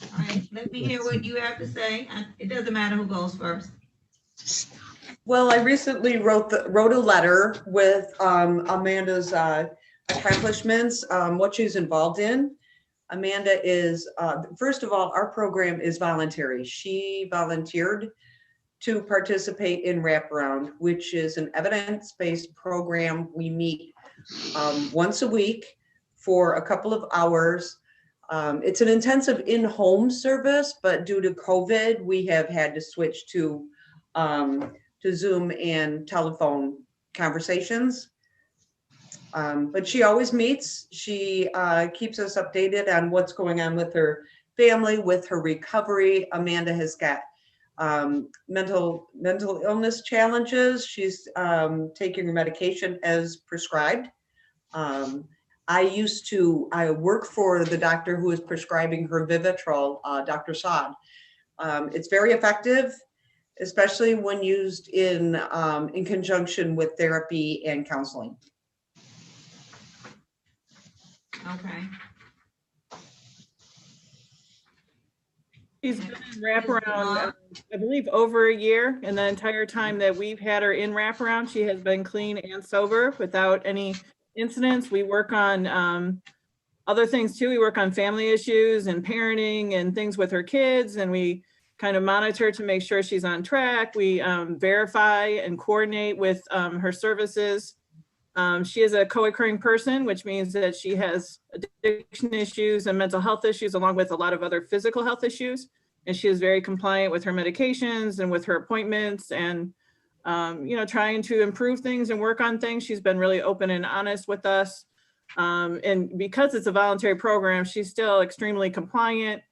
All right, let me hear what you have to say. It doesn't matter who goes first. Well, I recently wrote a letter with Amanda's accomplishments, what she's involved in. Amanda is, first of all, our program is voluntary. She volunteered to participate in Wraparound, which is an evidence-based program. We meet once a week for a couple of hours. It's an intensive in-home service, but due to COVID, we have had to switch to Zoom and telephone conversations. But she always meets. She keeps us updated on what's going on with her family, with her recovery. Amanda has got mental illness challenges. She's taking her medication as prescribed. I work for the doctor who is prescribing her Vivitrol, Dr. Saad. It's very effective, especially when used in conjunction with therapy and counseling. Okay. She's been in wraparound, I believe, over a year, and the entire time that we've had her in wraparound, she has been clean and sober without any incidents. We work on other things too. We work on family issues and parenting and things with her kids, and we kind of monitor to make sure she's on track. We verify and coordinate with her services. She is a co-occurring person, which means that she has addiction issues and mental health issues, along with a lot of other physical health issues. And she is very compliant with her medications and with her appointments and, trying to improve things and work on things. She's been really open and honest with us. And because it's a voluntary program, she's still extremely compliant.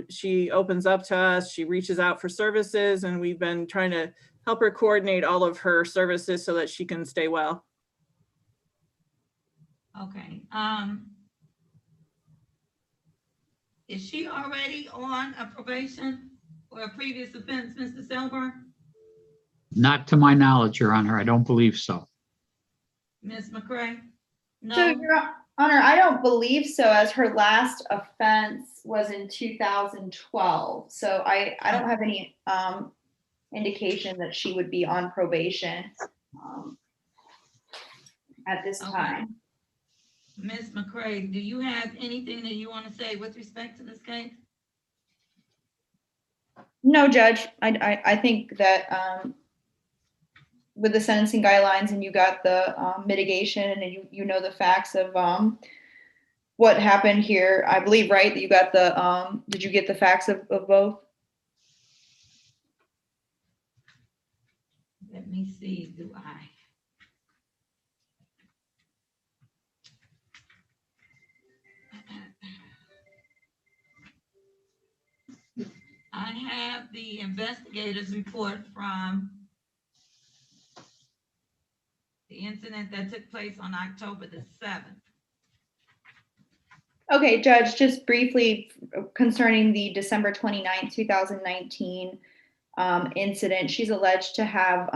She opens up to us, she reaches out for services, and we've been trying to help her coordinate all of her services so that she can stay well. Okay. Is she already on a probation or a previous offense, Mr. Silver? Not to my knowledge, Your Honor. I don't believe so. Ms. McCray? No. So, Your Honor, I don't believe so, as her last offense was in 2012. So I don't have any indication that she would be on probation at this time. Ms. McCray, do you have anything that you want to say with respect to this case? No, Judge. I think that with the sentencing guidelines, and you got the mitigation, and you know the facts of what happened here. I believe, right, that you got the did you get the facts of both? Let me see, do I have the investigator's report from the incident that took place on October the 7th. Okay, Judge, just briefly concerning the December 29th, 2019 incident, she's alleged to have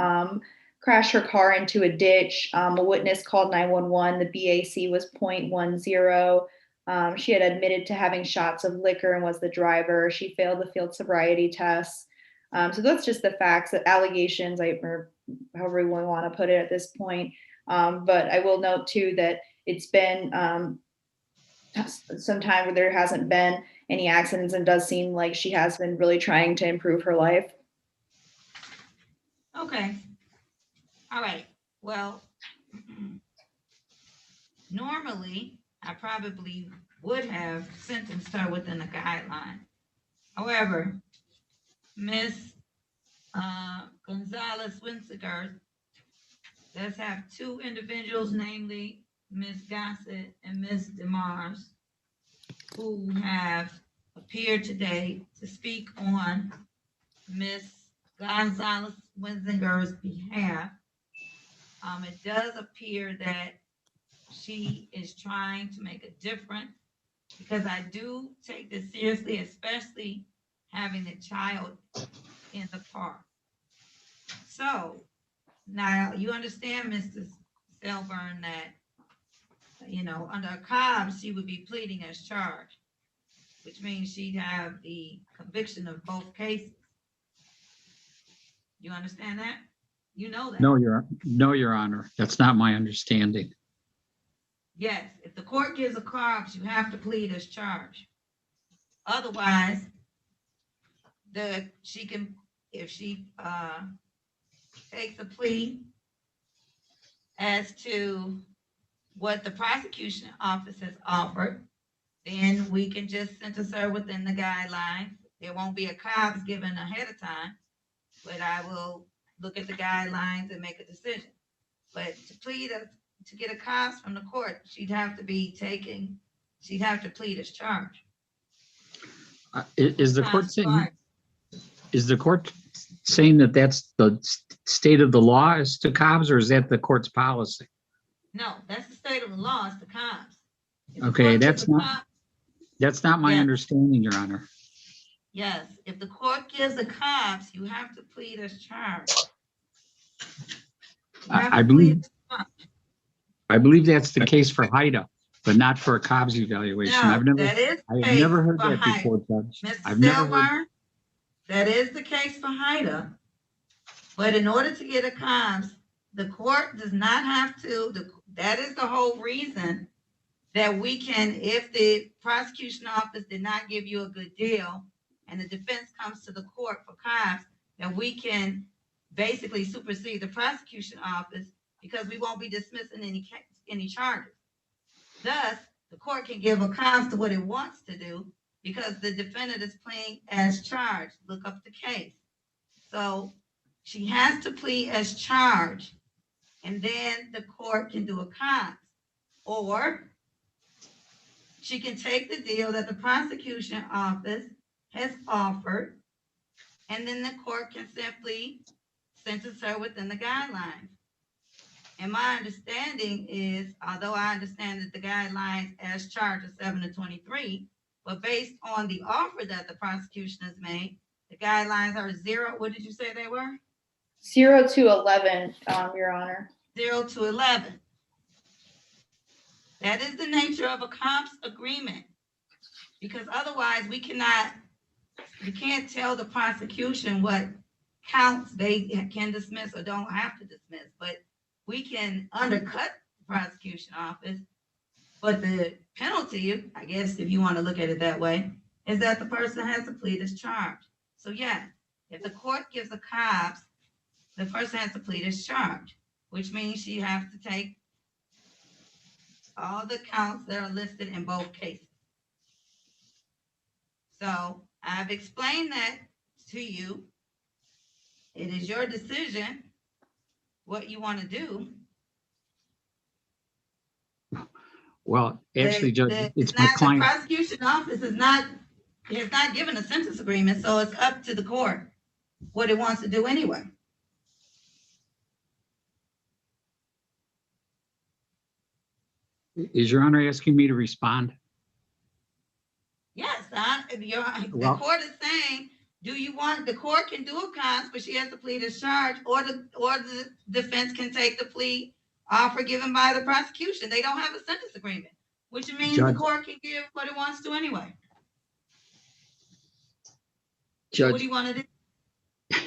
crashed her car into a ditch. A witness called 911. The BAC was 0.10. She had admitted to having shots of liquor and was the driver. She failed the field sobriety test. So that's just the facts, the allegations, or however we want to put it at this point. But I will note too that it's been some time where there hasn't been any accidents, and does seem like she has been really trying to improve her life. Okay. All right. Well, normally, I probably would have sentenced her within the guideline. However, Ms. Gonzalez Winsiger does have two individuals, namely Ms. Gossett and Ms. DeMars, who have appeared today to speak on Ms. Gonzalez Winsinger's behalf. It does appear that she is trying to make a difference, because I do take this seriously, especially having a child in the car. So now you understand, Mr. Selburn, that, you know, under a Cobbs, she would be pleading as charged, which means she'd have the conviction of both cases. You understand that? You know that? No, Your Honor. That's not my understanding. Yes, if the court gives a Cobbs, you have to plead as charged. Otherwise, she can, if she takes a plea as to what the prosecution office has offered, then we can just sentence her within the guidelines. There won't be a Cobbs given ahead of time, but I will look at the guidelines and make a decision. But to get a Cobbs from the court, she'd have to plead as charged. Is the court saying that that's the state of the law as to Cobbs, or is that the court's policy? No, that's the state of the law, it's the Cobbs. Okay, that's not my understanding, Your Honor. Yes, if the court gives a Cobbs, you have to plead as charged. I believe that's the case for HIDA, but not for a Cobbs evaluation. No, I've never heard that before, Judge. Mr. Selburn, that is the case for HIDA. But in order to get a Cobbs, the court does not have to, that is the whole reason that we can, if the prosecution office did not give you a good deal and the defense comes to the court for Cobbs, then we can basically supersede the prosecution office, because we won't be dismissing any charges. Thus, the court can give a Cobbs to what it wants to do, because the defendant is playing as charged. Look up the case. So she has to plead as charged, and then the court can do a Cobbs. Or she can take the deal that the prosecution office has offered, and then the court can simply sentence her within the guidelines. And my understanding is, although I understand that the guidelines as charged is 7 to 23, but based on the offer that the prosecution has made, the guidelines are 0. What did you say they were? 0 to 11, Your Honor. 0 to 11. That is the nature of a Cobbs agreement, because otherwise we can't tell the prosecution what counts they can dismiss or don't have to dismiss, but we can undercut the prosecution office. But the penalty, I guess, if you want to look at it that way, is that the person has to plead as charged. So yeah, if the court gives a Cobbs, the person has to plead as charged, which means she has to take all the counts that are listed in both cases. So I've explained that to you. It is your decision what you want to do. Well, actually, Judge, it's my client. The prosecution office has not given a sentence agreement, so it's up to the court what it wants to do anyway. Is Your Honor asking me to respond? Yes, the court is saying, do you want, the court can do a Cobbs, but she has to plead as charged, or the defense can take the plea offer given by the prosecution. They don't have a sentence agreement, which means the court can give what it wants to anyway. Judge, what do you want to do?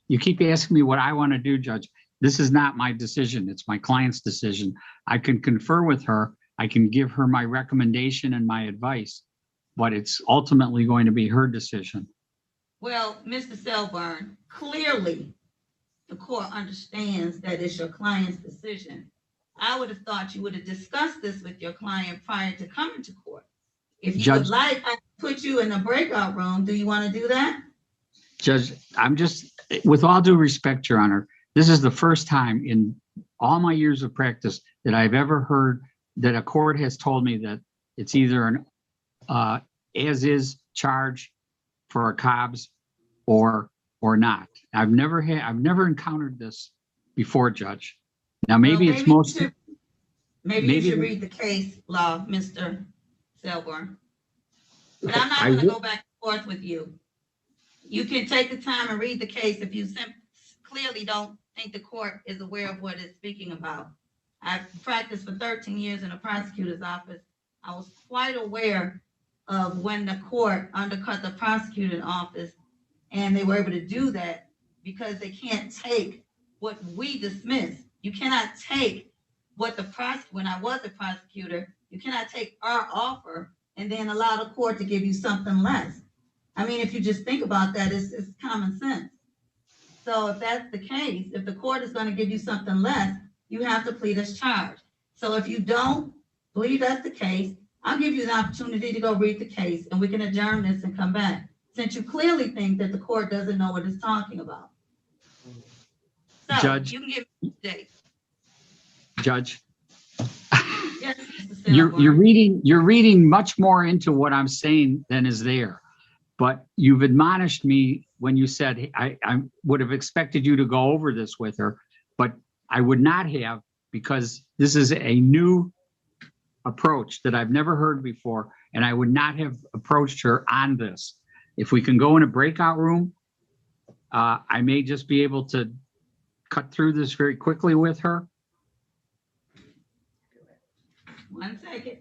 You keep asking me what I want to do, Judge. This is not my decision. It's my client's decision. I can confer with her. I can give her my recommendation and my advice, but it's ultimately going to be her decision. Well, Mr. Selburn, clearly the court understands that it's your client's decision. I would have thought you would have discussed this with your client prior to coming to court. If you would Judge- like, I can put you in a breakout room. Do you want to do that? Judge, I'm just, with all due respect, Your Honor, this is the first time in all my years of practice that I've ever heard that a court has told me that it's either an as-is charge for a Cobb's or not. I've never encountered this before, Judge. Now, maybe it's most. Maybe you should read the case law, Mr. Selborn. But I'm not going to go back and forth with you. You can take the time and read the case if you clearly don't think the court is aware of what it's speaking about. I've practiced for 13 years in a prosecutor's office. I was quite aware of when the court undercut the prosecutor's office, and they were able to do that because they can't take what we dismiss. You cannot take what when I was a prosecutor, you cannot take our offer and then allow the court to give you something less. I mean, if you just think about that, it's common sense. So if that's the case, if the court is going to give you something less, you have to plead as charged. So if you don't believe that's the case, I'll give you an opportunity to go read the case and we can adjourn this and come back, since you clearly think that the court doesn't know what it's talking about. So Judge, you can give me a date. Judge, Yes, Mr. you're reading much more into what I'm saying than is there. But you've admonished me when you said, hey, I would have expected you to go over this with her, but I would not have, because this is a new approach that I've never heard before, and I would not have approached her on this. If we can go in a breakout room, I may just be able to cut through this very quickly with her. 1 second.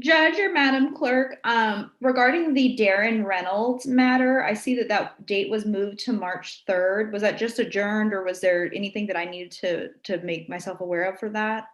Judge or Madam Clerk, regarding the Darren Reynolds matter, I see that that date was moved to March 3rd. Was that just adjourned, or was there anything that I needed to make myself aware of for that?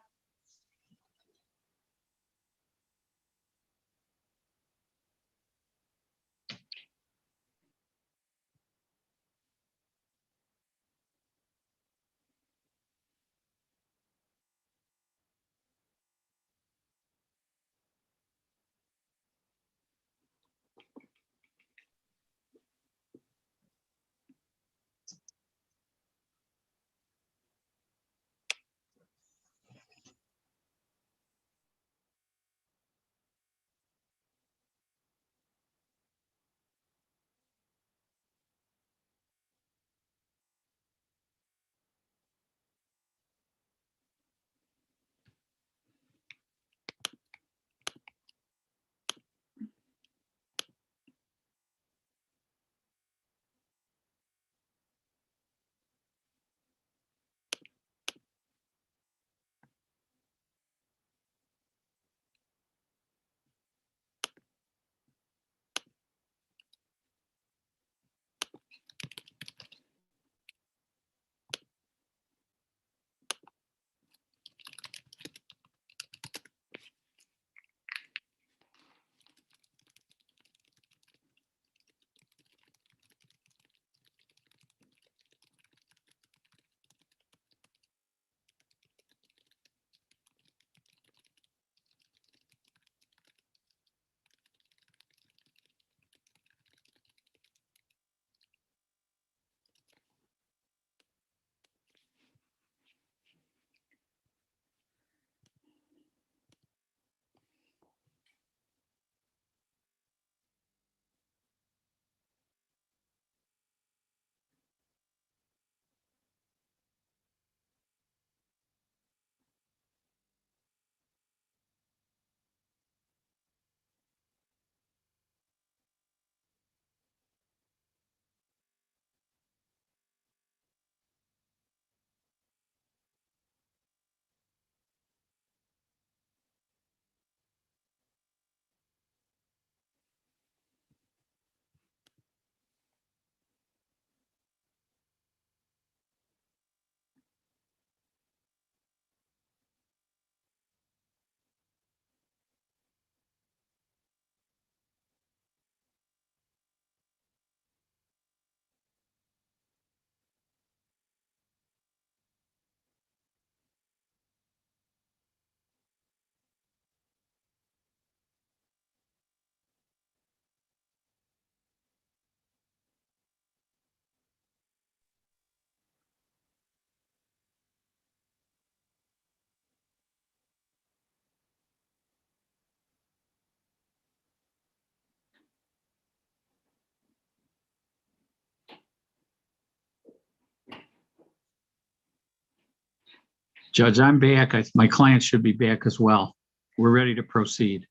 Judge, I'm back. My client should be back as well. We're ready to proceed.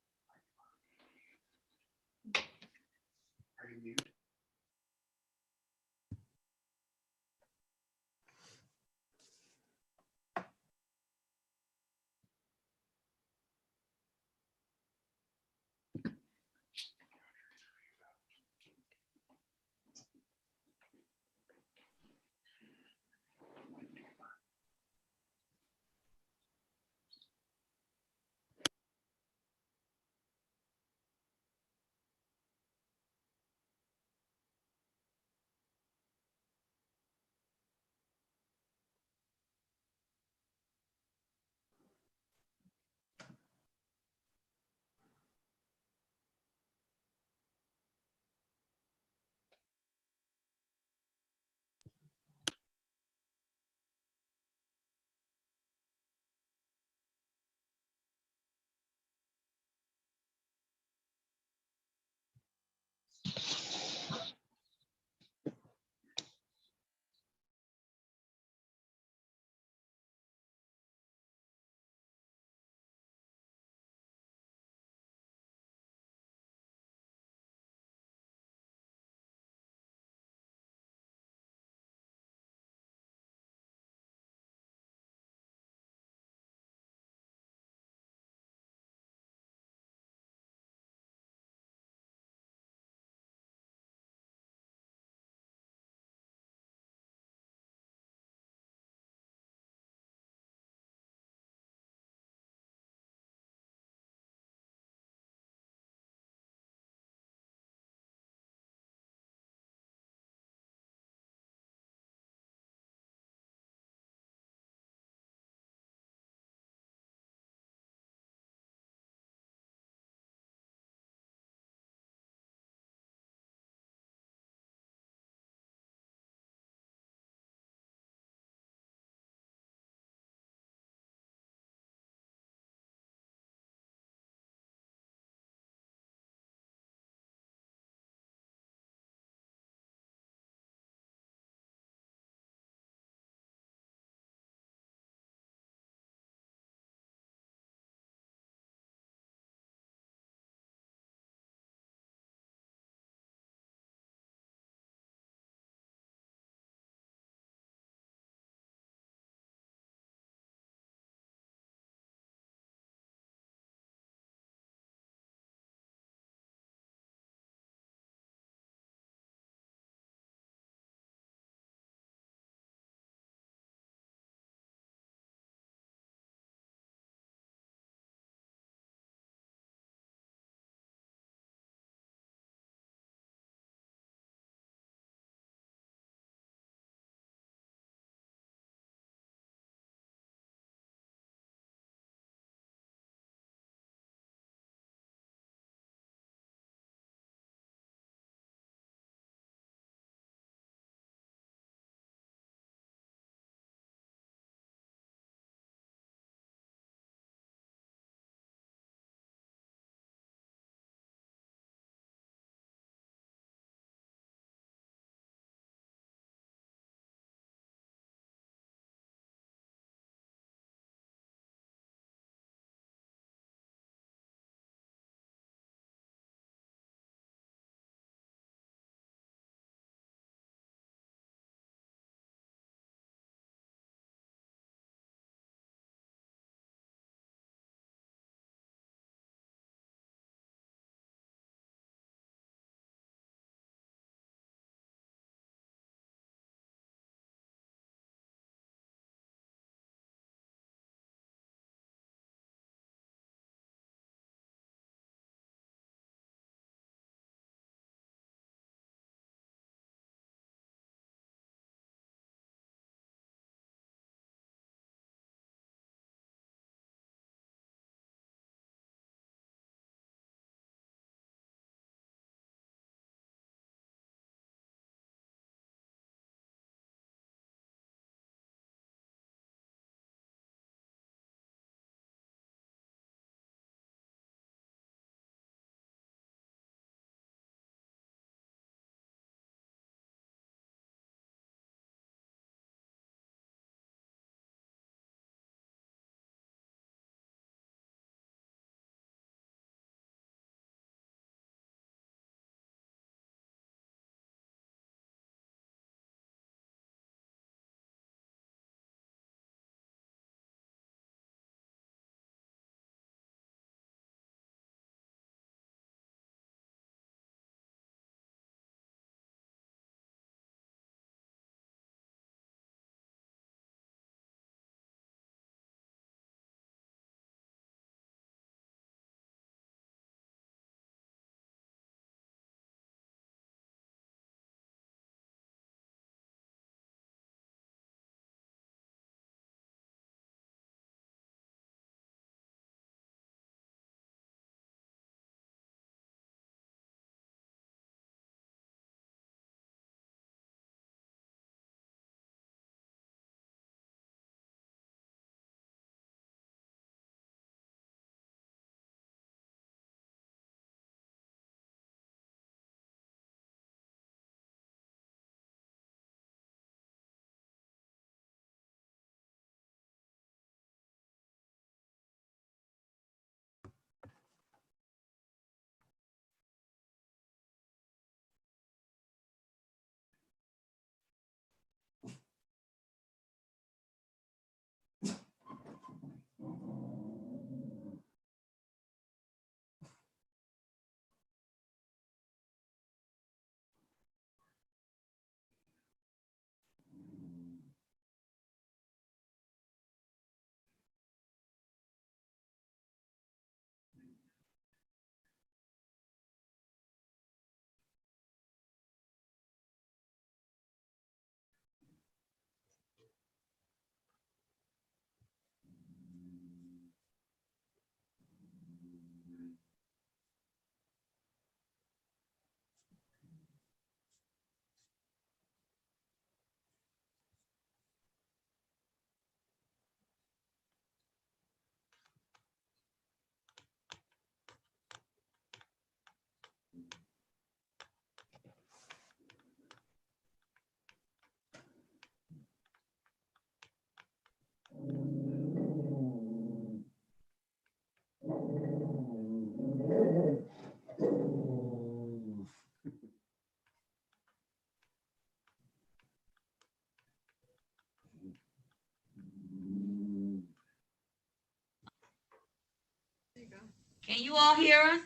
Can you all hear us?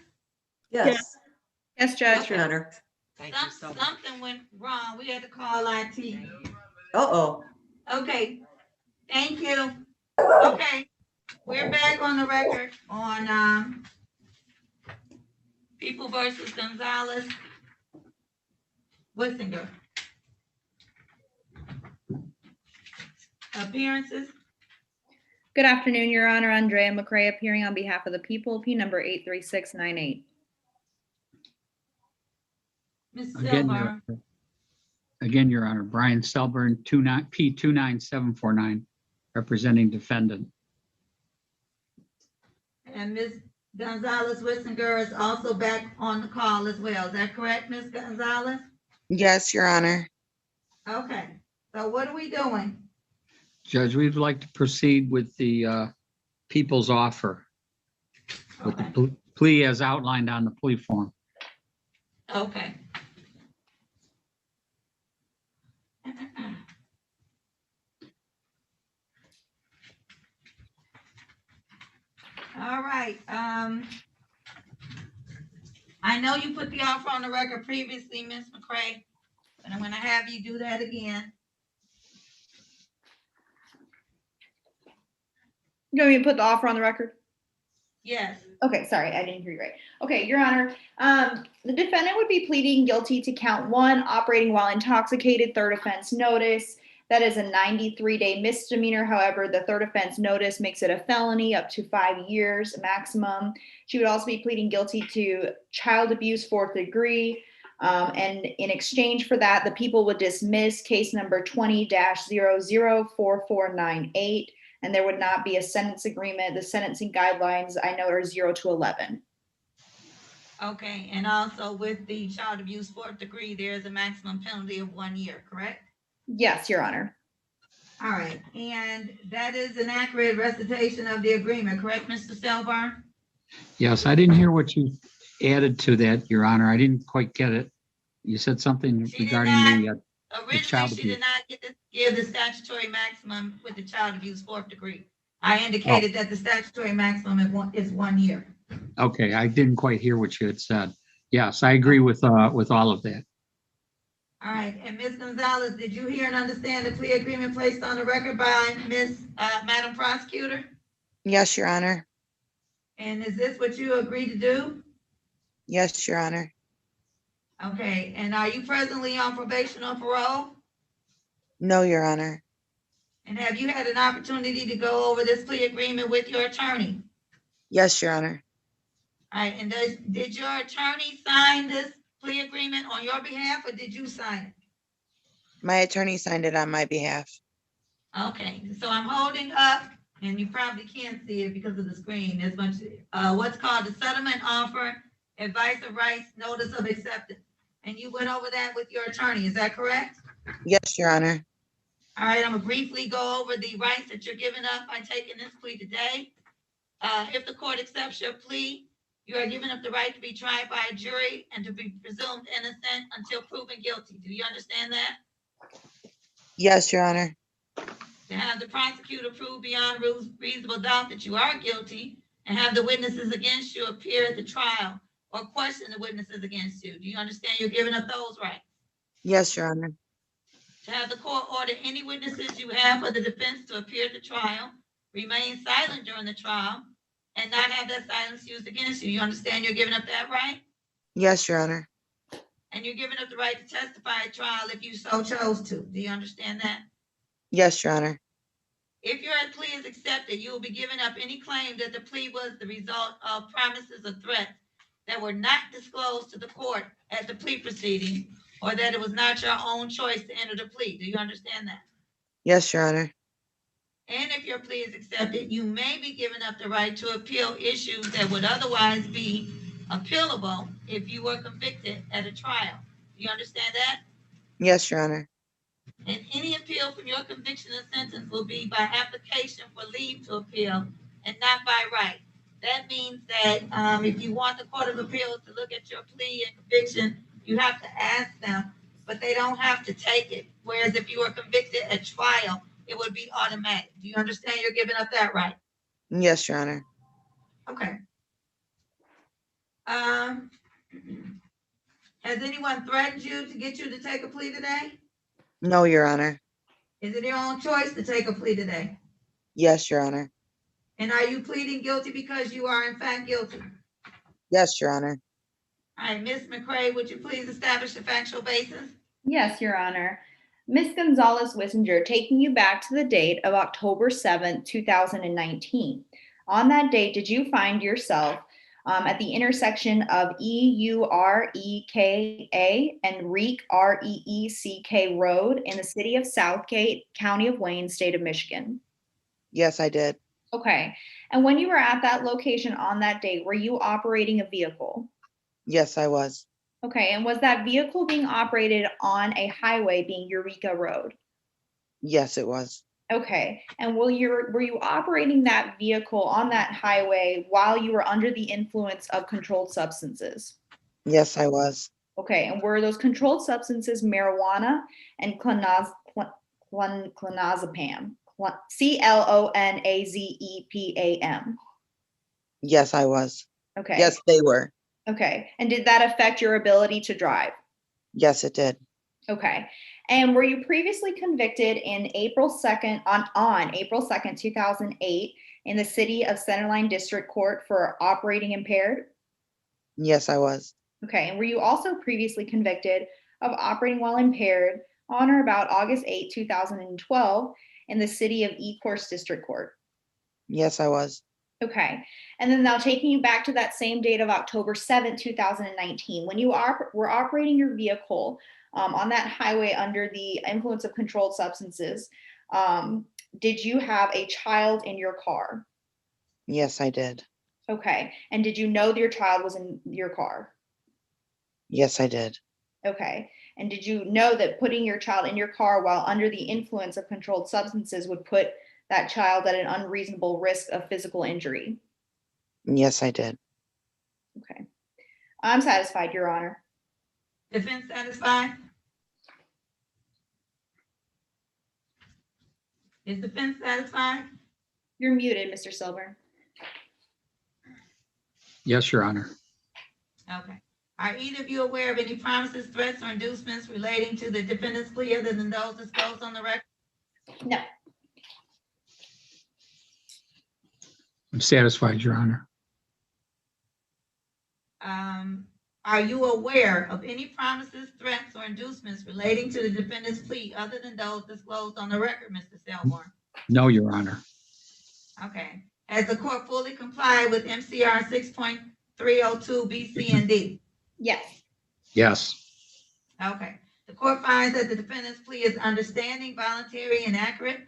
Yes. Yes, Judge. Yes, Your Honor. Something went wrong. We had to call IT. Uh-oh. Okay, thank you. Okay, we're back on the record on, People versus Gonzalez. Wissinger. Appearances. Good afternoon, Your Honor. Andrea McCray appearing on behalf of the people, P number 83698. Ms. Again, Silver. Your Honor, Brian Selburn, P29749, representing defendant. And Ms. Gonzalez Wissinger is also back on the call as well. Is that correct, Ms. Gonzalez? Yes, Your Honor. Okay, so what are we doing? Judge, we'd like to proceed with the people's offer, with the plea as outlined on the plea form. Okay. All right, I know you put the offer on the record previously, Ms. McCray, but I'm gonna have you do that again. You want me to put the offer on the record? Yes. Okay, sorry, I didn't hear you right. Okay, Your Honor, the defendant would be pleading guilty to count 1, operating while intoxicated, third offense notice. That is a 93-day misdemeanor. However, the third offense notice makes it a felony up to 5 years maximum. She would also be pleading guilty to child abuse, 4th degree. And in exchange for that, the people would dismiss case number 20-004498. And there would not be a sentence agreement. The sentencing guidelines I know are 0 to 11. Okay, and also with the child abuse 4th degree, there's a maximum penalty of 1 year, correct? Yes, Your Honor. All right, and that is an accurate recitation of the agreement, correct, Mr. Selburn? Yes, I didn't hear what you added to that, Your Honor. I didn't quite get it. You said something regarding the Originally, she did not give the statutory maximum with the child abuse 4th degree. I indicated that the statutory maximum is 1 year. Okay, I didn't quite hear what you had said. Yes, I agree with all of that. All right, and Ms. Gonzalez, did you hear and understand the plea agreement placed on the record by Madam Prosecutor? Yes, Your Honor. And is this what you agreed to do? Yes, Your Honor. Okay, and are you presently on probation or parole? No, Your Honor. And have you had an opportunity to go over this plea agreement with your attorney? Yes, Your Honor. All right, and did your attorney sign this plea agreement on your behalf, or did you sign it? My attorney signed it on my behalf. Okay, so I'm holding up, and you probably can't see it because of the screen. There's a bunch of, what's called the settlement offer, advice of rights, notice of acceptance. And you went over that with your attorney, is that correct? Yes, Your Honor. All right, I'm gonna briefly go over the rights that you're giving up by taking this plea today. If the court accepts your plea, you are given up the right to be tried by a jury and to be presumed innocent until proven guilty. Do you understand that? Yes, Your Honor. To have the prosecutor prove beyond reasonable doubt that you are guilty and have the witnesses against you appear at the trial or question the witnesses against you. Do you understand you're giving up those rights? Yes, Your Honor. To have the court order any witnesses you have for the defense to appear at the trial, remain silent during the trial, and not have that silence used against you. You understand you're giving up that right? Yes, Your Honor. And you're giving up the right to testify at trial if you so chose to. Do you understand that? Yes, Your Honor. If your plea is accepted, you will be giving up any claim that the plea was the result of promises or threats that were not disclosed to the court at the plea proceeding, or that it was not your own choice to enter the plea. Do you understand that? Yes, Your Honor. And if your plea is accepted, you may be given up the right to appeal issues that would otherwise be appealable if you were convicted at a trial. Do you understand that? Yes, Your Honor. And any appeal from your conviction and sentence will be by application for leave to appeal and not by right. That means that if you want the Court of Appeals to look at your plea and conviction, you have to ask them, but they don't have to take it. Whereas if you were convicted at trial, it would be automatic. Do you understand you're giving up that right? Yes, Your Honor. Okay. Um, has anyone threatened you to get you to take a plea today? No, Your Honor. Is it your own choice to take a plea today? Yes, Your Honor. And are you pleading guilty because you are in fact guilty? Yes, Your Honor. All right, Ms. McCray, would you please establish the factual basis? Yes, Your Honor. Ms. Gonzalez-Wissinger, taking you back to the date of October 7th, 2019. On that date, did you find yourself at the intersection of EUREKA and REECK Road in the city of Southgate, County of Wayne, state of Michigan? Yes, I did. Okay. And when you were at that location on that date, were you operating a vehicle? Yes, I was. Okay. And was that vehicle being operated on a highway being Eureka Road? Yes, it was. Okay. And were you operating that vehicle on that highway while you were under the influence of controlled substances? Yes, I was. Okay. And were those controlled substances marijuana and clonazepam? CLONAZEPAM. Yes, I was. Okay. Yes, they were. Okay. And did that affect your ability to drive? Yes, it did. Okay. And were you previously convicted in April 2nd, on April 2nd, 2008 in the city of Centerline District Court for operating impaired? Yes, I was. Okay. And were you also previously convicted of operating while impaired on or about August 8, 2012 in the city of Ecorse District Court? Yes, I was. Okay. And then now taking you back to that same date of October 7th, 2019, when you were operating your vehicle on that highway under the influence of controlled substances, did you have a child in your car? Yes, I did. Okay. And did you know that your child was in your car? Yes, I did. Okay. And did you know that putting your child in your car while under the influence of controlled substances would put that child at an unreasonable risk of physical injury? Yes, I did. Okay. I'm satisfied, Your Honor. Defense satisfied? Is defense satisfied? You're muted, Mr. Silver. Yes, Your Honor. Okay. Are either of you aware of any promises, threats, or inducements relating to the defendant's plea other than those disclosed on the record? No. I'm satisfied, Your Honor. Are you aware of any promises, threats, or inducements relating to the defendant's plea other than those disclosed on the record, Mr. Selborn? No, Your Honor. Okay. Has the court fully complied with MCR 6.302 B, C, and D? Yes. Yes. Okay. The court finds that the defendant's plea is understanding, voluntary, and accurate.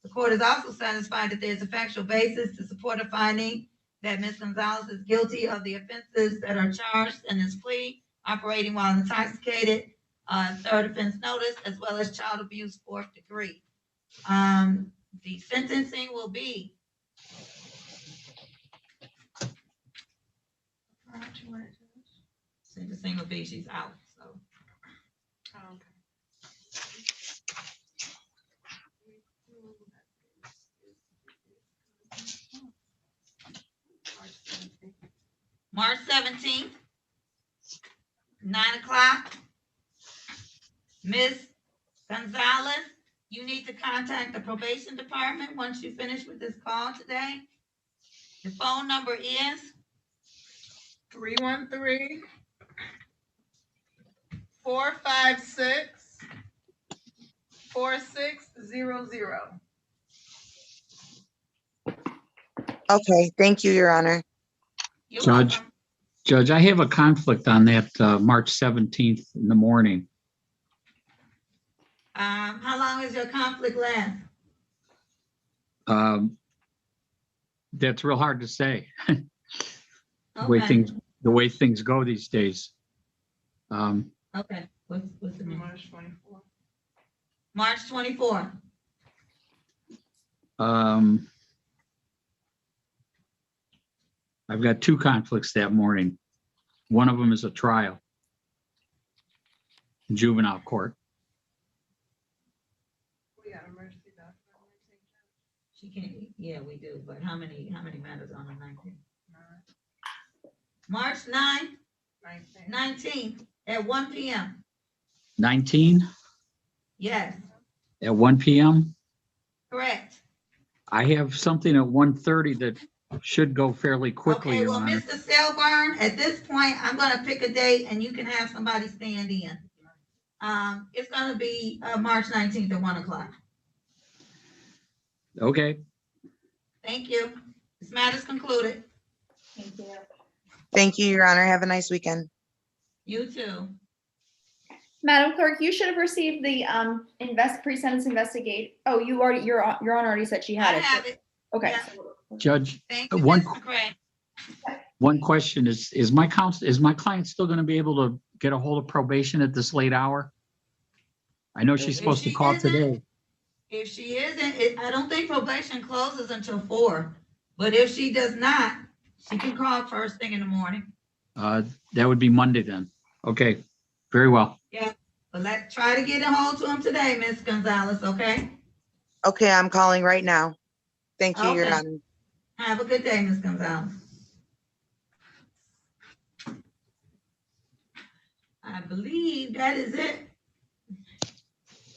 The court is also satisfied that there is a factual basis to support a finding that Ms. Gonzalez is guilty of the offenses that are charged in this plea, operating while intoxicated, third offense notice, as well as child abuse, fourth degree. The sentencing will be she's out, so. March 17th, 9 o'clock. Ms. Gonzalez, you need to contact the probation department once you finish with this call today. The phone number is 313-456-00. Okay, thank you, Your Honor. Judge, I have a conflict on that March 17th in the morning. How long is your conflict last? That's real hard to say. Okay. The way things go these days. Okay. What's the March 24th? March 24th. I've got two conflicts that morning. One of them is a trial in juvenile court. She can't, yeah, we do, but how many matters on the 19th? March 9th, 19th at 1 p.m. 19 Yes, at 1 p.m. correct. I have something at 1:30 that should go fairly quickly, Okay, Your well, Honor. Mr. Selburn, at this point, I'm gonna pick a date and you can have somebody stand in. It's gonna be, March 19th at 1 o'clock. Okay, Thank you. This matter's concluded. Thank you. Thank you, Your Honor. Have a nice weekend. You too. Madam Clerk, you should have received the pre-sentence investigate. Oh, you already, Your Honor already said she I had it. have it. Okay. Yeah. Judge, Thank you, one, Ms. McCray. one question is my client still going to be able to get a hold of probation at this late hour? I know she's If supposed to she call isn't- today. If she isn't, I don't think probation closes until 4, but if she does not, she can call first thing in the morning. That would be Monday then. Okay, very well. Yeah, but try to get a hold to him today, Ms. Gonzalez, okay? Okay, I'm calling right now. Thank you, Your Okay. Honor. Have a good day, Ms. Gonzalez. I believe that is it.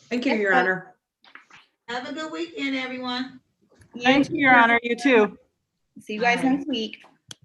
Thank you, Your Honor. Have a good weekend, everyone. Thank you, Your Honor. You too. See you guys next week.